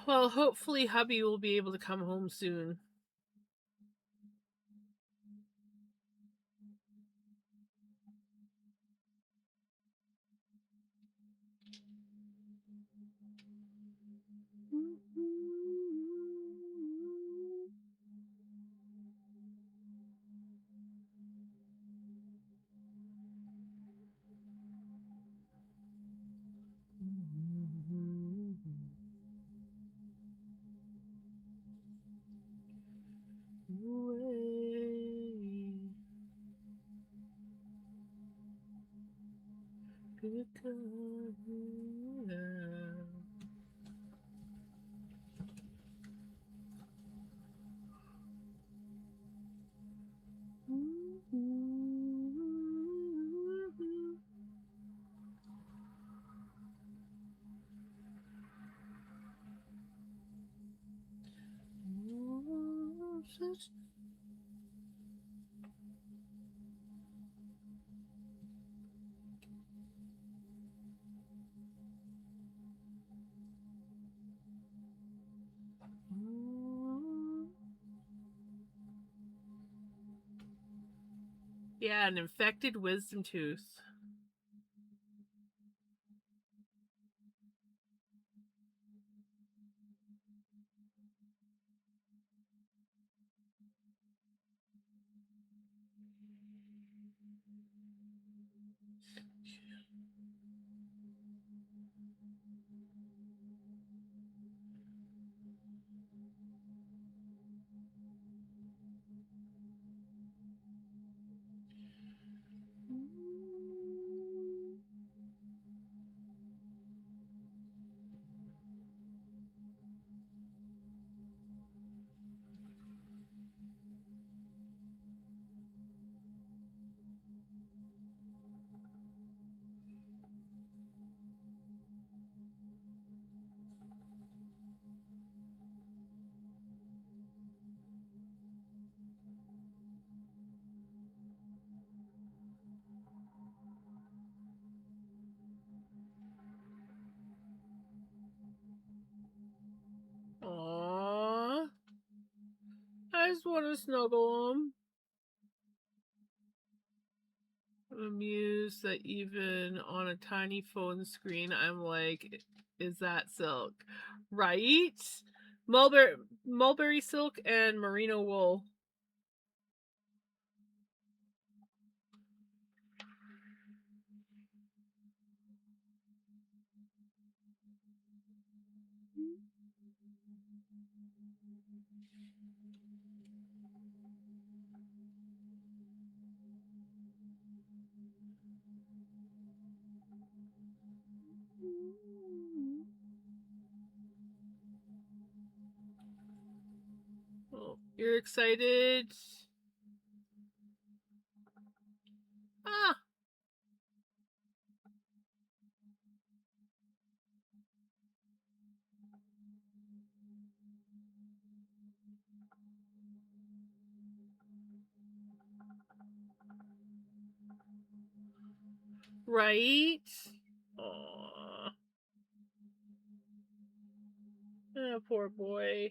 Well, hopefully hubby will be able to come home soon. Yeah, an infected wisdom tooth. Aww. I just want to snuggle him. I'm amused that even on a tiny phone screen, I'm like, is that silk? Right? Mulberry silk and merino wool. Oh, you're excited? Ah, right? Aw. Oh, poor boy.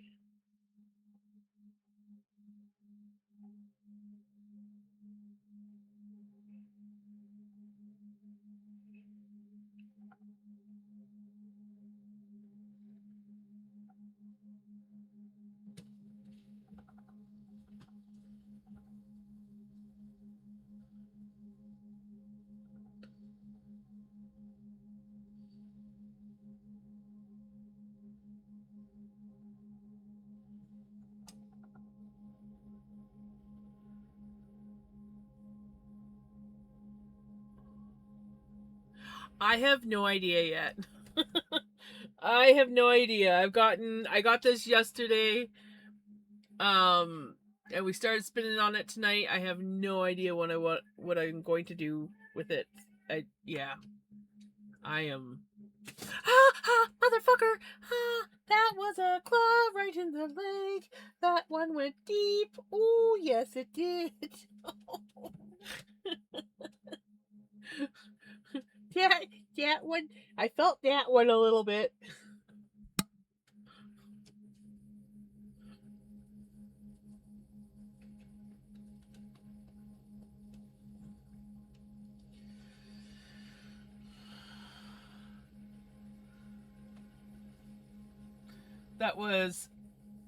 I have no idea yet. I have no idea. I got this yesterday. And we started spinning on it tonight. I have no idea what I'm going to do with it. Yeah. I am motherfucker! That was a claw right in the leg. That one went deep. Oh, yes, it did. that one. I felt that one a little bit. That was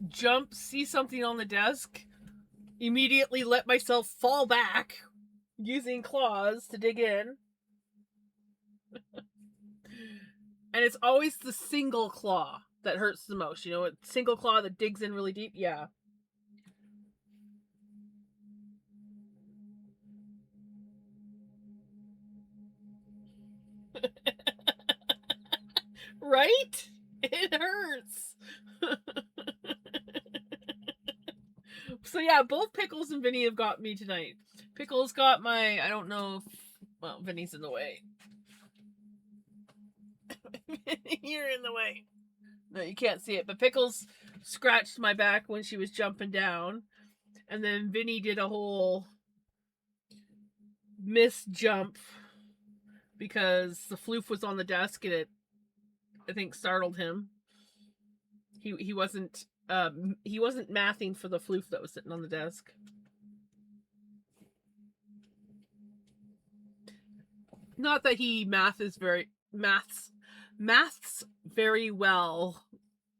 jump, see something on the desk, immediately let myself fall back using claws to dig in. And it's always the single claw that hurts the most. You know, a single claw that digs in really deep. Yeah. Right? It hurts. So yeah, both Pickles and Vinny have got me tonight. Pickles got my, I don't know if, well, Vinny's in the way. You're in the way. No, you can't see it, but Pickles scratched my back when she was jumping down. And then Vinny did a whole miss jump because the floof was on the desk and it, I think, startled him. He wasn't mathing for the floof that was sitting on the desk. Not that he maths very well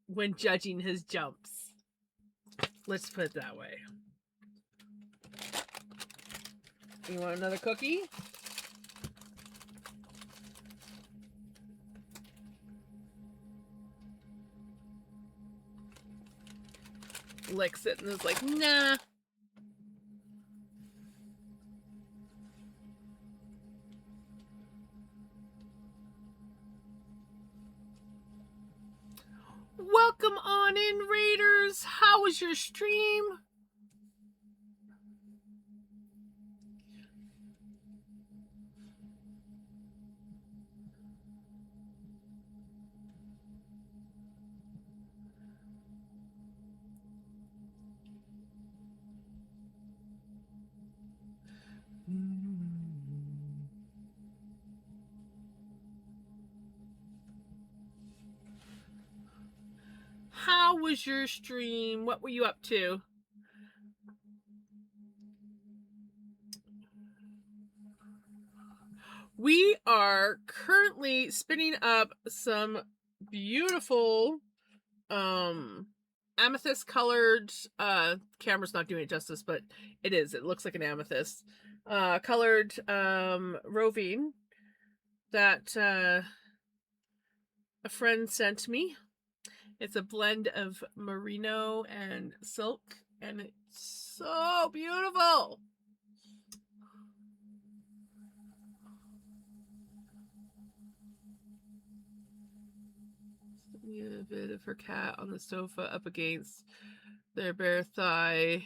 when judging his jumps. Let's put it that way. You want another cookie? Licks it and is like, nah. Welcome on in, Raiders. How was your stream? How was your stream? What were you up to? We are currently spinning up some beautiful amethyst colored, camera's not doing it justice, but it is. It looks like an amethyst. Colored roving that a friend sent me. It's a blend of merino and silk, and it's so beautiful. A bit of her cat on the sofa up against their bare thigh,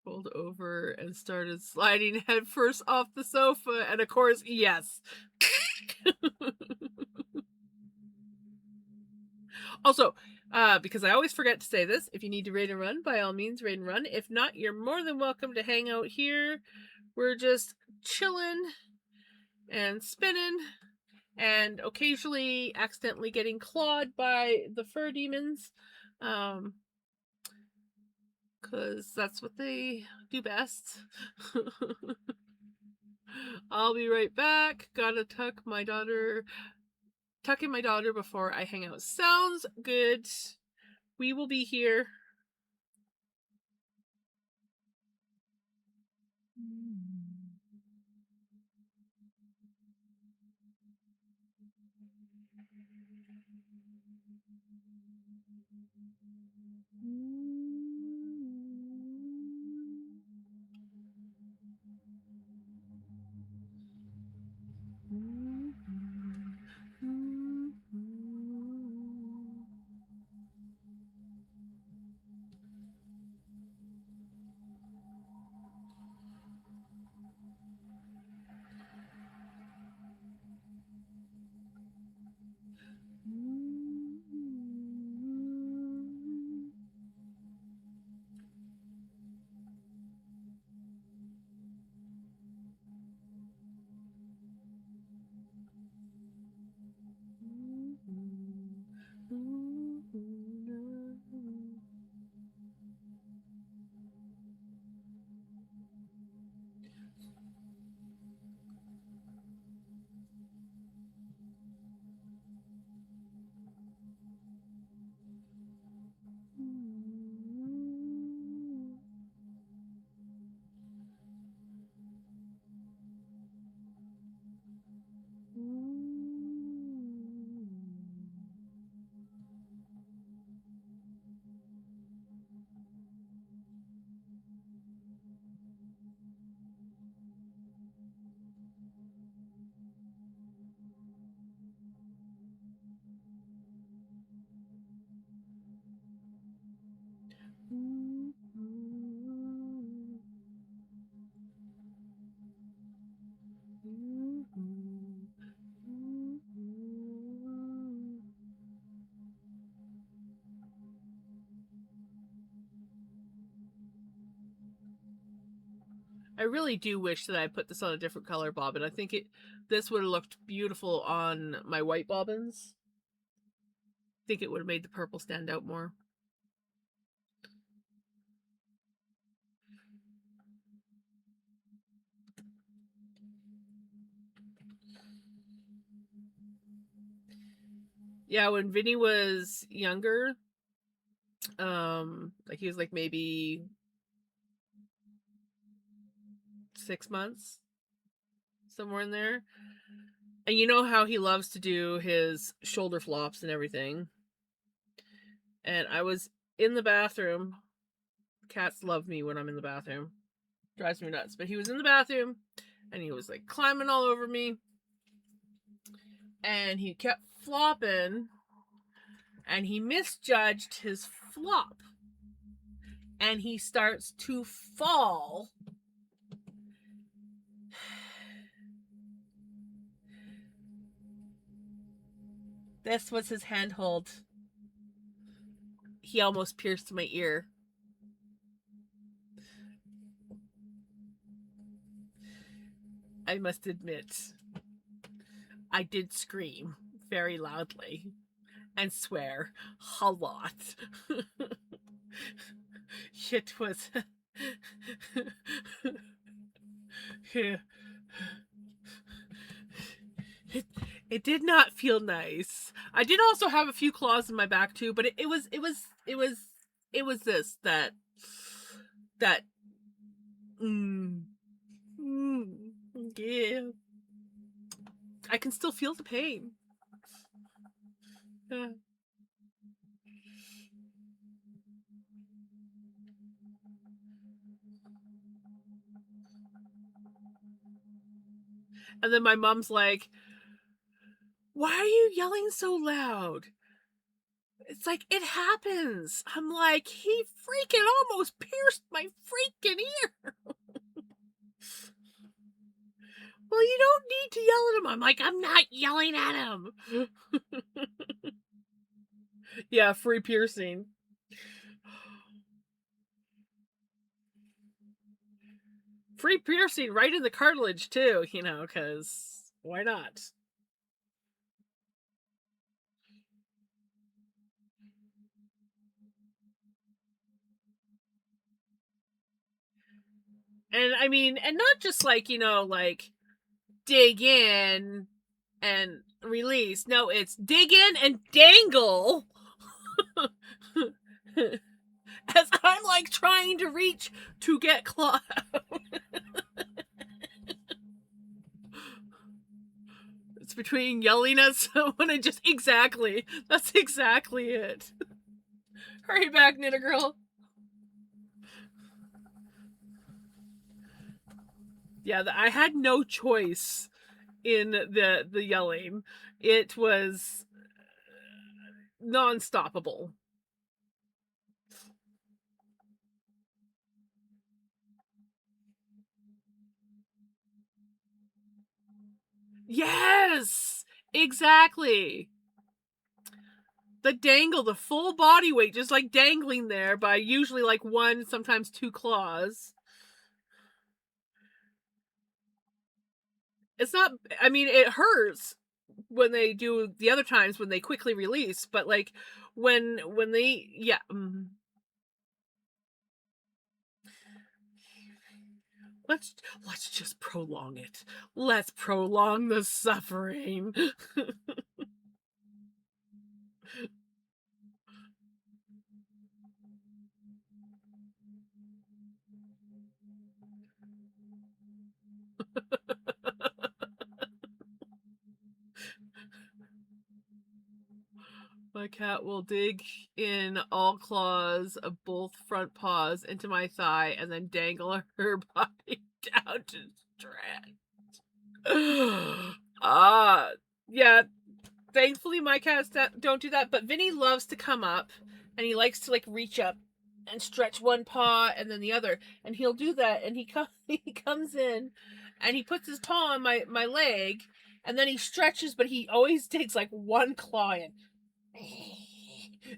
rolled over and started sliding headfirst off the sofa. And of course, yes. Also, because I always forget to say this, if you need to raid and run, by all means, raid and run. If not, you're more than welcome to hang out here. We're just chilling and spinning and occasionally accidentally getting clawed by the fur demons. Because that's what they do best. I'll be right back. Gotta tuck in my daughter before I hang out. Sounds good. We will be here. I really do wish that I put this on a different color bobbin. I think this would have looked beautiful on my white bobbins. I think it would have made the purple stand out more. Yeah, when Vinny was younger, like he was like maybe 6 months, somewhere in there. And you know how he loves to do his shoulder flops and everything. And I was in the bathroom. Cats love me when I'm in the bathroom. Drives me nuts. But he was in the bathroom and he was like climbing all over me. And he kept flopping. And he misjudged his flop. And he starts to fall. This was his handhold. He almost pierced my ear. I must admit, I did scream very loudly and swear a lot. It was. It did not feel nice. I did also have a few claws in my back too, but it was this that yeah. I can still feel the pain. Yeah. And then my mom's like, "Why are you yelling so loud?" It's like, it happens. I'm like, he freaking almost pierced my freaking ear. Well, you don't need to yell at him. I'm like, I'm not yelling at him. Yeah, free piercing. Free piercing right in the cartilage too, you know, because why not? And I mean, and not just like, you know, like dig in and release. No, it's dig in and dangle. As I'm like trying to reach to get claw out. It's between yelling at someone and just exactly. That's exactly it. Hurry back, Knitter Girl. Yeah, I had no choice in the yelling. It was non-stoppable. Yes, exactly. The dangle, the full body weight, just like dangling there by usually like one, sometimes two claws. It's not, I mean, it hurts when they do the other times when they quickly release, but like when they, yeah. Let's just prolong it. Let's prolong the suffering. My cat will dig in all claws of both front paws into my thigh and then dangle her body down to stretch. Yeah. Thankfully, my cats don't do that, but Vinny loves to come up and he likes to like reach up and stretch one paw and then the other, and he'll do that. And he comes in and he puts his paw on my leg, and then he stretches, but he always takes like one claw in.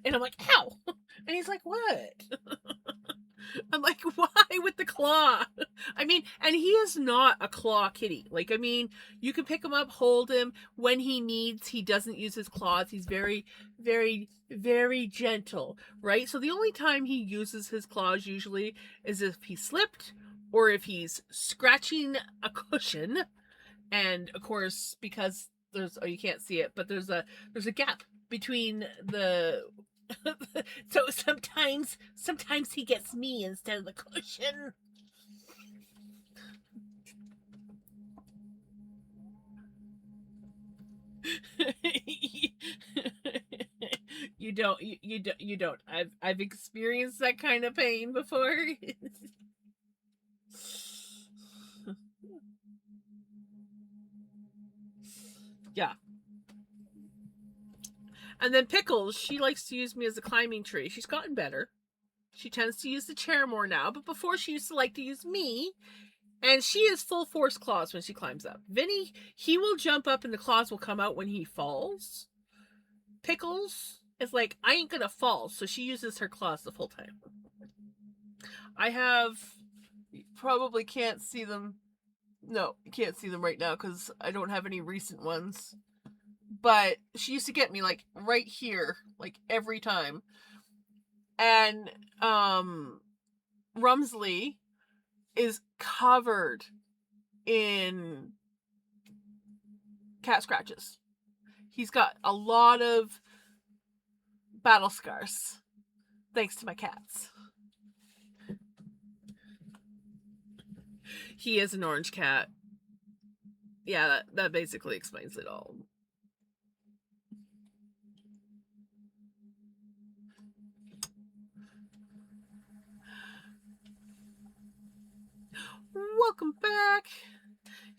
And I'm like, ow. And he's like, what? I'm like, why with the claw? I mean, and he is not a claw kitty. Like, I mean, you can pick him up, hold him when he needs. He doesn't use his claws. He's very, very, very gentle, right? So the only time he uses his claws usually is if he slipped or if he's scratching a cushion. And of course, because there's, oh, you can't see it, but there's a gap between the so sometimes he gets me instead of the cushion. You don't. I've experienced that kind of pain before. Yeah. And then Pickles, she likes to use me as a climbing tree. She's gotten better. She tends to use the chair more now, but before she used to like to use me. And she is full force claws when she climbs up. Vinny, he will jump up and the claws will come out when he falls. Pickles is like, I ain't gonna fall, so she uses her claws the full time. I have, you probably can't see them. No, you can't see them right now because I don't have any recent ones. But she used to get me like right here, like every time. And Rumsley is covered in cat scratches. He's got a lot of battle scars thanks to my cats. He is an orange cat. Yeah, that basically explains it all. Welcome back.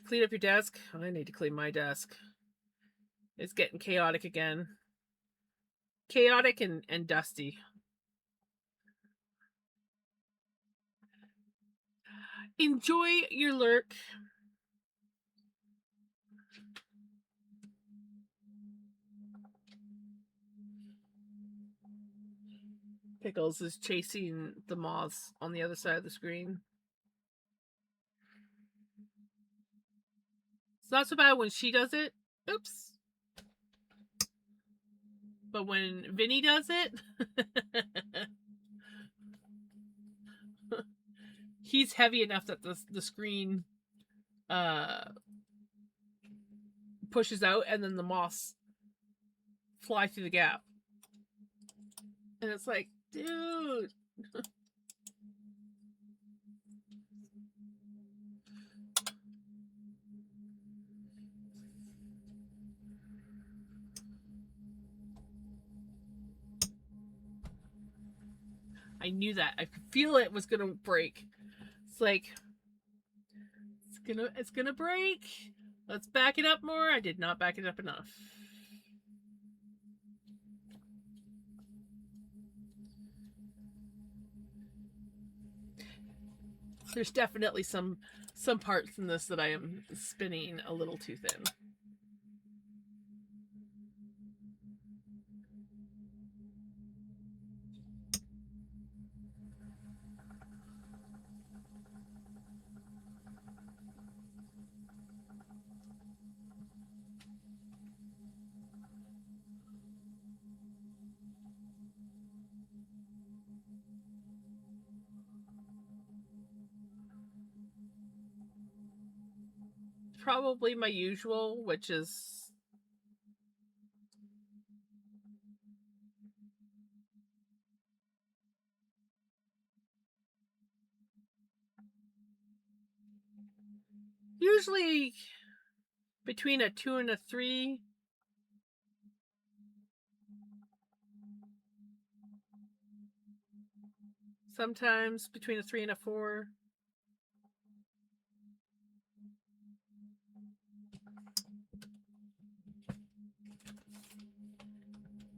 Clean up your desk. I need to clean my desk. It's getting chaotic again. Chaotic and dusty. Enjoy your lurk. Pickles is chasing the moths on the other side of the screen. It's not so bad when she does it. Oops. But when Vinny does it, he's heavy enough that the screen pushes out and then the moths fly through the gap. And it's like, dude. I knew that. I could feel it was gonna break. It's like it's gonna break. Let's back it up more. I did not back it up enough. There's definitely some parts in this that I am spinning a little too thin. Probably my usual, which is usually between a 2 and a 3. Sometimes between a 3 and a 4.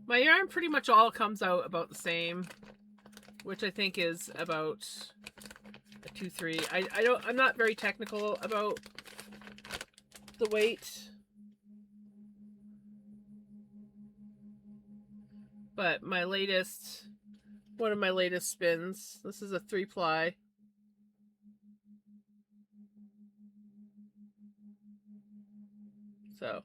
My yarn pretty much all comes out about the same, which I think is about a 2-3. I'm not very technical about the weight, but my latest one of my latest spins. This is a 3-ply. So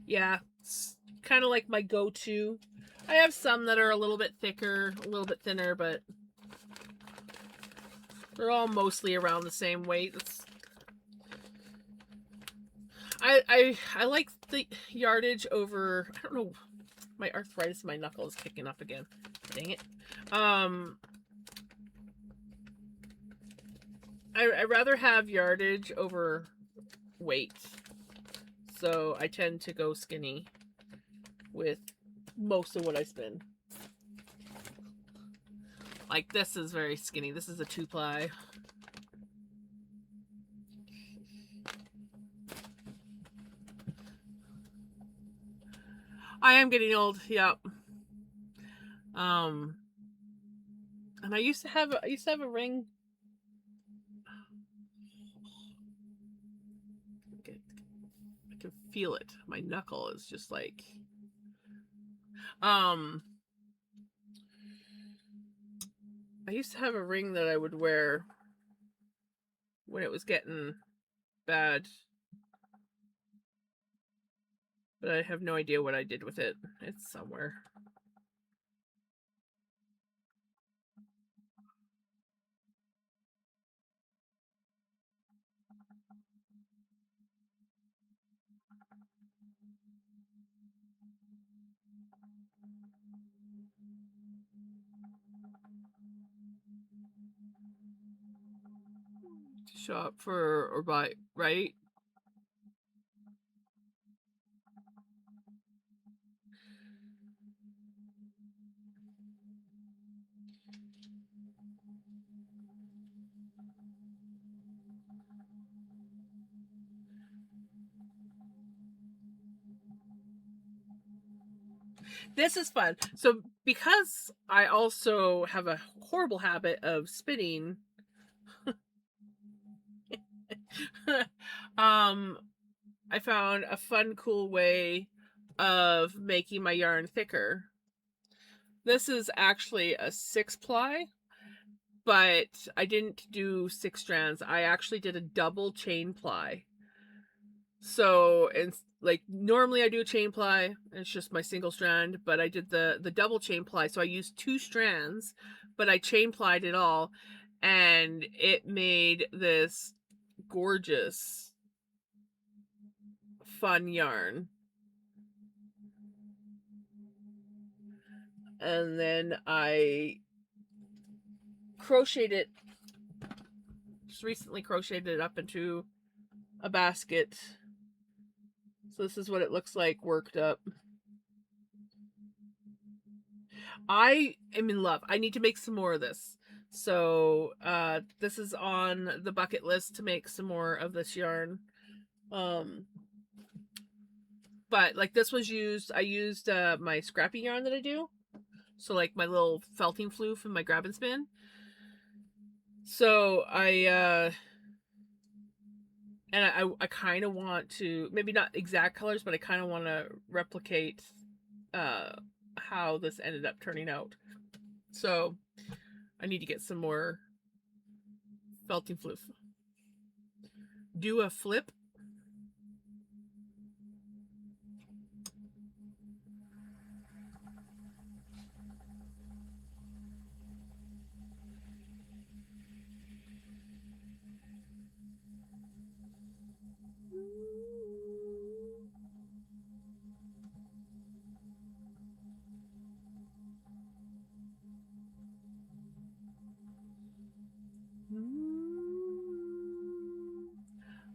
yeah, it's kind of like my go-to. I have some that are a little bit thicker, a little bit thinner, but they're all mostly around the same weight. I like the yardage over, I don't know, my arthritis in my knuckle is kicking up again. Dang it. I rather have yardage over weight. So I tend to go skinny with most of what I spin. Like this is very skinny. This is a 2-ply. I am getting old, yep. And I used to have a ring. I can feel it. My knuckle is just like I used to have a ring that I would wear when it was getting bad, but I have no idea what I did with it. It's somewhere. Shop for or buy, right? This is fun. So because I also have a horrible habit of spinning, I found a fun, cool way of making my yarn thicker. This is actually a 6-ply, but I didn't do 6 strands. I actually did a double chain ply. So, and like normally I do a chain ply, it's just my single strand, but I did the double chain ply. So I used 2 strands, but I chain plied it all, and it made this gorgeous fun yarn. And then I crocheted it, just recently crocheted it up into a basket. So this is what it looks like worked up. I am in love. I need to make some more of this. So this is on the bucket list to make some more of this yarn. But like this was used, I used my scrappy yarn that I do. So like my little felting floof and my grab and spin. So I kind of want to, maybe not exact colors, but I kind of want to replicate how this ended up turning out. So I need to get some more felting floof. Do a flip.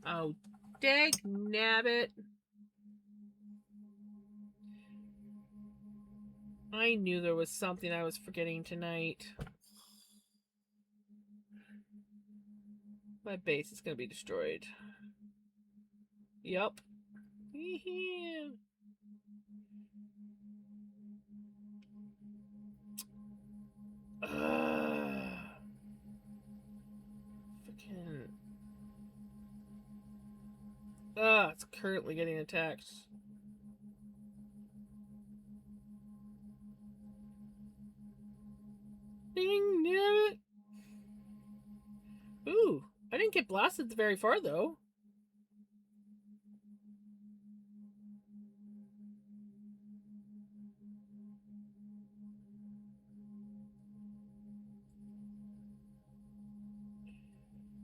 Oh, dag nabbit. I knew there was something I was forgetting tonight. My base is going to be destroyed. Yup. Freaking. Ah, it's currently getting attacked. Ding, damn it. Ooh, I didn't get blasted very far though.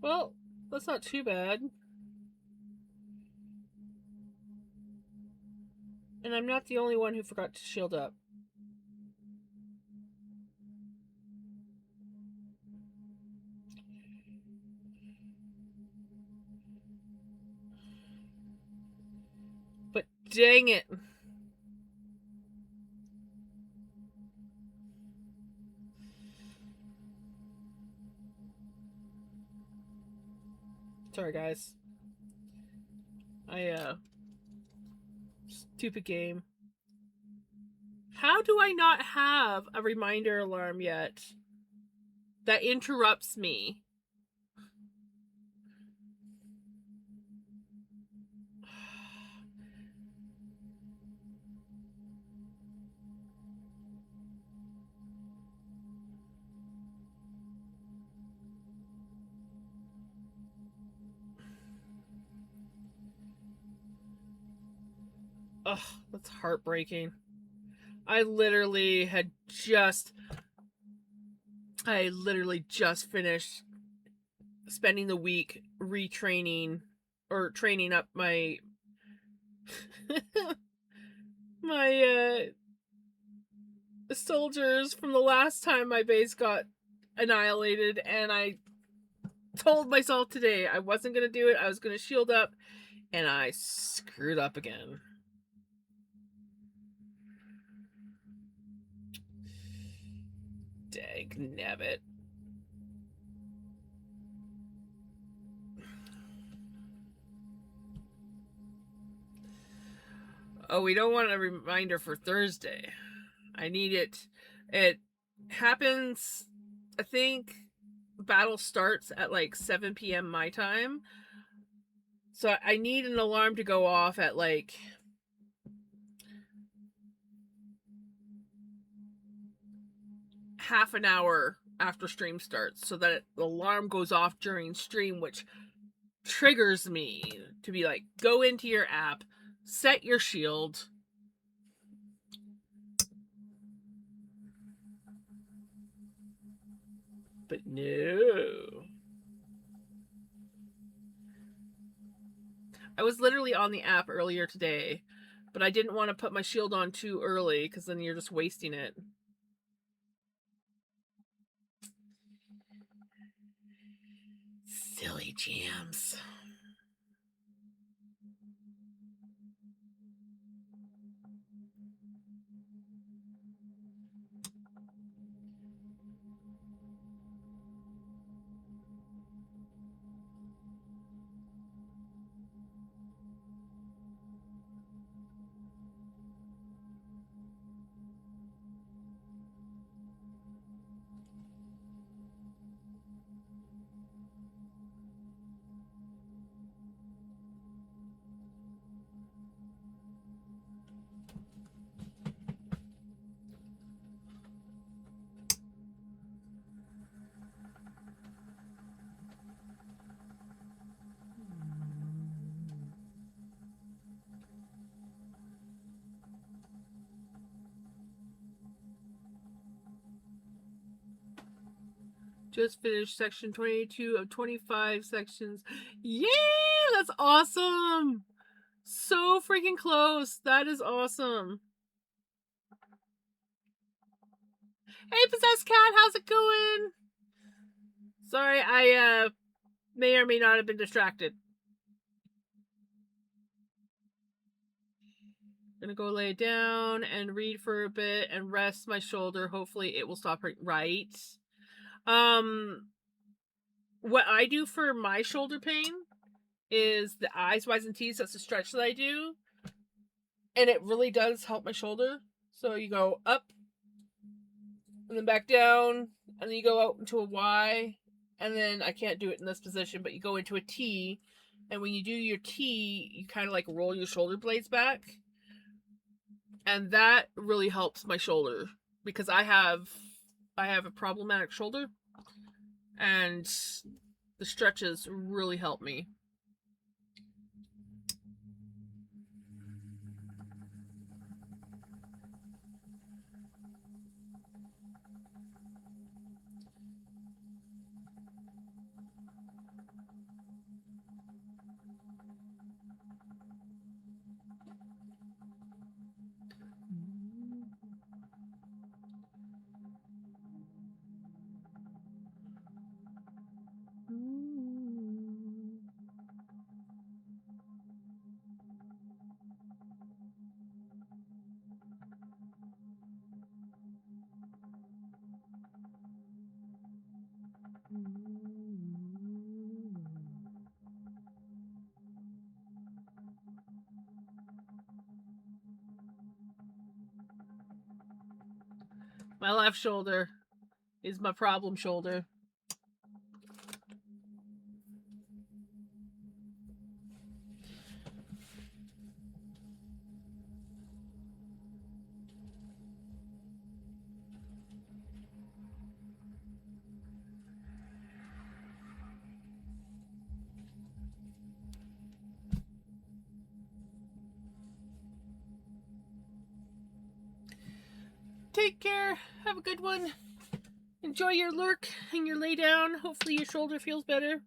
Well, that's not too bad. And I'm not the only one who forgot to shield up. But dang it. Sorry, guys. Stupid game. How do I not have a reminder alarm yet that interrupts me? Ugh, that's heartbreaking. I literally just finished spending the week retraining or training up my my soldiers from the last time my base got annihilated, and I told myself today I wasn't gonna do it. I was gonna shield up, and I screwed up again. Dag nabbit. Oh, we don't want a reminder for Thursday. I need it. It happens, I think battle starts at like 7 p.m. my time. So I need an alarm to go off at like half an hour after stream starts, so that the alarm goes off during stream, which triggers me to be like, go into your app, set your shield. But no. I was literally on the app earlier today, but I didn't want to put my shield on too early because then you're just wasting it. Silly jams. Just finished section 22 of 25 sections. Yeah, that's awesome. So freaking close. That is awesome. Hey, Possessed Cat, how's it going? Sorry, I may or may not have been distracted. Gonna go lay down and read for a bit and rest my shoulder. Hopefully it will stop hurting. Right. What I do for my shoulder pain is the eyes, Y's, and T's. That's a stretch that I do. And it really does help my shoulder. So you go up and then back down, and then you go out into a Y, and then I can't do it in this position, but you go into a T, And when you do your T, you kind of like roll your shoulder blades back. And that really helps my shoulder because I have a problematic shoulder, and the stretches really help me. My left shoulder is my problem shoulder. Take care. Have a good one. Enjoy your lurk and your lay down. Hopefully your shoulder feels better.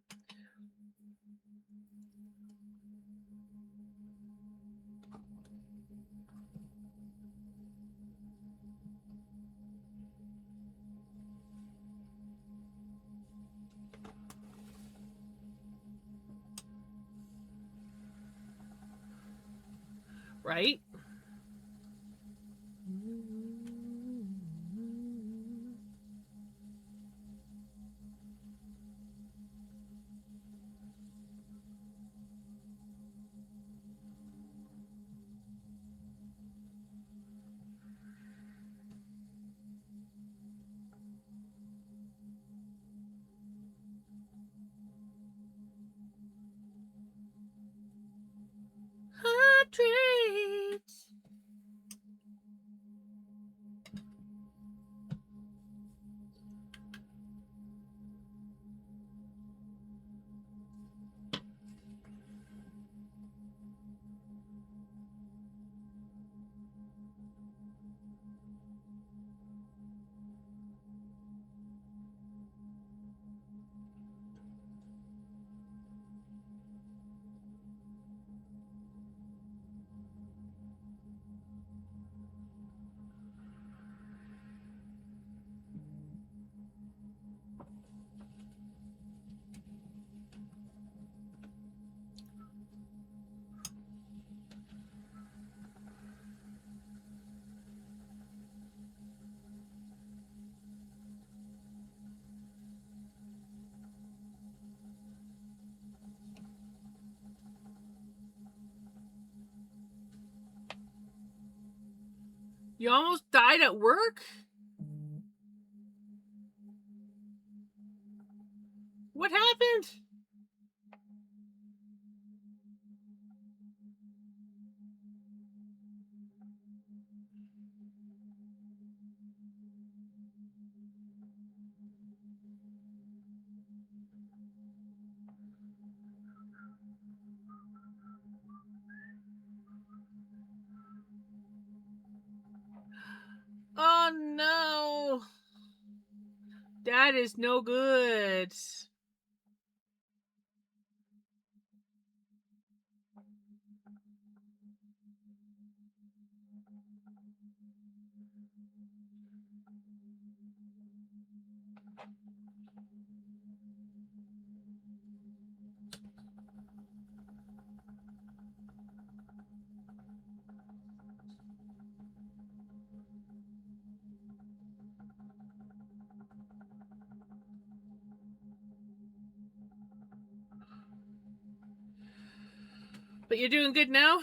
Right? Hydrate. You almost died at work? What happened? Oh no. That is no good. But you're doing good now?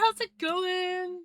how's it going?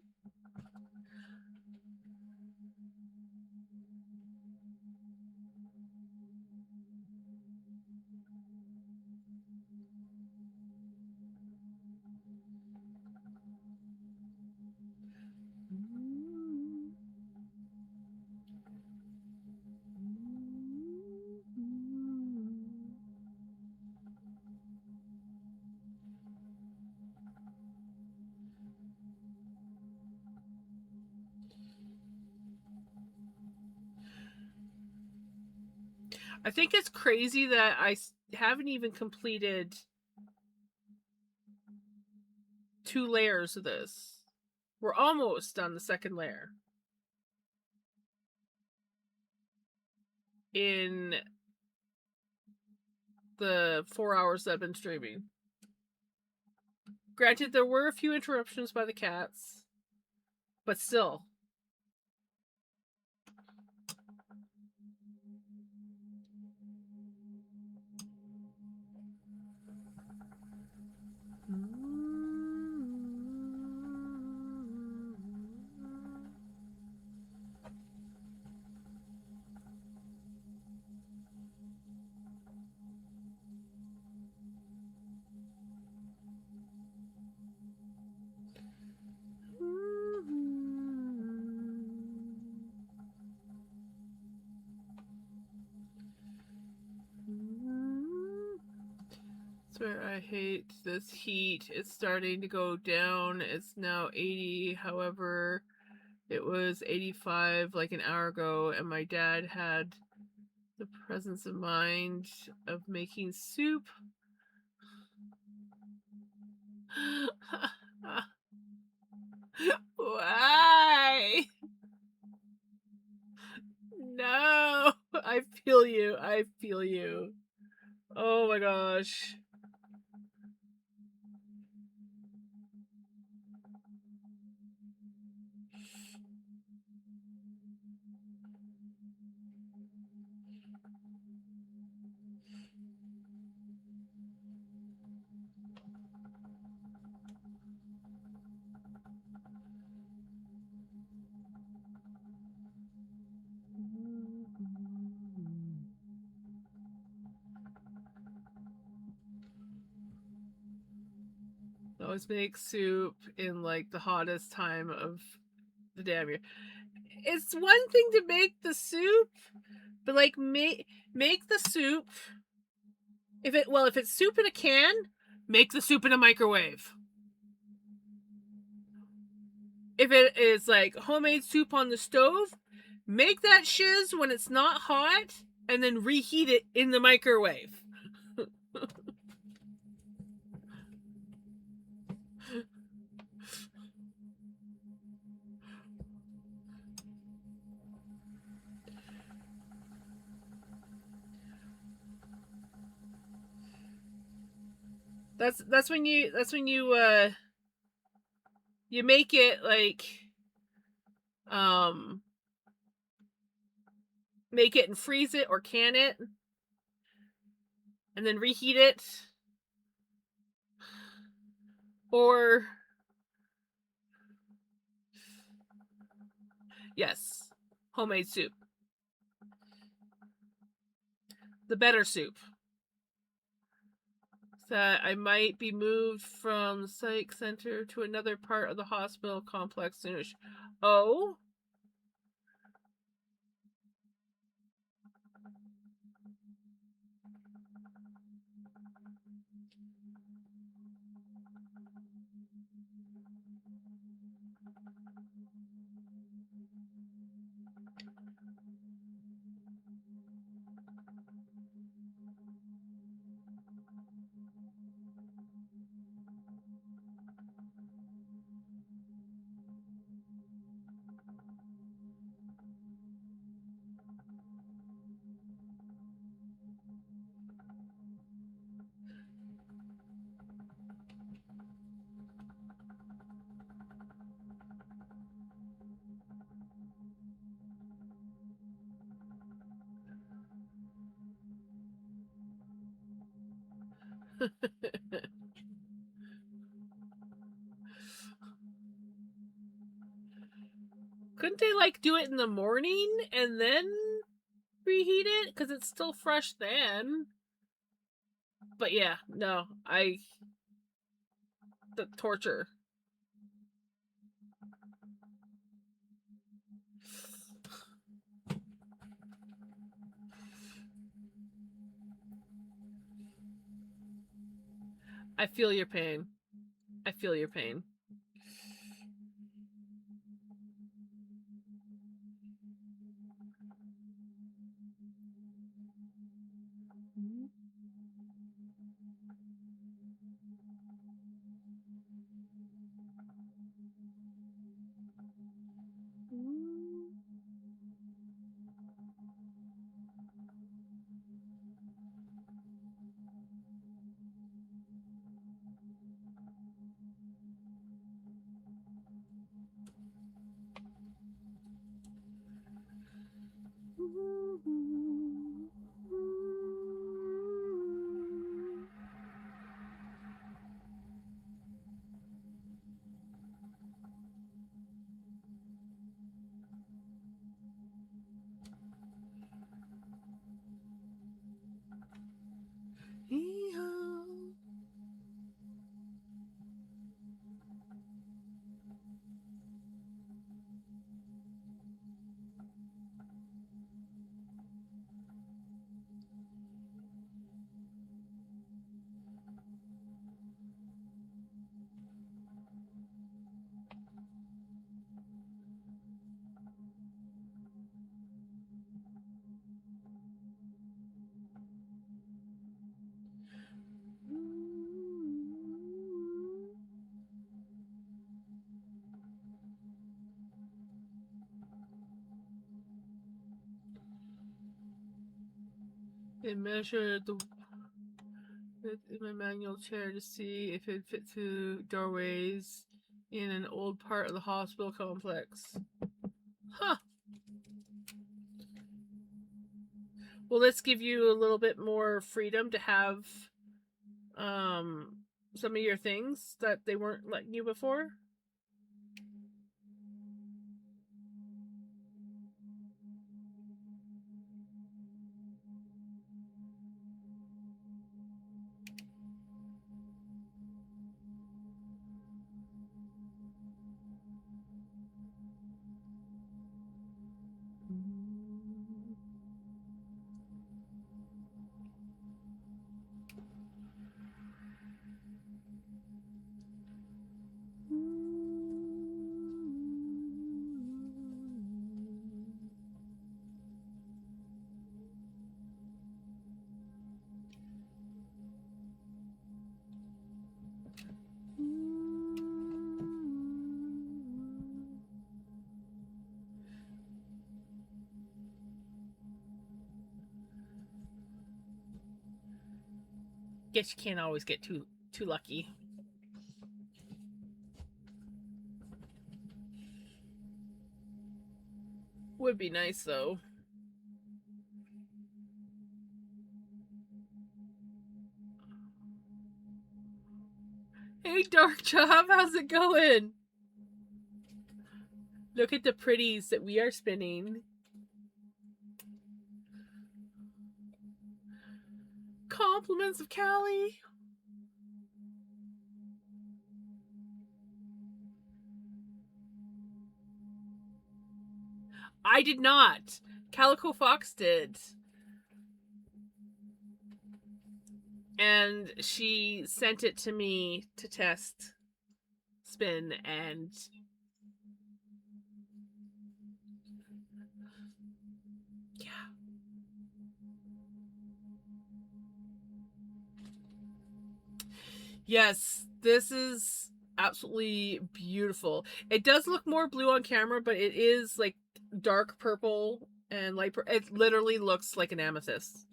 I think it's crazy that I haven't even completed 2 layers of this. We're almost done the second layer. In the 4 hours that I've been streaming. Granted, there were a few interruptions by the cats, but still. Sorry, I hate this heat. It's starting to go down. It's now 80. However, it was 85 like an hour ago, and my dad had the presence of mind of making soup. Why? No, I feel you. I feel you. Oh my gosh. I always make soup in like the hottest time of the damn year. It's one thing to make the soup, but like make the soup. If it's soup in a can, make the soup in a microwave. If it is like homemade soup on the stove, make that shiz when it's not hot and then reheat it in the microwave. That's when you you make it like make it and freeze it or can it and then reheat it. Or yes, homemade soup. The better soup. That I might be moved from the psych center to another part of the hospital complex soonish. Oh? Couldn't they like do it in the morning and then reheat it? Because it's still fresh then. But yeah, no, the torture. I feel your pain. I feel your pain. They measured the width in my manual chair to see if it fit through doorways in an old part of the hospital complex. Huh. Will this give you a little bit more freedom to have some of your things that they weren't letting you before? Guess you can't always get too lucky. Would be nice though. Hey Dark Job, how's it going? Look at the pretties that we are spinning. Compliments of Callie. I did not. Calico Fox did. And she sent it to me to test spin, and yeah. Yes, this is absolutely beautiful. It does look more blue on camera, but it is like dark purple and light purple. It literally looks like an amethyst.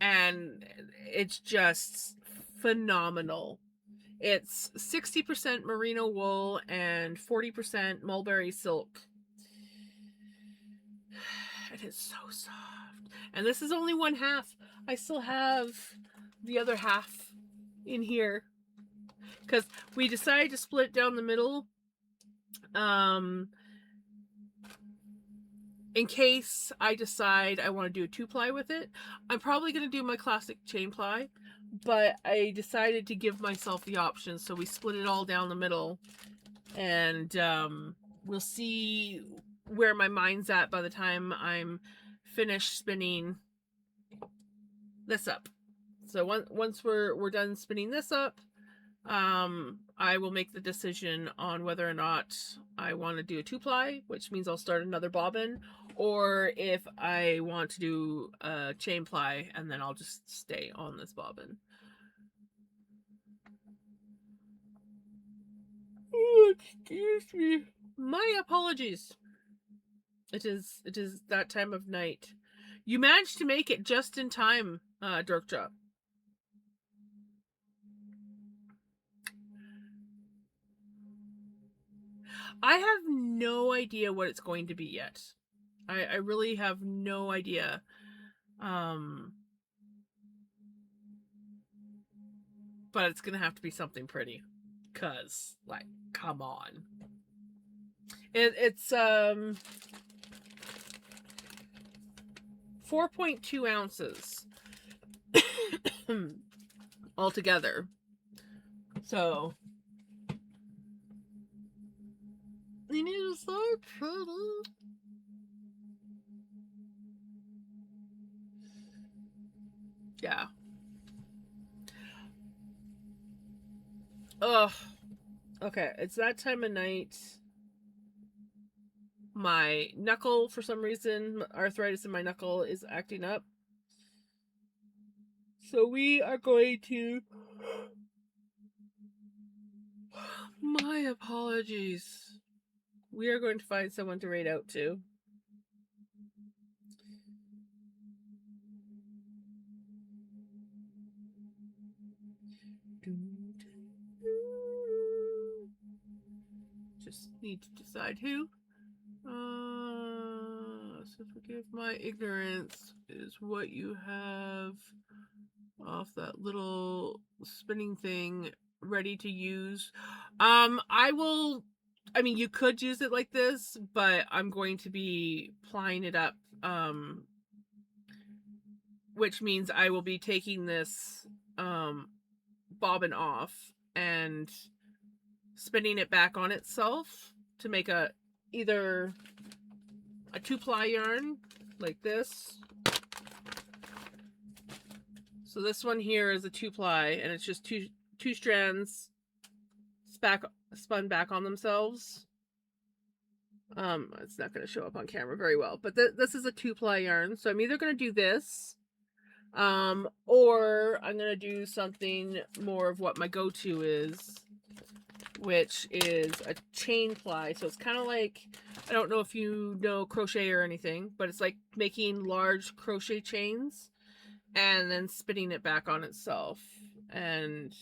And it's just phenomenal. It's 60% merino wool and 40% mulberry silk. It is so soft. And this is only one half. I still have the other half in here. because we decided to split it down the middle. In case I decide I want to do a 2-ply with it. I'm probably going to do my classic chain ply, but I decided to give myself the option, so we split it all down the middle, and we'll see where my mind's at by the time I'm finished spinning this up. So once we're done spinning this up, I will make the decision on whether or not I want to do a 2-ply, which means I'll start another bobbin, or if I want to do a chain ply, and then I'll just stay on this bobbin. Oh, excuse me. My apologies. It is that time of night. You managed to make it just in time, Dirkja. I have no idea what it's going to be yet. I really have no idea. But it's gonna have to be something pretty, cause like, come on. It's 4.2 ounces altogether. So you need to start pretty. Yeah. Ugh. Okay, it's that time of night. My knuckle, for some reason, arthritis in my knuckle is acting up. So we are going to... My apologies. We are going to find someone to raid out to. Just need to decide who. So forgive my ignorance is what you have off that little spinning thing ready to use. I mean, you could use it like this, but I'm going to be plying it up, which means I will be taking this bobbin off and spinning it back on itself to make either a 2-ply yarn like this. So this one here is a 2-ply, and it's just two strands spun back on themselves. It's not going to show up on camera very well, but this is a 2-ply yarn. So I'm either going to do this, or I'm going to do something more of what my go-to is, which is a chain ply. So it's kind of like, I don't know if you know crochet or anything, but it's like making large crochet chains and then spinning it back on itself. And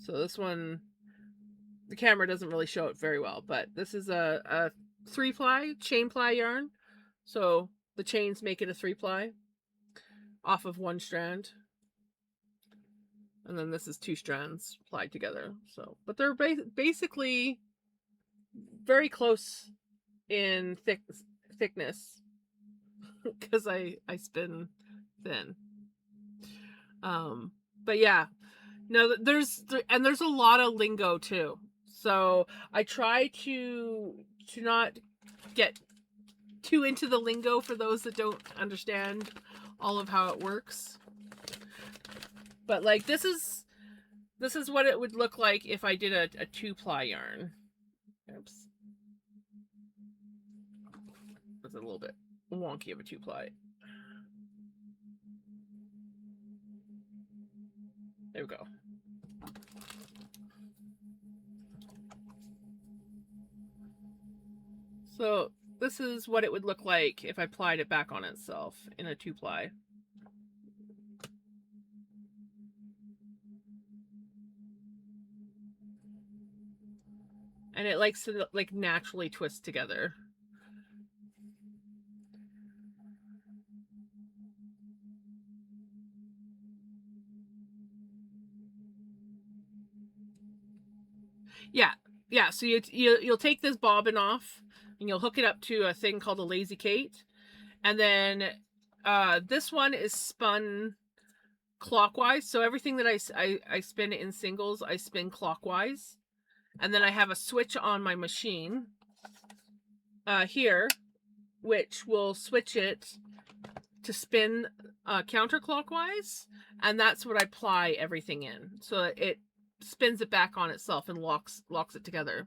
so this one, the camera doesn't really show it very well, but this is a 3-ply chain ply yarn. So the chains make it a 3-ply off of one strand. And then this is 2 strands plied together. So, but they're basically very close in thickness because I spin thin. But yeah, no, there's a lot of lingo too. So I try to not get too into the lingo for those that don't understand all of how it works. But like this is what it would look like if I did a 2-ply yarn. Oops. That's a little bit wonky of a 2-ply. There we go. So this is what it would look like if I plied it back on itself in a 2-ply. And it likes to like naturally twist together. Yeah, yeah. So you'll take this bobbin off, and you'll hook it up to a thing called a Lazy Kate, and then this one is spun clockwise. So everything that I spin in singles, I spin clockwise, and then I have a switch on my machine here, which will switch it to spin counterclockwise, and that's what I ply everything in. So it spins it back on itself and locks it together.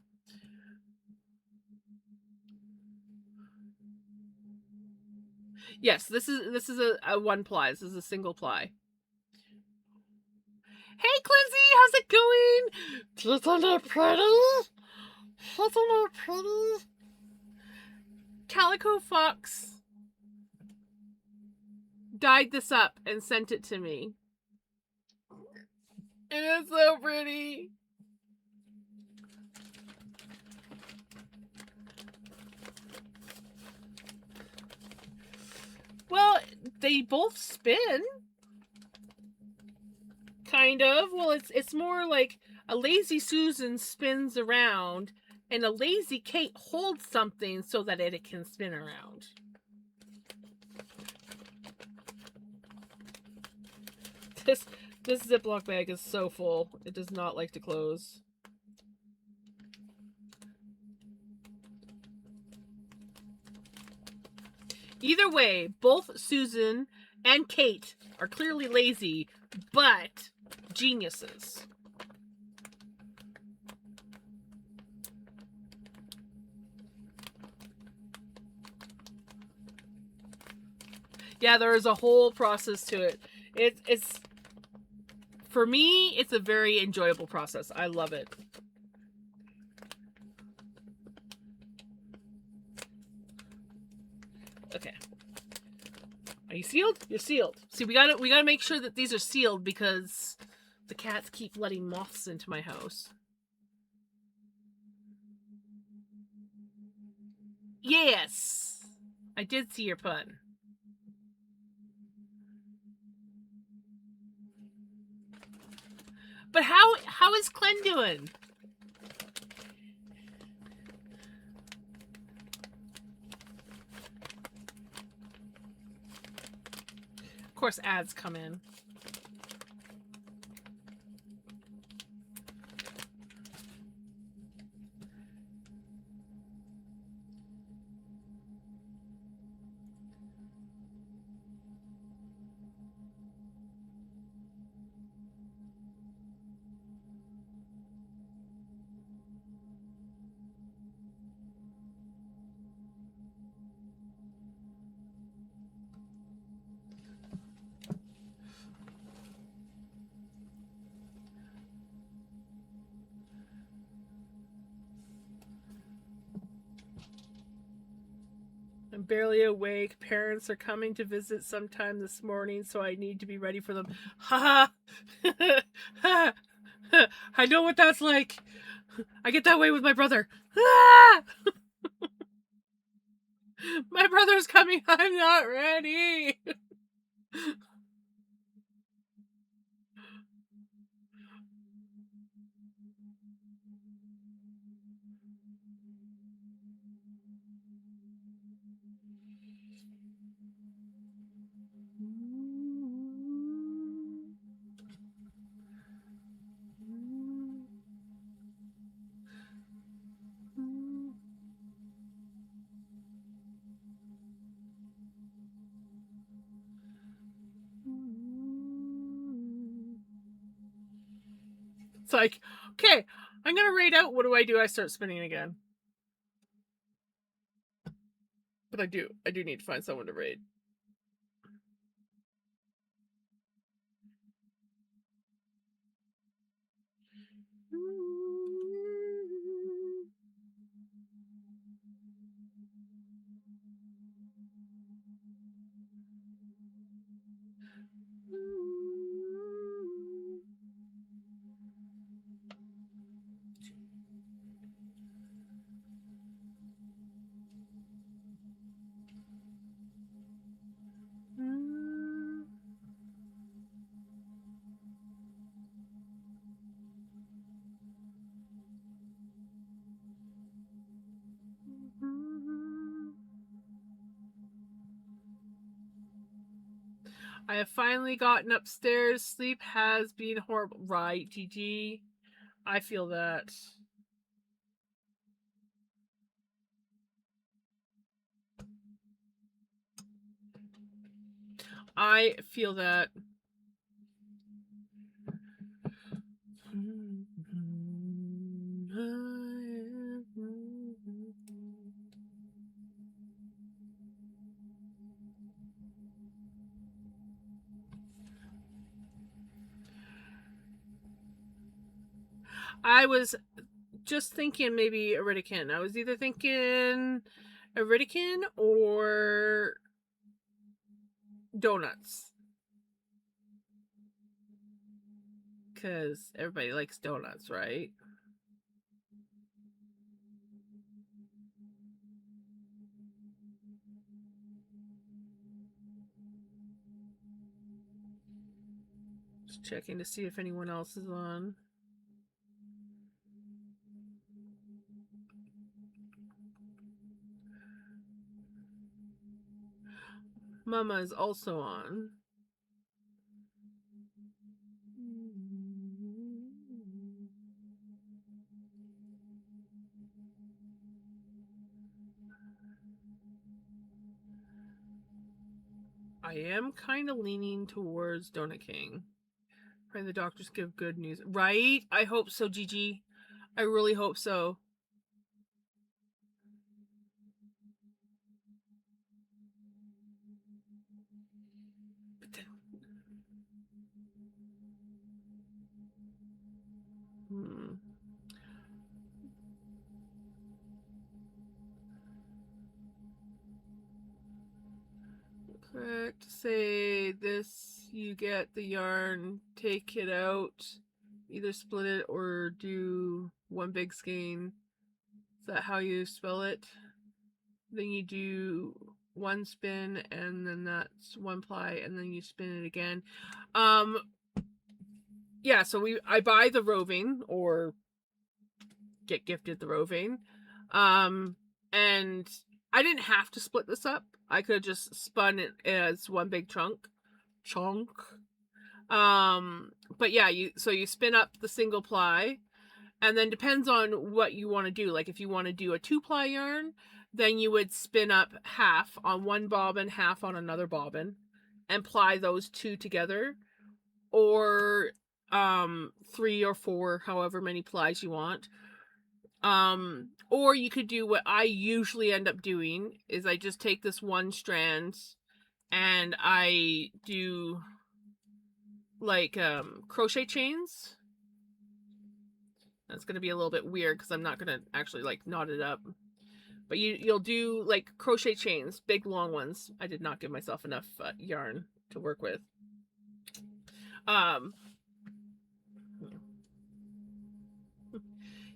Yes, this is a one ply. This is a single ply. Hey, Clincy, how's it going? Isn't it pretty? Isn't it pretty? Calico Fox dyed this up and sent it to me. It is so pretty. Well, they both spin. Kind of. Well, it's more like a Lazy Susan spins around, and a Lazy Kate holds something so that it can spin around. This Ziploc bag is so full. It does not like to close. Either way, both Susan and Kate are clearly lazy, but geniuses. Yeah, there is a whole process to it. It's for me, it's a very enjoyable process. I love it. Okay. Are you sealed? You're sealed. See, we gotta make sure that these are sealed because the cats keep letting moths into my house. Yes! I did see your pun. But how is Clen doing? Of course, ads come in. I'm barely awake. Parents are coming to visit sometime this morning, so I need to be ready for them. Ha ha! I know what that's like. I get that way with my brother. Ah! My brother's coming. I'm not ready. It's like, okay, I'm gonna raid out. What do? I start spinning again. But I do need to find someone to raid. I have finally gotten upstairs. Sleep has been horrible. Right, Gigi? I feel that. I feel that. I was just thinking maybe Iridican. I was either thinking Iridican or donuts. Because everybody likes donuts, right? Just checking to see if anyone else is on. Mama is also on. I am kind of leaning towards Donut King. Pray the doctors give good news. Right? I hope so, Gigi. I really hope so. Correct. Say this, you get the yarn, take it out, either split it or do one big skein. Is that how you spell it? Then you do one spin and then that's one ply and then you spin it again. Yeah, so I buy the roving or get gifted the roving. And I didn't have to split this up. I could have just spun it as one big chunk. But yeah, you spin up the single ply, and then depends on what you want to do. Like if you want to do a 2-ply yarn, then you would spin up half on one bobbin, half on another bobbin, and ply those two together. Or 3 or 4, however many plies you want. Or you could do what I usually end up doing is I just take this one strand and I do like crochet chains. That's gonna be a little bit weird because I'm not gonna actually like knot it up. But you'll do like crochet chains, big long ones. I did not give myself enough yarn to work with.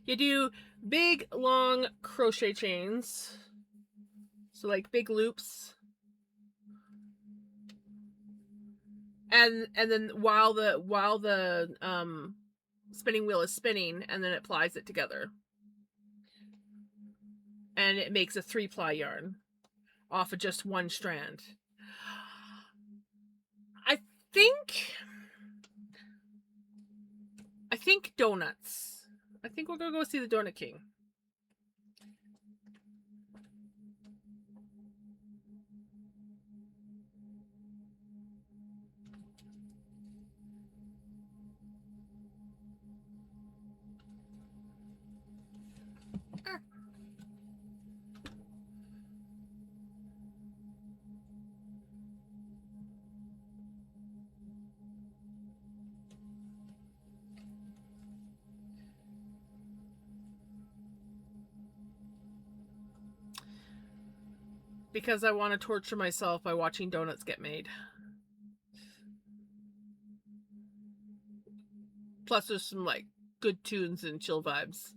You do big long crochet chains, so like big loops, and then while the spinning wheel is spinning, and then it plies it together, and it makes a 3-ply yarn off of just one strand. I think donuts. I think we're gonna go see the Donut King. Because I want to torture myself by watching donuts get made. Plus, there's some like good tunes and chill vibes.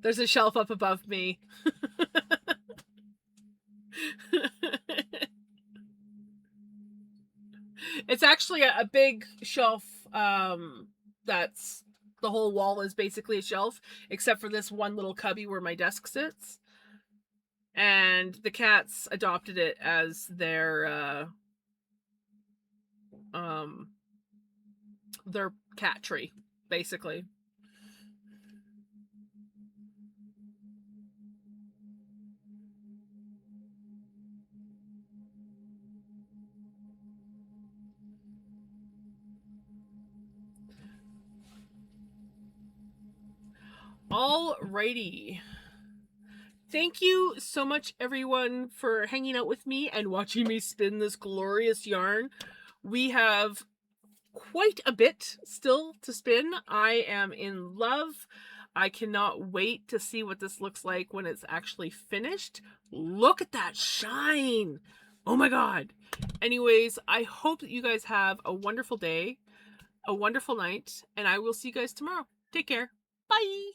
There's a shelf up above me. It's actually a big shelf. That's the whole wall is basically a shelf, except for this one little cubby where my desk sits. and the cats adopted it as their cat tree, basically. Alrighty. Thank you so much, everyone, for hanging out with me and watching me spin this glorious yarn. We have quite a bit still to spin. I am in love. I cannot wait to see what this looks like when it's actually finished. Look at that shine. Oh my God. Anyways, I hope that you guys have a wonderful day, a wonderful night, and I will see you guys tomorrow. Take care. Bye.